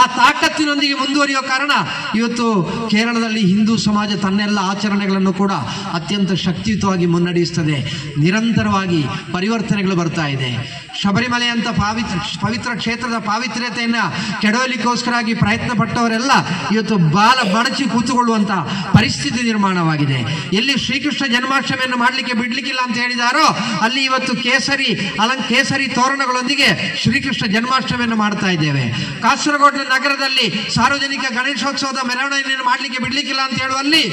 ಆ ತಾಕತ್ತಿನೊಂದಿಗೆ ಮುಂದುವರಿಯುವ ಕಾರಣ ಇವತ್ತು ಕೇರಳದಲ್ಲಿ ಹಿಂದೂ ಸಮಾಜ ತನ್ನೆಲ್ಲ ಆಚರಣೆಗಳನ್ನು ಕೂಡ ಅತ್ಯಂತ ಶಕ್ತಿಯುತವಾಗಿ ಮುನ್ನಡೆಸುತ್ತದೆ. ನಿರಂತರವಾಗಿ ಪರಿವರ್ತನೆಗಳು ಬರ್ತಾ ಇದೆ. ಶಬರಿಮಲೆ ಅಂತ ಪವಿತ್ರ ಕ್ಷೇತ್ರದ ಪಾವಿತ್ರ್ಯತೆಯನ್ನು ಕೆಡವಲಿಕ್ಕೋಸ್ಕರವಾಗಿ ಪ್ರಯತ್ನ ಪಟ್ಟವರೆಲ್ಲ ಇವತ್ತು ಬಾಲ ಬಡಚಿ ಕೂತುಕೊಳ್ಳುವಂಥ ಪರಿಸ್ಥಿತಿ ನಿರ್ಮಾಣವಾಗಿದೆ. ಎಲ್ಲಿ ಶ್ರೀಕೃಷ್ಣ ಜನ್ಮಾಷ್ಟಮಿಯನ್ನು ಮಾಡಲಿಕ್ಕೆ ಬಿಡ್ಲಿಕ್ಕಿಲ್ಲ ಅಂತ ಹೇಳಿದಾರೋ ಅಲ್ಲಿ ಇವತ್ತು ಕೇಸರಿ ತೋರಣಗಳೊಂದಿಗೆ ಶ್ರೀಕೃಷ್ಣ ಜನ್ಮಾಷ್ಟಮಿಯನ್ನು ಮಾಡ್ತಾ ಇದ್ದೇವೆ. ಕಾಸರಗೋಡು ನಗರದಲ್ಲಿ ಸಾರ್ವಜನಿಕ ಗಣೇಶೋತ್ಸವದ ಮೆರವಣಿಗೆಯನ್ನು ಮಾಡಲಿಕ್ಕೆ ಬಿಡ್ಲಿಕ್ಕಿಲ್ಲ ಅಂತ ಹೇಳುವಲ್ಲಿ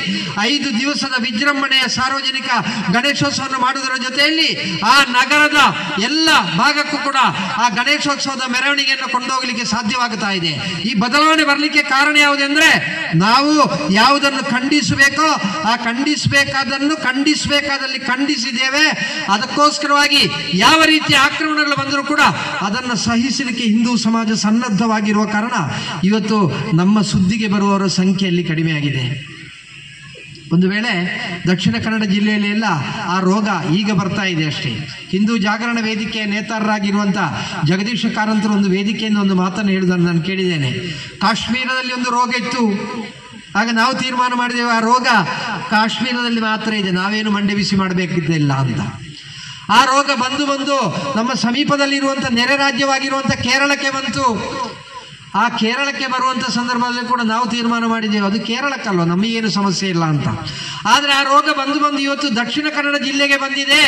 5 ದಿವಸದ ವಿಜೃಂಭಣೆಯ ಸಾರ್ವಜನಿಕ ಗಣೇಶೋತ್ಸವವನ್ನು ಮಾಡುವುದರ ಜೊತೆಯಲ್ಲಿ ಆ ನಗರದ ಎಲ್ಲ ಭಾಗಕ್ಕೂ ಕೂಡ ಆ ಗಣೇಶೋತ್ಸವದ ಮೆರವಣಿಗೆಯನ್ನು ಕೊಂಡೋಗಲಿಕ್ಕೆ ಸಾಧ್ಯವಾಗುತ್ತಾ ಇದೆ. ಈ ಬದಲಾವಣೆ ಬರಲಿಕ್ಕೆ ಕಾರಣ ಯಾವುದೆಂದ್ರೆ, ನಾವು ಯಾವುದನ್ನು ಖಂಡಿಸಬೇಕೋ ಆ ಖಂಡಿಸಬೇಕಾದಲ್ಲಿ ಖಂಡಿಸಿದ್ದೇವೆ. ಅದಕ್ಕೋಸ್ಕರವಾಗಿ ಯಾವ ರೀತಿಯ ಆಕ್ರಮಣಗಳು ಬಂದರೂ ಕೂಡ ಅದನ್ನು ಸಹಿಸಲಿಕ್ಕೆ ಹಿಂದೂ ಸಮಾಜ ಸನ್ನದ್ಧವಾಗಿರುವ ಕಾರಣ ಇವತ್ತು ನಮ್ಮ ಸುದ್ದಿಗೆ ಬರುವವರ ಸಂಖ್ಯೆಯಲ್ಲಿ ಕಡಿಮೆಯಾಗಿದೆ. ಒಂದು ವೇಳೆ ದಕ್ಷಿಣ ಕನ್ನಡ ಜಿಲ್ಲೆಯಲ್ಲಿ ಎಲ್ಲ ಆ ರೋಗ ಈಗ ಬರ್ತಾ ಇದೆ ಅಷ್ಟೇ. ಹಿಂದೂ ಜಾಗರಣ ವೇದಿಕೆಯ ನೇತಾರರಾಗಿರುವಂಥ ಜಗದೀಶ ಕಾರಂತರು ಒಂದು ವೇದಿಕೆಯಿಂದ ಒಂದು ಮಾತನ್ನು ಹೇಳಿದನ್ನು ನಾನು ಕೇಳಿದ್ದೇನೆ. ಕಾಶ್ಮೀರದಲ್ಲಿ ಒಂದು ರೋಗ ಇತ್ತು, ಆಗ ನಾವು ತೀರ್ಮಾನ ಮಾಡಿದೆವು ಆ ರೋಗ ಕಾಶ್ಮೀರದಲ್ಲಿ ಮಾತ್ರ ಇದೆ, ನಾವೇನು ಮಂಡೆ ಬಿಸಿ ಮಾಡಬೇಕಿದ್ದಿಲ್ಲ ಅಂತ. ಆ ರೋಗ ಬಂದು ನಮ್ಮ ಸಮೀಪದಲ್ಲಿರುವಂಥ ನೆರೆ ರಾಜ್ಯವಾಗಿರುವಂಥ ಕೇರಳಕ್ಕೆ ಬಂತು. ಆ ಕೇರಳಕ್ಕೆ ಬರುವಂಥ ಸಂದರ್ಭದಲ್ಲಿ ಕೂಡ ನಾವು ತೀರ್ಮಾನ ಮಾಡಿದ್ದೇವೆ ಅದು ಕೇರಳಕ್ಕಲ್ವ, ನಮಗೇನು ಸಮಸ್ಯೆ ಇಲ್ಲ ಅಂತ. ಆದರೆ ಆ ರೋಗ ಬಂದು ಇವತ್ತು ದಕ್ಷಿಣ ಕನ್ನಡ ಜಿಲ್ಲೆಗೆ ಬಂದಿದೆ.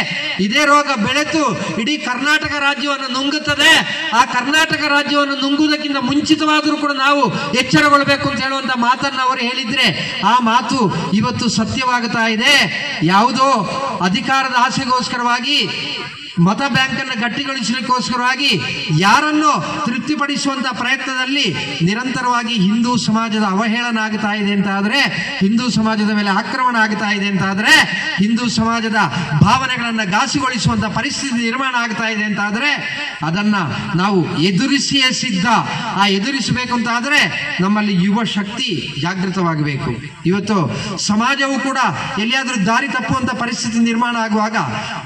ಇದೇ ರೋಗ ಬೆಳೆತು ಇಡೀ ಕರ್ನಾಟಕ ರಾಜ್ಯವನ್ನು ನುಂಗುತ್ತದೆ. ಆ ಕರ್ನಾಟಕ ರಾಜ್ಯವನ್ನು ನುಂಗುವುದಕ್ಕಿಂತ ಮುಂಚಿತವಾದರೂ ಕೂಡ ನಾವು ಎಚ್ಚರಗೊಳ್ಳಬೇಕು ಅಂತ ಹೇಳುವಂಥ ಮಾತನ್ನು ಅವರು ಹೇಳಿದ್ರೆ ಆ ಮಾತು ಇವತ್ತು ಸತ್ಯವಾಗುತ್ತಾ ಇದೆ. ಯಾವುದೋ ಅಧಿಕಾರದ ಆಸೆಗೋಸ್ಕರವಾಗಿ, ಮತ ಬ್ಯಾಂಕನ್ನು ಗಟ್ಟಿಗೊಳಿಸಲಿಕ್ಕೋಸ್ಕರವಾಗಿ ಯಾರನ್ನು ತೃಪ್ತಿಪಡಿಸುವಂಥ ಪ್ರಯತ್ನದಲ್ಲಿ ನಿರಂತರವಾಗಿ ಹಿಂದೂ ಸಮಾಜದ ಅವಹೇಳನ ಆಗ್ತಾ ಇದೆ ಅಂತ ಆದರೆ, ಹಿಂದೂ ಸಮಾಜದ ಮೇಲೆ ಆಕ್ರಮಣ ಆಗ್ತಾ ಇದೆ ಅಂತ ಆದರೆ, ಹಿಂದೂ ಸಮಾಜದ ಭಾವನೆಗಳನ್ನು ಘಾಸಿಗೊಳಿಸುವಂಥ ಪರಿಸ್ಥಿತಿ ನಿರ್ಮಾಣ ಆಗ್ತಾ ಇದೆ ಅಂತ ಆದರೆ ಅದನ್ನು ನಾವು ಎದುರಿಸಿಯೇ ಸಿದ್ಧ. ಆ ಎದುರಿಸಬೇಕು ಅಂತ ಆದರೆ ನಮ್ಮಲ್ಲಿ ಯುವ ಶಕ್ತಿ ಜಾಗೃತವಾಗಬೇಕು. ಇವತ್ತು ಸಮಾಜವು ಕೂಡ ಎಲ್ಲಿಯಾದರೂ ದಾರಿ ತಪ್ಪುವಂಥ ಪರಿಸ್ಥಿತಿ ನಿರ್ಮಾಣ ಆಗುವಾಗ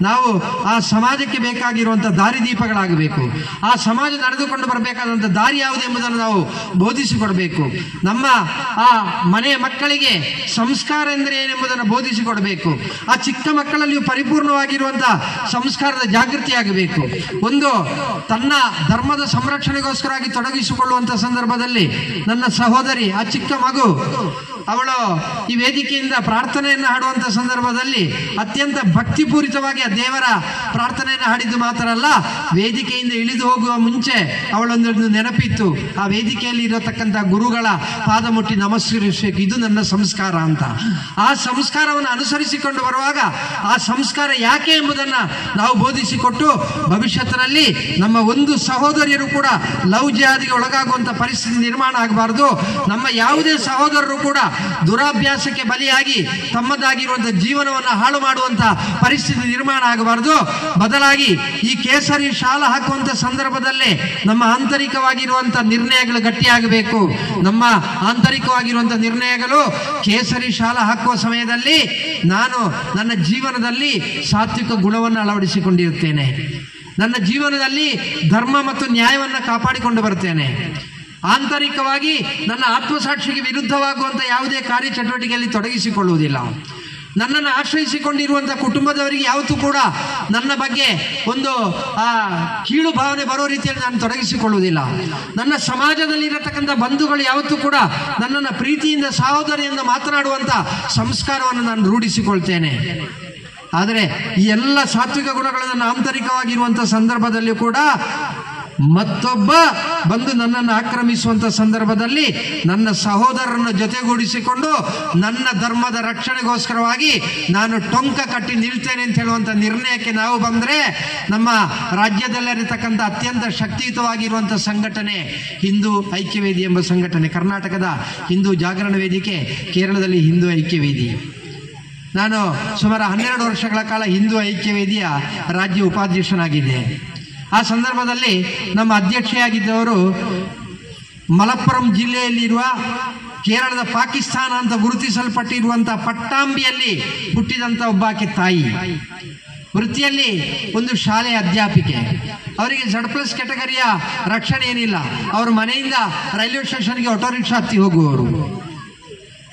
ನಾವು ಆ ಸಮಾಜಕ್ಕೆ ಬೇಕಾಗಿರುವಂಥ ದಾರಿದೀಪಗಳಾಗಬೇಕು. ಆ ಸಮಾಜ ನಡೆದುಕೊಂಡು ಬರಬೇಕಾದಂಥ ದಾರಿ ಯಾವುದು ಎಂಬುದನ್ನು ನಾವು ಬೋಧಿಸಿಕೊಡಬೇಕು. ನಮ್ಮ ಆ ಮನೆಯ ಮಕ್ಕಳಿಗೆ ಸಂಸ್ಕಾರ ಎಂದರೆ ಏನೆಂಬುದನ್ನು ಬೋಧಿಸಿಕೊಡಬೇಕು. ಆ ಚಿಕ್ಕ ಮಕ್ಕಳಲ್ಲಿಯೂ ಪರಿಪೂರ್ಣವಾಗಿರುವಂಥ ಸಂಸ್ಕಾರದ ಜಾಗೃತಿ ಆಗಬೇಕು. ಒಂದು ತನ್ನ ಧರ್ಮದ ಸಂರಕ್ಷಣೆಗೋಸ್ಕರವಾಗಿ ತೊಡಗಿಸಿಕೊಳ್ಳುವಂಥ ಸಂದರ್ಭದಲ್ಲಿ ನನ್ನ ಸಹೋದರಿ, ಆ ಚಿಕ್ಕ ಮಗು, ಅವಳು ಈ ವೇದಿಕೆಯಿಂದ ಪ್ರಾರ್ಥನೆಯನ್ನು ಹಾಡುವಂಥ ಸಂದರ್ಭದಲ್ಲಿ ಅತ್ಯಂತ ಭಕ್ತಿಪೂರಿತವಾಗಿ ಆ ದೇವರ ಪ್ರಾರ್ಥನೆಯನ್ನು ಹಾಡಿದ್ದು ಮಾತ್ರ ಅಲ್ಲ, ವೇದಿಕೆಯಿಂದ ಇಳಿದು ಹೋಗುವ ಮುಂಚೆ ಅವಳೊಂದೊಂದು ನೆನಪಿತ್ತು, ಆ ವೇದಿಕೆಯಲ್ಲಿ ಇರತಕ್ಕಂಥ ಗುರುಗಳ ಪಾದ ಮುಟ್ಟಿ ನಮಸ್ಕರಿಸಬೇಕು, ಇದು ನನ್ನ ಸಂಸ್ಕಾರ ಅಂತ. ಆ ಸಂಸ್ಕಾರವನ್ನು ಅನುಸರಿಸಿಕೊಂಡು ಬರುವಾಗ ಆ ಸಂಸ್ಕಾರ ಯಾಕೆ ಎಂಬುದನ್ನು ನಾವು ಬೋಧಿಸಿಕೊಟ್ಟು ಭವಿಷ್ಯತ್ತಿನಲ್ಲಿ ನಮ್ಮ ಒಂದು ಸಹೋದರಿಯರು ಕೂಡ ಲವ್ ಜಿಹಾದಿಗೆ ಒಳಗಾಗುವಂಥ ಪರಿಸ್ಥಿತಿ ನಿರ್ಮಾಣ ಆಗಬಾರ್ದು. ನಮ್ಮ ಯಾವುದೇ ಸಹೋದರರು ಕೂಡ ದುರಾಭ್ಯಾಸಕ್ಕೆ ಬಲಿಯಾಗಿ ತಮ್ಮದಾಗಿರುವಂಥ ಜೀವನವನ್ನು ಹಾಳು ಮಾಡುವಂಥ ಪರಿಸ್ಥಿತಿ ನಿರ್ಮಾಣ ಆಗಬಾರ್ದು. ಬದಲಾಗಿ ಈ ಕೇಸರಿ ಶಾಲ ಹಾಕುವಂಥ ಸಂದರ್ಭದಲ್ಲಿ ನಮ್ಮ ಆಂತರಿಕವಾಗಿರುವಂಥ ನಿರ್ಣಯಗಳು ಗಟ್ಟಿಯಾಗಬೇಕು. ನಮ್ಮ ಆಂತರಿಕವಾಗಿರುವಂಥ ನಿರ್ಣಯಗಳು ಕೇಸರಿ ಶಾಲ ಹಾಕುವ ಸಮಯದಲ್ಲಿ ನಾನು ನನ್ನ ಜೀವನದಲ್ಲಿ ಸಾತ್ವಿಕ ಗುಣವನ್ನು ಅಳವಡಿಸಿಕೊಂಡಿರುತ್ತೇನೆ, ನನ್ನ ಜೀವನದಲ್ಲಿ ಧರ್ಮ ಮತ್ತು ನ್ಯಾಯವನ್ನು ಕಾಪಾಡಿಕೊಂಡು ಬರ್ತೇನೆ, ಆಂತರಿಕವಾಗಿ ನನ್ನ ಆತ್ಮಸಾಕ್ಷಿಗೆ ವಿರುದ್ಧವಾಗುವಂಥ ಯಾವುದೇ ಕಾರ್ಯಚಟುವಟಿಕೆಯಲ್ಲಿ ತೊಡಗಿಸಿಕೊಳ್ಳುವುದಿಲ್ಲ, ನನ್ನನ್ನು ಆಶ್ರಯಿಸಿಕೊಂಡಿರುವಂಥ ಕುಟುಂಬದವರಿಗೆ ಯಾವತ್ತೂ ಕೂಡ ನನ್ನ ಬಗ್ಗೆ ಒಂದು ಕೀಳು ಭಾವನೆ ಬರೋ ರೀತಿಯಲ್ಲಿ ನಾನು ತೊಡಗಿಸಿಕೊಳ್ಳುವುದಿಲ್ಲ, ನನ್ನ ಸಮಾಜದಲ್ಲಿ ಇರತಕ್ಕಂಥ ಬಂಧುಗಳು ಯಾವತ್ತೂ ಕೂಡ ನನ್ನನ್ನು ಪ್ರೀತಿಯಿಂದ ಸಹೋದರಿಯಿಂದ ಮಾತನಾಡುವಂಥ ಸಂಸ್ಕಾರವನ್ನು ನಾನು ರೂಢಿಸಿಕೊಳ್ತೇನೆ. ಆದರೆ ಈ ಎಲ್ಲ ಸಾತ್ವಿಕ ಗುಣಗಳು ನನ್ನ ಆಂತರಿಕವಾಗಿರುವಂಥ ಸಂದರ್ಭದಲ್ಲಿಯೂ ಕೂಡ ಮತ್ತೊಬ್ಬ ಬಂದು ನನ್ನನ್ನು ಆಕ್ರಮಿಸುವಂಥ ಸಂದರ್ಭದಲ್ಲಿ ನನ್ನ ಸಹೋದರರನ್ನು ಜೊತೆಗೂಡಿಸಿಕೊಂಡು ನನ್ನ ಧರ್ಮದ ರಕ್ಷಣೆಗೋಸ್ಕರವಾಗಿ ನಾನು ಟೊಂಕ ಕಟ್ಟಿ ನಿಲ್ತೇನೆ ಅಂತ ಹೇಳುವಂಥ ನಿರ್ಣಯಕ್ಕೆ ನಾವು ಬಂದರೆ ನಮ್ಮ ರಾಜ್ಯದಲ್ಲಿರತಕ್ಕಂಥ ಅತ್ಯಂತ ಶಕ್ತಿಯುತವಾಗಿರುವಂಥ ಸಂಘಟನೆ ಹಿಂದೂ ಐಕ್ಯವೇದಿ ಎಂಬ ಸಂಘಟನೆ, ಕರ್ನಾಟಕದ ಹಿಂದೂ ಜಾಗರಣ ವೇದಿಕೆ, ಕೇರಳದಲ್ಲಿ ಹಿಂದೂ ಐಕ್ಯವೇದಿ. ನಾನು ಸುಮಾರು 12 ವರ್ಷಗಳ ಕಾಲ ಹಿಂದೂ ಐಕ್ಯವೇದಿಯ ರಾಜ್ಯ ಉಪಾಧ್ಯಕ್ಷನಾಗಿದ್ದೆ. ಆ ಸಂದರ್ಭದಲ್ಲಿ ನಮ್ಮ ಅಧ್ಯಕ್ಷೆಯಾಗಿದ್ದವರು ಮಲಪ್ಪುರಂ ಜಿಲ್ಲೆಯಲ್ಲಿರುವ ಕೇರಳದ ಪಾಕಿಸ್ತಾನ ಅಂತ ಗುರುತಿಸಲ್ಪಟ್ಟಿರುವಂಥ ಪಟ್ಟಾಂಬಿಯಲ್ಲಿ ಹುಟ್ಟಿದಂಥ ಒಬ್ಬಾಕೆ ತಾಯಿ, ವೃತ್ತಿಯಲ್ಲಿ ಒಂದು ಶಾಲೆಯ ಅಧ್ಯಾಪಿಕೆ. ಅವರಿಗೆ Z+ ಕ್ಯಾಟಗರಿಯ ರಕ್ಷಣೆ ಏನಿಲ್ಲ. ಅವರು ಮನೆಯಿಂದ ರೈಲ್ವೆ ಸ್ಟೇಷನ್ಗೆ ಆಟೋ ರಿಕ್ಷಾ ಹತ್ತಿ ಹೋಗುವವರು.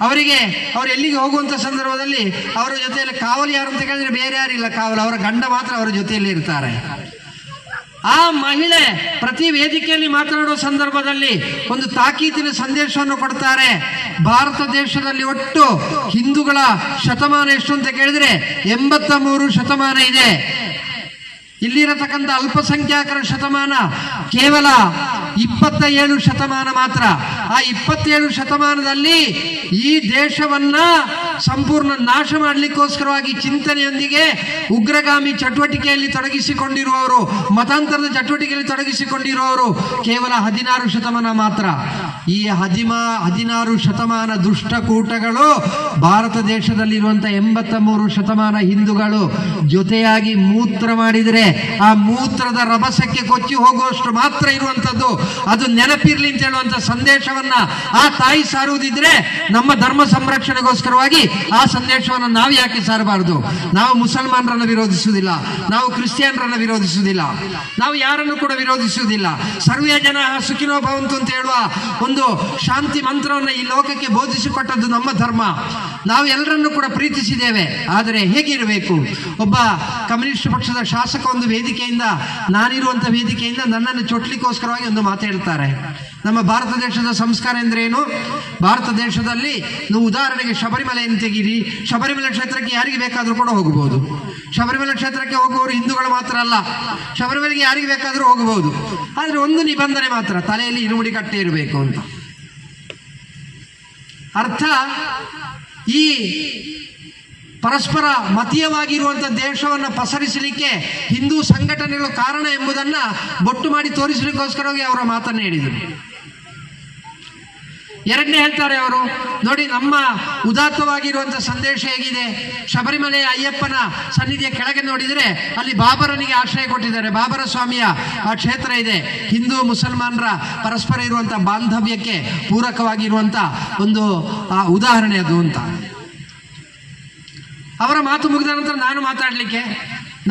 ಅವರು ಎಲ್ಲಿಗೆ ಹೋಗುವಂಥ ಸಂದರ್ಭದಲ್ಲಿ ಅವರ ಜೊತೆಯಲ್ಲಿ ಕಾವಲು ಯಾರು ಅಂತ ಕೇಳಿದ್ರೆ ಬೇರೆ ಯಾರಿಲ್ಲ, ಕಾವಲು ಅವರ ಗಂಡ ಮಾತ್ರ ಅವರ ಜೊತೆಯಲ್ಲಿ ಇರ್ತಾರೆ. ಆ ಮಹಿಳೆ ಪ್ರತಿ ವೇದಿಕೆಯಲ್ಲಿ ಮಾತನಾಡುವ ಸಂದರ್ಭದಲ್ಲಿ ಒಂದು ತಾಕೀತಿನ ಸಂದೇಶವನ್ನು ಕೊಡ್ತಾರೆ. ಭಾರತ ದೇಶದಲ್ಲಿ ಒಟ್ಟು ಹಿಂದೂಗಳ ಶತಮಾನ ಎಷ್ಟು ಅಂತ ಕೇಳಿದ್ರೆ 83 ಶತಮಾನ ಇದೆ. ಇಲ್ಲಿರತಕ್ಕಂಥ ಅಲ್ಪಸಂಖ್ಯಾತರ ಶತಮಾನ ಕೇವಲ 27 ಶತಮಾನ ಮಾತ್ರ. ಆ 27 ಶತಮಾನದಲ್ಲಿ ಈ ದೇಶವನ್ನ ಸಂಪೂರ್ಣ ನಾಶ ಮಾಡಲಿಕ್ಕೋಸ್ಕರವಾಗಿ ಚಿಂತನೆಯೊಂದಿಗೆ ಉಗ್ರಗಾಮಿ ಚಟುವಟಿಕೆಯಲ್ಲಿ ತೊಡಗಿಸಿಕೊಂಡಿರುವವರು, ಮತಾಂತರದ ಚಟುವಟಿಕೆಯಲ್ಲಿ ತೊಡಗಿಸಿಕೊಂಡಿರುವವರು ಕೇವಲ 16 ಶತಮಾನ ಮಾತ್ರ. ಈ 16 ಶತಮಾನ ದುಷ್ಟಕೂಟಗಳು ಭಾರತ ದೇಶದಲ್ಲಿರುವಂಥ 83 ಶತಮಾನ ಹಿಂದೂಗಳು ಜೊತೆಯಾಗಿ ಮೂತ್ರ ಮಾಡಿದರೆ ಆ ಮೂತ್ರದ ರಭಸಕ್ಕೆ ಕೊಚ್ಚಿ ಹೋಗುವಷ್ಟು ಮಾತ್ರ ಇರುವಂಥದ್ದು. ಅದು ನೆನಪಿರ್ಲಿ ಅಂತ ಹೇಳುವಂಥ ಸಂದೇಶವನ್ನ ಆ ತಾಯಿ ಸಾರುವುದಿದ್ರೆ ನಮ್ಮ ಧರ್ಮ ಸಂರಕ್ಷಣೆಗೋಸ್ಕರವಾಗಿ ಆ ಸಂದೇಶವನ್ನು ನಾವು ಯಾಕೆ ಸಾರಬಾರದು? ನಾವು ಮುಸಲ್ಮಾನರನ್ನು ವಿರೋಧಿಸುವುದಿಲ್ಲ, ನಾವು ಕ್ರಿಶ್ಚಿಯನ್ರನ್ನು ವಿರೋಧಿಸುವುದಿಲ್ಲ, ನಾವು ಯಾರನ್ನು ಕೂಡ ವಿರೋಧಿಸುವುದಿಲ್ಲ. ಸರ್ವೇ ಜನ ಸುಖಿನೋ ಭವಂತು ಅಂತ ಹೇಳುವ ಒಂದು ಶಾಂತಿ ಮಂತ್ರವನ್ನು ಈ ಲೋಕಕ್ಕೆ ಬೋಧಿಸಿಕೊಟ್ಟದ್ದು ನಮ್ಮ ಧರ್ಮ. ನಾವು ಎಲ್ಲರನ್ನು ಕೂಡ ಪ್ರೀತಿಸಿದ್ದೇವೆ. ಆದರೆ ಹೇಗಿರಬೇಕು? ಒಬ್ಬ ಕಮ್ಯುನಿಸ್ಟ್ ಪಕ್ಷದ ಶಾಸಕ ಒಂದು ವೇದಿಕೆಯಿಂದ, ನಾನಿರುವಂಥ ವೇದಿಕೆಯಿಂದ ನನ್ನನ್ನು ಚೊಟ್ಲಿಕ್ಕೋಸ್ಕರವಾಗಿ ಒಂದು ಮಾತು ಹೇಳ್ತಾರೆ. ನಮ್ಮ ಭಾರತ ದೇಶದ ಸಂಸ್ಕಾರ ಅಂದ್ರೆ ಏನು? ಭಾರತ ದೇಶದಲ್ಲಿ ನೀವು ಉದಾಹರಣೆಗೆ ಶಬರಿಮಲೆಯನ್ನು ತೆಗೀರಿ. ಶಬರಿಮಲೆ ಕ್ಷೇತ್ರಕ್ಕೆ ಯಾರಿಗೆ ಬೇಕಾದರೂ ಕೂಡ ಹೋಗಬಹುದು. ಶಬರಿಮಲೆ ಕ್ಷೇತ್ರಕ್ಕೆ ಹೋಗುವವರು ಹಿಂದೂಗಳು ಮಾತ್ರ ಅಲ್ಲ, ಶಬರಿಮಲೆಗೆ ಯಾರಿಗೆ ಬೇಕಾದರೂ ಹೋಗಬಹುದು. ಆದರೆ ಒಂದು ನಿಬಂಧನೆ ಮಾತ್ರ, ತಲೆಯಲ್ಲಿ ಇರುಮುಡಿ ಕಟ್ಟೆ ಇರಬೇಕು ಅಂತ. ಅರ್ಥ, ಈ ಪರಸ್ಪರ ಮತೀಯವಾಗಿರುವಂಥ ದೇಶವನ್ನು ಪಸರಿಸಲಿಕ್ಕೆ ಹಿಂದೂ ಸಂಘಟನೆಗಳು ಕಾರಣ ಎಂಬುದನ್ನ ಬೊಟ್ಟು ಮಾಡಿ ತೋರಿಸಲಿಕ್ಕೋಸ್ಕರವಾಗಿ ಅವರ ಮಾತನ್ನು ಹೇಳಿದರು. ಎರಡನೇ ಹೇಳ್ತಾರೆ ಅವರು, ನೋಡಿ ನಮ್ಮ ಉದಾತ್ತವಾಗಿರುವಂಥ ಸಂದೇಶ ಹೇಗಿದೆ. ಶಬರಿಮಲೆಯ ಅಯ್ಯಪ್ಪನ ಸನ್ನಿಧಿಯ ಕೆಳಗೆ ನೋಡಿದರೆ ಅಲ್ಲಿ ಬಾಬರನಿಗೆ ಆಶ್ರಯ ಕೊಟ್ಟಿದ್ದಾರೆ. ಬಾಬರ ಸ್ವಾಮಿಯ ಆ ಕ್ಷೇತ್ರ ಇದೆ. ಹಿಂದೂ ಮುಸಲ್ಮಾನರ ಪರಸ್ಪರ ಇರುವಂಥ ಬಾಂಧವ್ಯಕ್ಕೆ ಪೂರಕವಾಗಿರುವಂಥ ಒಂದು ಉದಾಹರಣೆ ಅದು ಅಂತ. ಅವರ ಮಾತು ಮುಗಿದ ನಂತರ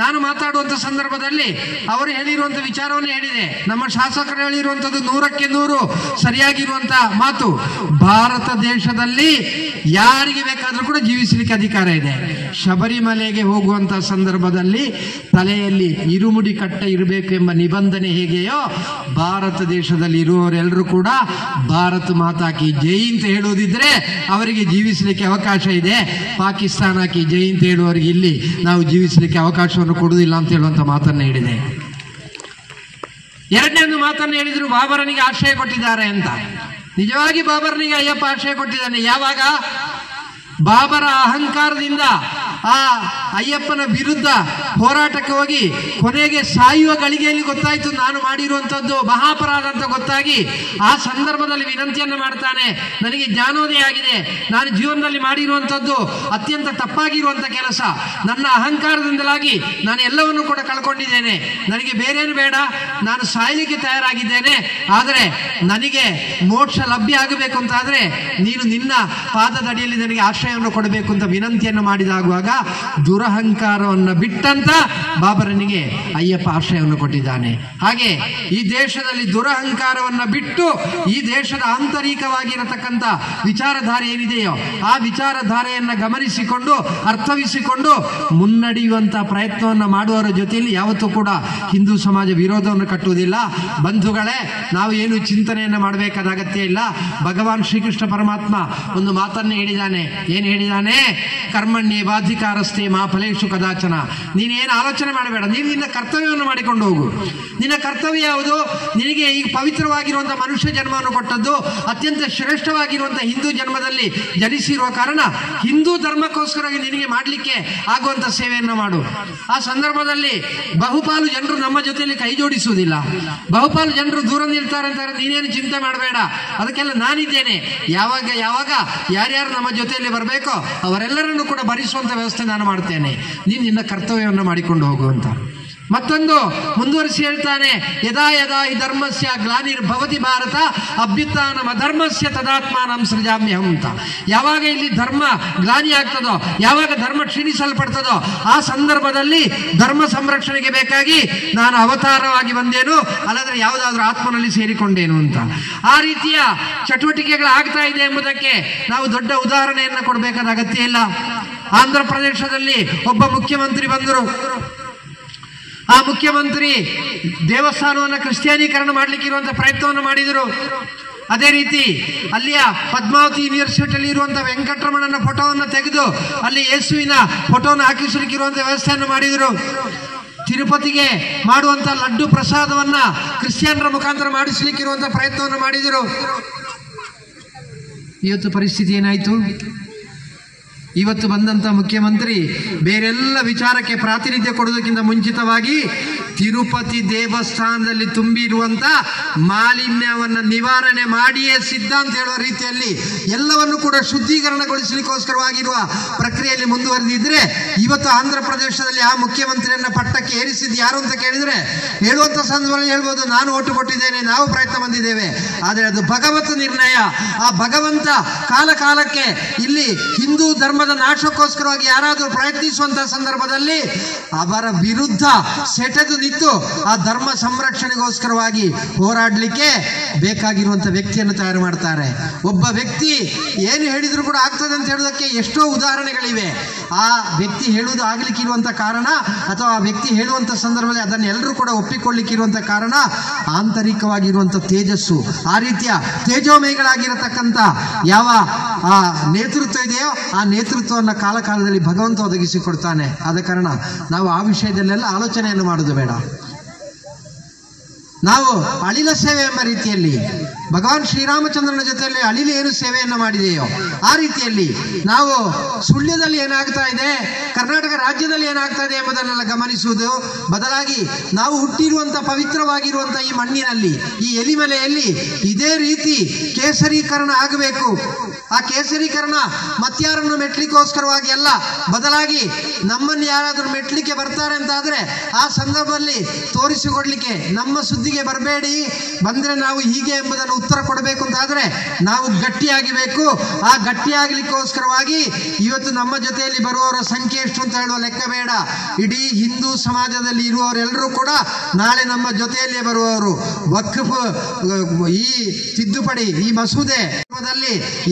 ನಾನು ಮಾತಾಡುವಂಥ ಸಂದರ್ಭದಲ್ಲಿ ಅವರು ಹೇಳಿರುವಂಥ ವಿಚಾರವನ್ನು ಹೇಳಿದೆ. ನಮ್ಮ ಶಾಸಕರು ಹೇಳಿರುವಂಥದ್ದು 100ಕ್ಕೆ 100 ಸರಿಯಾಗಿರುವಂಥ ಮಾತು. ಭಾರತ ದೇಶದಲ್ಲಿ ಯಾರಿಗೆ ಬೇಕಾದರೂ ಕೂಡ ಜೀವಿಸಲಿಕ್ಕೆ ಅಧಿಕಾರ ಇದೆ. ಶಬರಿಮಲೆಗೆ ಹೋಗುವಂಥ ಸಂದರ್ಭದಲ್ಲಿ ತಲೆಯಲ್ಲಿ ಇರುಮುಡಿ ಕಟ್ಟ ಇರಬೇಕು ಎಂಬ ನಿಬಂಧನೆ ಹೇಗೆಯೋ, ಭಾರತ ದೇಶದಲ್ಲಿ ಇರುವವರೆಲ್ಲರೂ ಕೂಡ ಭಾರತ ಮಾತಾ ಕಿ ಜೈ ಅಂತ ಹೇಳುವುದಿದ್ರೆ ಅವರಿಗೆ ಜೀವಿಸಲಿಕ್ಕೆ ಅವಕಾಶ ಇದೆ. ಪಾಕಿಸ್ತಾನ ಕಿ ಜೈ ಅಂತ ಹೇಳುವವರಿಗೆ ಇಲ್ಲಿ ನಾವು ಜೀವಿಸಲಿಕ್ಕೆ ಅವಕಾಶವನ್ನು ಕೊಡುವುದಿಲ್ಲ ಅಂತ ಹೇಳುವಂಥ ಮಾತನ್ನು ಹೇಳಿದೆ. ಎರಡನೇ ಮಾತನ್ನು ಹೇಳಿದ್ರು, ಬಾಬರನಿಗೆ ಆಶ್ರಯ ಕೊಟ್ಟಿದ್ದಾರೆ ಅಂತ. ನಿಜವಾಗಿ ಬಾಬರನಿಗೆ ಅಯ್ಯಪ್ಪ ಆಶ್ರಯ ಕೊಟ್ಟಿದ್ದಾನೆ. ಯಾವಾಗ? ಬಾಬರ ಅಹಂಕಾರದಿಂದ ಆ ಅಯ್ಯಪ್ಪನ ವಿರುದ್ಧ ಹೋರಾಟಕ್ಕೆ ಹೋಗಿ ಕೊನೆಗೆ ಸಾಯುವ ಗಳಿಗೆಯಲ್ಲಿ ಗೊತ್ತಾಯಿತು ನಾನು ಮಾಡಿರುವಂಥದ್ದು ಮಹಾಪರಾಧ ಅಂತ ಗೊತ್ತಾಗಿ ಆ ಸಂದರ್ಭದಲ್ಲಿ ವಿನಂತಿಯನ್ನು ಮಾಡ್ತಾನೆ, ನನಗೆ ಜ್ಞಾನೋದಯ ಆಗಿದೆ, ನಾನು ಜೀವನದಲ್ಲಿ ಮಾಡಿರುವಂಥದ್ದು ಅತ್ಯಂತ ತಪ್ಪಾಗಿರುವಂಥ ಕೆಲಸ, ನನ್ನ ಅಹಂಕಾರದಿಂದಲಾಗಿ ನಾನು ಎಲ್ಲವನ್ನೂ ಕೂಡ ಕಳ್ಕೊಂಡಿದ್ದೇನೆ, ನನಗೆ ಬೇರೇನು ಬೇಡ, ನಾನು ಸಾಯಲಿಕ್ಕೆ ತಯಾರಾಗಿದ್ದೇನೆ, ಆದರೆ ನನಗೆ ಮೋಕ್ಷ ಲಭ್ಯ ಆಗಬೇಕು ಅಂತಾದರೆ ನೀನು ನಿನ್ನ ಪಾದದಡಿಯಲ್ಲಿ ನನಗೆ ಆಶ್ರಯವನ್ನು ಕೊಡಬೇಕು ಅಂತ ವಿನಂತಿಯನ್ನು ಮಾಡಿದಾಗುವಾಗ ದುರಹಂಕಾರವನ್ನು ಬಿಟ್ಟಂತ ಬಾಬರನಿಗೆ ಅಯ್ಯಪ್ಪ ಆಶ್ರಯವನ್ನು ಕೊಟ್ಟಿದ್ದಾನೆ. ಹಾಗೆ ಈ ದೇಶದಲ್ಲಿ ದುರಹಂಕಾರವನ್ನು ಬಿಟ್ಟು ಈ ದೇಶದ ಆಂತರಿಕವಾಗಿರತಕ್ಕಂಥ ವಿಚಾರಧಾರೆ ಏನಿದೆಯೋ ಆ ವಿಚಾರಧಾರೆಯನ್ನು ಗಮನಿಸಿಕೊಂಡು ಅರ್ಥವಿಸಿಕೊಂಡು ಮುನ್ನಡೆಯುವಂಥ ಪ್ರಯತ್ನವನ್ನು ಮಾಡುವವರ ಜೊತೆಯಲ್ಲಿ ಯಾವತ್ತೂ ಕೂಡ ಹಿಂದೂ ಸಮಾಜ ವಿರೋಧವನ್ನು ಕಟ್ಟುವುದಿಲ್ಲ. ಬಂಧುಗಳೇ, ನಾವು ಏನು ಚಿಂತನೆಯನ್ನು ಮಾಡಬೇಕಾದ ಅಗತ್ಯ ಇಲ್ಲ. ಭಗವಾನ್ ಶ್ರೀಕೃಷ್ಣ ಪರಮಾತ್ಮ ಒಂದು ಮಾತನ್ನು ಹೇಳಿದ್ದಾನೆ. ಏನು ಹೇಳಿದ್ದಾನೆ? ಕರ್ಮಣ್ಯೇವಾಧಿಕಾರಸ್ಥೆ ಮಾ ಫಲೇಶು ಕದಾಚನ. ನೀನೇನು ಆಲೋಚನೆ ಮಾಡಬೇಡ, ನೀನು ನಿನ್ನ ಕರ್ತವ್ಯವನ್ನು ಮಾಡಿಕೊಂಡು ಹೋಗು. ನಿನ್ನ ಕರ್ತವ್ಯ ಯಾವುದು? ನಿನಗೆ ಈಗ ಪವಿತ್ರವಾಗಿರುವಂಥ ಮನುಷ್ಯ ಜನ್ಮವನ್ನು ಕೊಟ್ಟದ್ದು, ಅತ್ಯಂತ ಶ್ರೇಷ್ಠವಾಗಿರುವಂಥ ಹಿಂದೂ ಜನ್ಮದಲ್ಲಿ ಜನಿಸಿರುವ ಕಾರಣ ಹಿಂದೂ ಧರ್ಮಕ್ಕೋಸ್ಕರ ನಿನಗೆ ಮಾಡಲಿಕ್ಕೆ ಆಗುವಂಥ ಸೇವೆಯನ್ನು ಮಾಡು. ಆ ಸಂದರ್ಭದಲ್ಲಿ ಬಹುಪಾಲು ಜನರು ನಮ್ಮ ಜೊತೆಯಲ್ಲಿ ಕೈ ಜೋಡಿಸುವುದಿಲ್ಲ, ಬಹುಪಾಲು ಜನರು ದೂರ ನಿಲ್ತಾರೆ ಅಂತಾರೆ. ನೀನೇನು ಚಿಂತೆ ಮಾಡಬೇಡ, ಅದಕ್ಕೆಲ್ಲ ನಾನಿದ್ದೇನೆ. ಯಾವಾಗ ಯಾರ್ಯಾರು ನಮ್ಮ ಜೊತೆಯಲ್ಲಿ ಬರಬೇಕೋ ಅವರೆಲ್ಲರನ್ನು ಕೂಡ ಭರಿಸುವಂಥ ವ್ಯವಸ್ಥೆ ನಾನು ಮಾಡ್ತೇನೆ, ನೀನು ನಿನ್ನ ಕರ್ತವ್ಯವನ್ನು ಮಾಡಿಕೊಂಡು ಹೋಗುವಂತ. ಮತ್ತೊಂದು ಮುಂದುವರಿಸಿ ಹೇಳ್ತಾನೆ, ಯದಾ ಯದಾ ಈ ಧರ್ಮಸ್ಯ ಗ್ಲಾನಿರ್ಭವತಿ ಭಾರತ ಅಭ್ಯುತ್ಥಾನಂ ಅಧರ್ಮಸ್ಯ ತದಾತ್ಮಾನಂ ಸೃಜಾಮ್ಯಹಂ ಅಂತ. ಯಾವಾಗ ಇಲ್ಲಿ ಧರ್ಮ ಗ್ಲಾನಿ ಆಗ್ತದೋ, ಯಾವಾಗ ಧರ್ಮ ಕ್ಷೀಣಿಸಲ್ಪಡ್ತದೋ ಆ ಸಂದರ್ಭದಲ್ಲಿ ಧರ್ಮ ಸಂರಕ್ಷಣೆಗೆ ಬೇಕಾಗಿ ನಾನು ಅವತಾರವಾಗಿ ಬಂದೇನು, ಅಲ್ಲದ್ರೆ ಯಾವುದಾದ್ರೂ ಆತ್ಮನಲ್ಲಿ ಸೇರಿಕೊಂಡೇನು ಅಂತ. ಆ ರೀತಿಯ ಚಟುವಟಿಕೆಗಳು ಆಗ್ತಾ ಇದೆ ಎಂಬುದಕ್ಕೆ ನಾವು ದೊಡ್ಡ ಉದಾಹರಣೆಯನ್ನು ಕೊಡಬೇಕಾದ ಅಗತ್ಯ ಇಲ್ಲ. ಆಂಧ್ರ ಪ್ರದೇಶದಲ್ಲಿ ಒಬ್ಬ ಮುಖ್ಯಮಂತ್ರಿ ಬಂದರು. ಆ ಮುಖ್ಯಮಂತ್ರಿ ದೇವಸ್ಥಾನವನ್ನು ಕ್ರಿಶ್ಚಿಯಾನೀಕರಣ ಮಾಡಲಿಕ್ಕೆ ಇರುವಂಥ ಪ್ರಯತ್ನವನ್ನು ಮಾಡಿದರು. ಅದೇ ರೀತಿ ಅಲ್ಲಿಯ ಪದ್ಮಾವತಿ ಯೂನಿವರ್ಸಿಟಿಯಲ್ಲಿ ಇರುವಂಥ ವೆಂಕಟರಮಣನ ಫೋಟೋವನ್ನು ತೆಗೆದು ಅಲ್ಲಿ ಯೇಸುವಿನ ಫೋಟೋವನ್ನು ಹಾಕಿಸಲಿಕ್ಕೆ ಇರುವಂಥ ವ್ಯವಸ್ಥೆಯನ್ನು ಮಾಡಿದರು. ತಿರುಪತಿಗೆ ಮಾಡುವಂಥ ಲಡ್ಡು ಪ್ರಸಾದವನ್ನ ಕ್ರಿಶ್ಚಿಯನ್ರ ಮುಖಾಂತರ ಮಾಡಿಸಲಿಕ್ಕಿರುವಂಥ ಪ್ರಯತ್ನವನ್ನು ಮಾಡಿದರು. ಇವತ್ತು ಪರಿಸ್ಥಿತಿ ಏನಾಯಿತು? ಇವತ್ತು ಬಂದಂಥ ಮುಖ್ಯಮಂತ್ರಿ ಬೇರೆಲ್ಲ ವಿಚಾರಕ್ಕೆ ಪ್ರಾತಿನಿಧ್ಯ ಕೊಡೋದಕ್ಕಿಂತ ಮುಂಚಿತವಾಗಿ ತಿರುಪತಿ ದೇವಸ್ಥಾನದಲ್ಲಿ ತುಂಬಿರುವಂಥ ಮಾಲಿನ್ಯವನ್ನು ನಿವಾರಣೆ ಮಾಡಿಯೇ ಸಿದ್ಧ ಅಂತ ಹೇಳುವ ರೀತಿಯಲ್ಲಿ ಎಲ್ಲವನ್ನು ಕೂಡ ಶುದ್ಧೀಕರಣಗೊಳಿಸಲಿಕ್ಕೋಸ್ಕರವಾಗಿರುವ ಪ್ರಕ್ರಿಯೆಯಲ್ಲಿ ಮುಂದುವರೆದಿದ್ರೆ ಇವತ್ತು ಆಂಧ್ರ ಪ್ರದೇಶದಲ್ಲಿ ಆ ಮುಖ್ಯಮಂತ್ರಿಯನ್ನ ಪಟ್ಟಕ್ಕೆ ಏರಿಸಿದ್ದು ಯಾರು ಅಂತ ಕೇಳಿದರೆ ಹೇಳುವಂಥ ಸಂದರ್ಭದಲ್ಲಿ ಹೇಳ್ಬೋದು, ನಾನು ಓಟು ಕೊಟ್ಟಿದ್ದೇನೆ, ನಾವು ಪ್ರಯತ್ನ ಬಂದಿದ್ದೇವೆ. ಆದರೆ ಅದು ಭಗವತ್ ನಿರ್ಣಯ. ಆ ಭಗವಂತ ಕಾಲಕ್ಕೆ ಇಲ್ಲಿ ಹಿಂದೂ ಧರ್ಮದ ನಾಶಕ್ಕೋಸ್ಕರವಾಗಿ ಯಾರಾದರೂ ಪ್ರಯತ್ನಿಸುವಂತಹ ಸಂದರ್ಭದಲ್ಲಿ ಅವರ ವಿರುದ್ಧ ಸೆಟೆದು ನಿಂತು ಆ ಧರ್ಮ ಸಂರಕ್ಷಣೆಗೋಸ್ಕರವಾಗಿ ಹೋರಾಡಲಿಕ್ಕೆ ಬೇಕಾಗಿರುವಂಥ ವ್ಯಕ್ತಿಯನ್ನು ತಯಾರು ಮಾಡ್ತಾರೆ. ಒಬ್ಬ ವ್ಯಕ್ತಿ ಏನು ಹೇಳಿದ್ರು ಕೂಡ ಆಗ್ತದೆ ಅಂತ ಹೇಳೋದಕ್ಕೆ ಎಷ್ಟೋ ಉದಾಹರಣೆಗಳಿವೆ. ಆ ವ್ಯಕ್ತಿ ಹೇಳುವುದು ಆಗ್ಲಿಕ್ಕಿರುವಂಥ ಕಾರಣ ಅಥವಾ ಆ ವ್ಯಕ್ತಿ ಹೇಳುವಂಥ ಸಂದರ್ಭದಲ್ಲಿ ಅದನ್ನು ಎಲ್ಲರೂ ಕೂಡ ಒಪ್ಪಿಕೊಳ್ಳಿಕ್ಕಿರುವಂಥ ಕಾರಣ ಆಂತರಿಕವಾಗಿರುವಂಥ ತೇಜಸ್ಸು. ಆ ರೀತಿಯ ತೇಜೋಮಯಗಳಾಗಿರತಕ್ಕಂಥ ಯಾವ ಆ ನೇತೃತ್ವ ಇದೆಯೋ ಆ ನೇತೃತ್ವವನ್ನು ಕಾಲದಲ್ಲಿ ಭಗವಂತ ಒದಗಿಸಿಕೊಡ್ತಾನೆ. ಆದ ಕಾರಣ ನಾವು ಆ ವಿಷಯದಲ್ಲೆಲ್ಲ ಆಲೋಚನೆಯನ್ನು ಮಾಡೋದು ಬೇಡ. ನಾವು ಅಳಿಲ ಸೇವೆ ಎಂಬ ರೀತಿಯಲ್ಲಿ ಭಗವಾನ್ ಶ್ರೀರಾಮಚಂದ್ರನ ಜೊತೆಯಲ್ಲಿ ಅಳಿಲು ಏನು ಸೇವೆಯನ್ನು ಮಾಡಿದೆಯೋ ಆ ರೀತಿಯಲ್ಲಿ ನಾವು ಸುಳ್ಯದಲ್ಲಿ ಏನಾಗ್ತಾ ಇದೆ, ಕರ್ನಾಟಕ ರಾಜ್ಯದಲ್ಲಿ ಏನಾಗ್ತಾ ಇದೆ ಎಂಬುದನ್ನೆಲ್ಲ ಗಮನಿಸುವುದು ಬದಲಾಗಿ ನಾವು ಹುಟ್ಟಿರುವಂಥ ಪವಿತ್ರವಾಗಿರುವಂಥ ಈ ಮಣ್ಣಿನಲ್ಲಿ, ಈ ಎಲಿಮಲೆಯಲ್ಲಿ ಇದೇ ರೀತಿ ಕೇಸರೀಕರಣ ಆಗಬೇಕು. ಆ ಕೇಸರೀಕರಣ ಮತ್ಯಾರನ್ನು ಮೆಟ್ಲಿಕ್ಕೋಸ್ಕರವಾಗಿ ಅಲ್ಲ, ಬದಲಾಗಿ ನಮ್ಮನ್ನು ಯಾರಾದರೂ ಮೆಟ್ಲಿಕ್ಕೆ ಬರ್ತಾರೆ ಅಂತಾದರೆ ಆ ಸಂದರ್ಭದಲ್ಲಿ ತೋರಿಸಿಕೊಡ್ಲಿಕ್ಕೆ ನಮ್ಮ ಸುದ್ದಿಗೆ ಬರಬೇಡಿ, ಬಂದರೆ ನಾವು ಹೀಗೆ ಎಂಬುದನ್ನು ಉತ್ತರ ಕೊಡಬೇಕು ಅಂತಾದರೆ ನಾವು ಗಟ್ಟಿಯಾಗಬೇಕು. ಆ ಗಟ್ಟಿಯಾಗಲಿಕ್ಕೋಸ್ಕರವಾಗಿ ಇವತ್ತು ನಮ್ಮ ಜೊತೆಯಲ್ಲಿ ಬರುವವರ ಸಂಖ್ಯೆ ಎಷ್ಟು ಅಂತ ಹೇಳುವ ಲೆಕ್ಕ ಬೇಡ. ಇಡೀ ಹಿಂದೂ ಸಮಾಜದಲ್ಲಿ ಇರುವವರೆಲ್ಲರೂ ಕೂಡ ನಾಳೆ ನಮ್ಮ ಜೊತೆಯಲ್ಲೇ ಬರುವವರು. ವಕ್ಫ್ ಈ ತಿದ್ದುಪಡಿ, ಈ ಮಸೂದೆ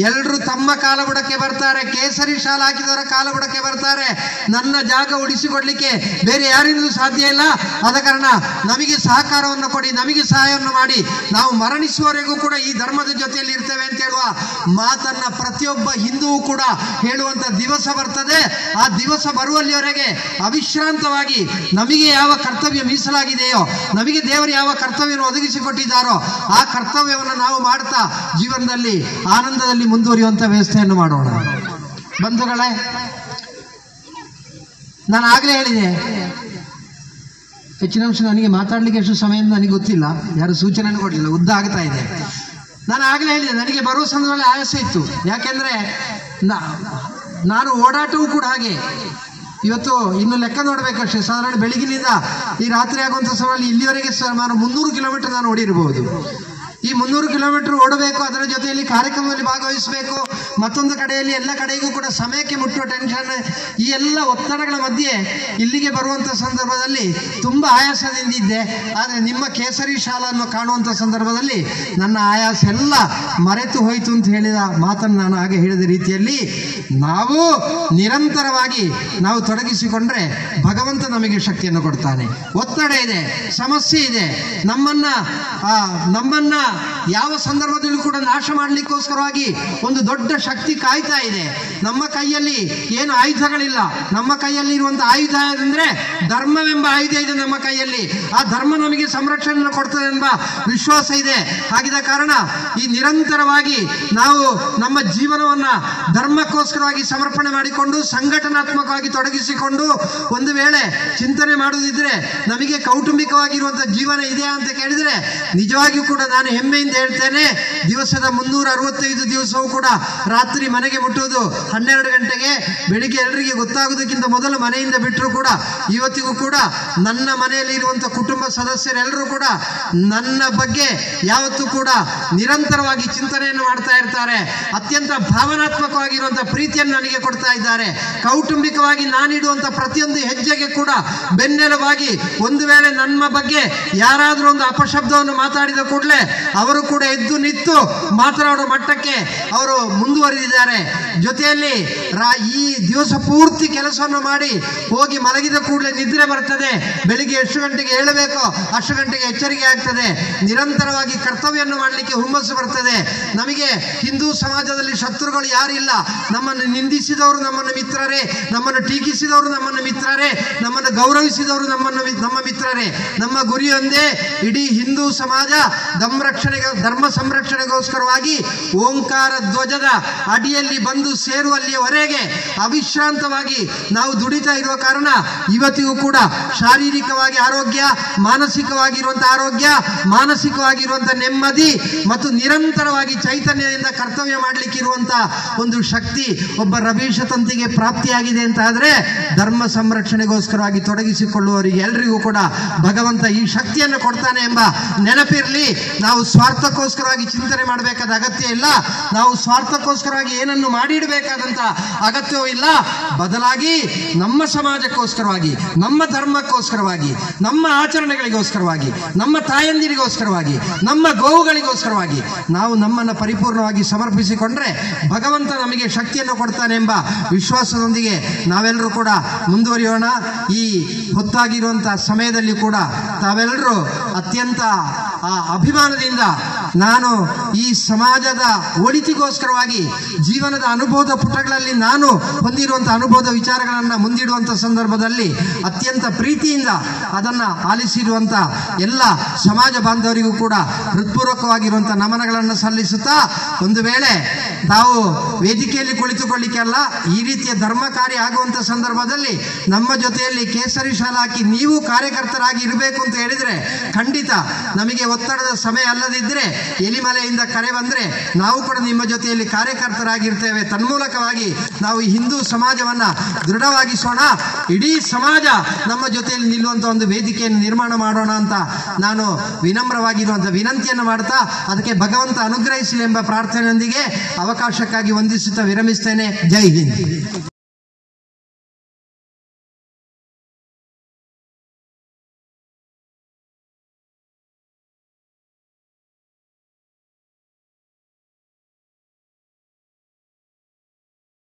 ಎಲ್ಲರೂ ತಮ್ಮ ಕಾಲಬುಡಕ್ಕೆ ಬರ್ತಾರೆ. ಕೇಸರಿ ಶಾಲೆ ಹಾಕಿದವರ ಕಾಲಬುಡಕ್ಕೆ ಬರ್ತಾರೆ. ನನ್ನ ಜಾಗ ಉಳಿಸಿಕೊಡ್ಲಿಕ್ಕೆ ಬೇರೆ ಯಾರಿಂದಲೂ ಸಾಧ್ಯ ಇಲ್ಲ. ಆದ ಕಾರಣ ನಮಗೆ ಸಹಕಾರವನ್ನು ಕೊಡಿ, ನಮಗೆ ಸಹಾಯವನ್ನು ಮಾಡಿ, ನಾವು ಮರಣಿಸುವವರೆಗೂ ಕೂಡ ಈ ಧರ್ಮದ ಜೊತೆಯಲ್ಲಿ ಇರ್ತೇವೆ ಅಂತ ಹೇಳುವ ಮಾತನ್ನ ಪ್ರತಿಯೊಬ್ಬ ಹಿಂದೂವು ಕೂಡ ಹೇಳುವಂತ ದಿವಸ ಬರ್ತದೆ. ಆ ದಿವಸ ಬರುವಲ್ಲಿವರೆಗೆ ಅವಿಶ್ರಾಂತವಾಗಿ ನಮಗೆ ಯಾವ ಕರ್ತವ್ಯ ಮೀಸಲಾಗಿದೆಯೋ, ನಮಗೆ ದೇವರು ಯಾವ ಕರ್ತವ್ಯವನ್ನು ಒದಗಿಸಿಕೊಟ್ಟಿದ್ದಾರೋ ಆ ಕರ್ತವ್ಯವನ್ನು ನಾವು ಮಾಡ್ತಾ ಜೀವನದಲ್ಲಿ ಆನಂದದಲ್ಲಿ ಮುಂದುವರಿಯುವಂತ ವ್ಯವಸ್ಥೆಯನ್ನು ಮಾಡೋಣ. ಬಂಧುಗಳೇ, ನಾನು ಆಗಲೇ ಹೇಳಿದೆ, ಹೆಚ್ಚಿನ ಅಂಶ ನನಗೆ ಮಾತಾಡಲಿಕ್ಕೆ ಎಷ್ಟು ಸಮಯ ನನಗೆ ಗೊತ್ತಿಲ್ಲ, ಯಾರು ಸೂಚನೆಯನ್ನು ಕೊಡಲಿಲ್ಲ, ಉದ್ದ ಆಗ್ತಾ ಇದೆ. ನಾನು ಆಗಲೇ ಹೇಳಿದೆ, ನನಗೆ ಬರುವ ಸಂದರ್ಭದಲ್ಲಿ ಆಯಾಸ ಇತ್ತು. ಯಾಕೆಂದರೆ ನಾನು ಓಡಾಟವೂ ಕೂಡ ಹಾಗೆ. ಇವತ್ತು ಇನ್ನು ಲೆಕ್ಕ ನೋಡಬೇಕಷ್ಟೇ, ಸಾಧಾರಣ ಬೆಳಗಿನಿಂದ ಈ ರಾತ್ರಿ ಆಗುವಂಥ ಸಮಯದಲ್ಲಿ ಇಲ್ಲಿವರೆಗೆ ಸುಮಾರು 300 ಕಿಲೋಮೀಟರ್ ನಾನು ಓಡಿರಬಹುದು. ಈ 300 ಕಿಲೋಮೀಟರ್ ಓಡಬೇಕು, ಅದರ ಜೊತೆಯಲ್ಲಿ ಕಾರ್ಯಕ್ರಮದಲ್ಲಿ ಭಾಗವಹಿಸಬೇಕು, ಮತ್ತೊಂದು ಕಡೆಯಲ್ಲಿ ಎಲ್ಲ ಕಡೆಗೂ ಕೂಡ ಸಮಯಕ್ಕೆ ಮುಟ್ಟುವ ಟೆನ್ಷನ್, ಈ ಎಲ್ಲ ಒತ್ತಡಗಳ ಮಧ್ಯೆ ಇಲ್ಲಿಗೆ ಬರುವಂಥ ಸಂದರ್ಭದಲ್ಲಿ ತುಂಬ ಆಯಾಸದಿಂದಿದ್ದೆ. ಆದರೆ ನಿಮ್ಮ ಕೇಸರಿ ಶಾಲನ್ನು ಕಾಣುವಂಥ ಸಂದರ್ಭದಲ್ಲಿ ನನ್ನ ಆಯಾಸ ಎಲ್ಲ ಮರೆತು ಹೋಯಿತು ಅಂತ ಹೇಳಿದ ಮಾತನ್ನು ನಾನು ಹಾಗೆ ಹೇಳಿದ ರೀತಿಯಲ್ಲಿ ನಾವು ನಿರಂತರವಾಗಿ ನಾವು ತೊಡಗಿಸಿಕೊಂಡ್ರೆ ಭಗವಂತ ನಮಗೆ ಶಕ್ತಿಯನ್ನು ಕೊಡ್ತಾನೆ. ಒತ್ತಡ ಇದೆ, ಸಮಸ್ಯೆ ಇದೆ, ನಮ್ಮನ್ನ ಯಾವ ಸಂದರ್ಭದಲ್ಲೂ ಕೂಡ ನಾಶ ಮಾಡಲಿಕ್ಕೋಸ್ಕರವಾಗಿ ಒಂದು ದೊಡ್ಡ ಶಕ್ತಿ ಕಾಯ್ತಾ ಇದೆ. ನಮ್ಮ ಕೈಯಲ್ಲಿ ಏನು ಆಯುಧಗಳಿಲ್ಲ, ನಮ್ಮ ಕೈಯಲ್ಲಿ ಇರುವಂತಹ ಆಯುಧ ಅಂದ್ರೆ ಧರ್ಮವೆಂಬ ಆಯುಧ ಇದೆ ನಮ್ಮ ಕೈಯಲ್ಲಿ. ಆ ಧರ್ಮ ನಮಗೆ ಸಂರಕ್ಷಣೆಯನ್ನು ಕೊಡ್ತದೆ ಎಂಬ ವಿಶ್ವಾಸ ಇದೆ. ಹಾಗಿದ ಕಾರಣ ಈ ನಿರಂತರವಾಗಿ ನಾವು ನಮ್ಮ ಜೀವನವನ್ನ ಧರ್ಮಕ್ಕೋಸ್ಕರವಾಗಿ ಸಮರ್ಪಣೆ ಮಾಡಿಕೊಂಡು ಸಂಘಟನಾತ್ಮಕವಾಗಿ ತೊಡಗಿಸಿಕೊಂಡು ಒಂದು ವೇಳೆ ಚಿಂತನೆ ಮಾಡುವುದಿದ್ರೆ ನಮಗೆ ಕೌಟುಂಬಿಕವಾಗಿರುವಂತಹ ಜೀವನ ಇದೆಯಾ ಅಂತ ಕೇಳಿದ್ರೆ ನಿಜವಾಗಿಯೂ ಕೂಡ ನಾನು ಹೆಮ್ಮೆಯಿಂದ ಹೇಳ್ತೇನೆ, ದಿವಸದ 365 ದಿವಸವೂ ಕೂಡ ರಾತ್ರಿ ಮನೆಗೆ ಮುಟ್ಟುವುದು 12 ಗಂಟೆಗೆ, ಬೆಳಿಗ್ಗೆ ಎಲ್ಲರಿಗೆ ಗೊತ್ತಾಗುವುದಕ್ಕಿಂತ ಮೊದಲು ಮನೆಯಿಂದ ಬಿಟ್ಟರು ಕೂಡ ಇವತ್ತಿಗೂ ಕೂಡ ನನ್ನ ಮನೆಯಲ್ಲಿ ಇರುವಂತಹ ಕುಟುಂಬ ಸದಸ್ಯರೆಲ್ಲರೂ ಕೂಡ ನನ್ನ ಬಗ್ಗೆ ಯಾವತ್ತೂ ಕೂಡ ನಿರಂತರವಾಗಿ ಚಿಂತನೆಯನ್ನು ಮಾಡ್ತಾ ಇರ್ತಾರೆ. ಅತ್ಯಂತ ಭಾವನಾತ್ಮಕವಾಗಿರುವಂತಹ ಪ್ರೀತಿಯನ್ನು ನನಗೆ ಕೊಡ್ತಾ ಇದ್ದಾರೆ. ಕೌಟುಂಬಿಕವಾಗಿ ನಾನಿಡುವಂತ ಪ್ರತಿಯೊಂದು ಹೆಜ್ಜೆಗೆ ಕೂಡ ಬೆನ್ನೆಲುಬಾಗಿ ಒಂದು ವೇಳೆ ನನ್ನ ಬಗ್ಗೆ ಯಾರಾದರೂ ಒಂದು ಅಪಶಬ್ದವನ್ನು ಮಾತಾಡಿದ ಕೂಡಲೇ ಅವರು ಕೂಡ ಎದ್ದು ನಿಂತು ಮಾತನಾಡುವ ಮಟ್ಟಕ್ಕೆ ಅವರು ಮುಂದುವರಿದಿದ್ದಾರೆ. ಜೊತೆಯಲ್ಲಿ ಈ ದಿವಸ ಪೂರ್ತಿ ಕೆಲಸವನ್ನು ಮಾಡಿ ಹೋಗಿ ಮಲಗಿದ ಕೂಡಲೇ ನಿದ್ರೆ ಬರ್ತದೆ. ಬೆಳಿಗ್ಗೆ ಎಷ್ಟು ಗಂಟೆಗೆ ಏಳಬೇಕೋ ಅಷ್ಟು ಗಂಟೆಗೆ ಎಚ್ಚರಿಕೆ ಆಗ್ತದೆ. ನಿರಂತರವಾಗಿ ಕರ್ತವ್ಯವನ್ನು ಮಾಡಲಿಕ್ಕೆ ಹುಮ್ಮಸ್ಸು ಬರ್ತದೆ. ನಮಗೆ ಹಿಂದೂ ಸಮಾಜದಲ್ಲಿ ಶತ್ರುಗಳು ಯಾರಿಲ್ಲ. ನಮ್ಮನ್ನು ನಿಂದಿಸಿದವರು ನಮ್ಮನ್ನು ಮಿತ್ರರೇ, ನಮ್ಮನ್ನು ಟೀಕಿಸಿದವರು ನಮ್ಮನ್ನು ಮಿತ್ರರೇ, ನಮ್ಮನ್ನು ಗೌರವಿಸಿದವರು ನಮ್ಮ ಮಿತ್ರರೇ. ನಮ್ಮ ಗುರಿ ಒಂದೇ, ಇಡೀ ಹಿಂದೂ ಸಮಾಜ ಧರ್ಮ ಸಂರಕ್ಷಣೆಗೋಸ್ಕರವಾಗಿ ಓಂಕಾರ ಧ್ವಜದ ಅಡಿಯಲ್ಲಿ ಬಂದು ಸೇರುವಲ್ಲಿಯವರೆಗೆ ಅವಿಶ್ರಾಂತವಾಗಿ ನಾವು ದುಡಿತಾ ಇರುವ ಕಾರಣ ಇವತ್ತಿಗೂ ಕೂಡ ಶಾರೀರಿಕವಾಗಿ ಆರೋಗ್ಯ, ಮಾನಸಿಕವಾಗಿರುವಂತಹ ಆರೋಗ್ಯ, ಮಾನಸಿಕವಾಗಿರುವಂತಹ ನೆಮ್ಮದಿ ಮತ್ತು ನಿರಂತರವಾಗಿ ಚೈತನ್ಯದಿಂದ ಕರ್ತವ್ಯ ಮಾಡಲಿಕ್ಕೆ ಇರುವಂತಹ ಒಂದು ಶಕ್ತಿ ಒಬ್ಬ ರವೀಶ ತಂತಿಗೆ ಪ್ರಾಪ್ತಿಯಾಗಿದೆ ಅಂತ ಆದ್ರೆ ಧರ್ಮ ಸಂರಕ್ಷಣೆಗೋಸ್ಕರವಾಗಿ ತೊಡಗಿಸಿಕೊಳ್ಳುವವರಿಗೆ ಎಲ್ರಿಗೂ ಕೂಡ ಭಗವಂತ ಈ ಶಕ್ತಿಯನ್ನು ಕೊಡ್ತಾನೆ ಎಂಬ ನೆನಪಿರಲಿ. ನಾವು ಸ್ವಾರ್ಥಕ್ಕೋಸ್ಕರವಾಗಿ ಚಿಂತನೆ ಮಾಡಬೇಕಾದ ಅಗತ್ಯ ಇಲ್ಲ. ನಾವು ಸ್ವಾರ್ಥಕ್ಕೋಸ್ಕರವಾಗಿ ಏನನ್ನು ಮಾಡಿಡಬೇಕಾದಂತ ಅಗತ್ಯವೂ ಇಲ್ಲ. ಬದಲಾಗಿ ನಮ್ಮ ಸಮಾಜಕ್ಕೋಸ್ಕರವಾಗಿ, ನಮ್ಮ ಧರ್ಮಕ್ಕೋಸ್ಕರವಾಗಿ, ನಮ್ಮ ಆಚರಣೆಗಳಿಗೋಸ್ಕರವಾಗಿ, ನಮ್ಮ ತಾಯಂದಿರಿಗೋಸ್ಕರವಾಗಿ, ನಮ್ಮ ಗೋವುಗಳಿಗೋಸ್ಕರವಾಗಿ ನಾವು ನಮ್ಮನ್ನು ಪರಿಪೂರ್ಣವಾಗಿ ಸಮರ್ಪಿಸಿಕೊಂಡ್ರೆ ಭಗವಂತ ನಮಗೆ ಶಕ್ತಿಯನ್ನು ಕೊಡ್ತಾನೆ ಎಂಬ ವಿಶ್ವಾಸದೊಂದಿಗೆ ನಾವೆಲ್ಲರೂ ಕೂಡ ಮುಂದುವರಿಯೋಣ. ಈ ಹೊತ್ತಾಗಿರುವಂತಹ ಸಮಯದಲ್ಲಿ ಕೂಡ ತಾವೆಲ್ಲರೂ ಅತ್ಯಂತ ಅಭಿಮಾನದಿಂದ ನಾನು ಈ ಸಮಾಜದ ಒಳಿತಿಗೋಸ್ಕರವಾಗಿ ಜೀವನದ ಅನುಭವದ ಪುಟಗಳಲ್ಲಿ ನಾನು ಹೊಂದಿರುವಂತಹ ಅನುಭವದ ವಿಚಾರಗಳನ್ನು ಮುಂದಿಡುವಂಥ ಸಂದರ್ಭದಲ್ಲಿ ಅತ್ಯಂತ ಪ್ರೀತಿಯಿಂದ ಅದನ್ನು ಆಲಿಸಿರುವಂಥ ಎಲ್ಲ ಸಮಾಜ ಬಾಂಧವರಿಗೂ ಕೂಡ ಹೃತ್ಪೂರ್ವಕವಾಗಿರುವಂಥ ನಮನಗಳನ್ನು ಸಲ್ಲಿಸುತ್ತಾ, ಒಂದು ವೇಳೆ ತಾವು ವೇದಿಕೆಯಲ್ಲಿ ಕುಳಿತುಕೊಳ್ಳಿಕ್ಕೆ ಅಲ್ಲ, ಈ ರೀತಿಯ ಧರ್ಮ ಕಾರ್ಯ ಆಗುವಂಥ ಸಂದರ್ಭದಲ್ಲಿ ನಮ್ಮ ಜೊತೆಯಲ್ಲಿ ಕೇಸರಿ ಶಾಲೆ ಹಾಕಿ ನೀವು ಕಾರ್ಯಕರ್ತರಾಗಿ ಇರಬೇಕು ಅಂತ ಹೇಳಿದರೆ ಖಂಡಿತ ನಮಗೆ ಒತ್ತಡದ ಸಮಯ ಅಲ್ಲದಿದ್ದರೆ ಎಲಿಮಲೆಯಿಂದ ಕರೆ ಬಂದರೆ ನಾವು ಕೂಡ ನಿಮ್ಮ ಜೊತೆಯಲ್ಲಿ ಕಾರ್ಯಕರ್ತರಾಗಿರ್ತೇವೆ. ತನ್ಮೂಲಕವಾಗಿ ನಾವು ಈ ಹಿಂದೂ ಸಮಾಜವನ್ನು ದೃಢವಾಗಿಸೋಣ, ಇಡೀ ಸಮಾಜ ನಮ್ಮ ಜೊತೆಯಲ್ಲಿ ನಿಲ್ಲುವಂಥ ಒಂದು ವೇದಿಕೆಯನ್ನು ನಿರ್ಮಾಣ ಮಾಡೋಣ ಅಂತ ನಾನು ವಿನಮ್ರವಾಗಿರುವಂಥ ವಿನಂತಿಯನ್ನು ಮಾಡ್ತಾ, ಅದಕ್ಕೆ ಭಗವಂತ ಅನುಗ್ರಹಿಸಲಿ ಎಂಬ ಪ್ರಾರ್ಥನೆಯೊಂದಿಗೆ ಅವಕಾಶಕ್ಕಾಗಿ ವಂದಿಸುತ್ತಾ ವಿರಮಿಸ್ತೇನೆ. ಜೈ ಹಿಂದ್.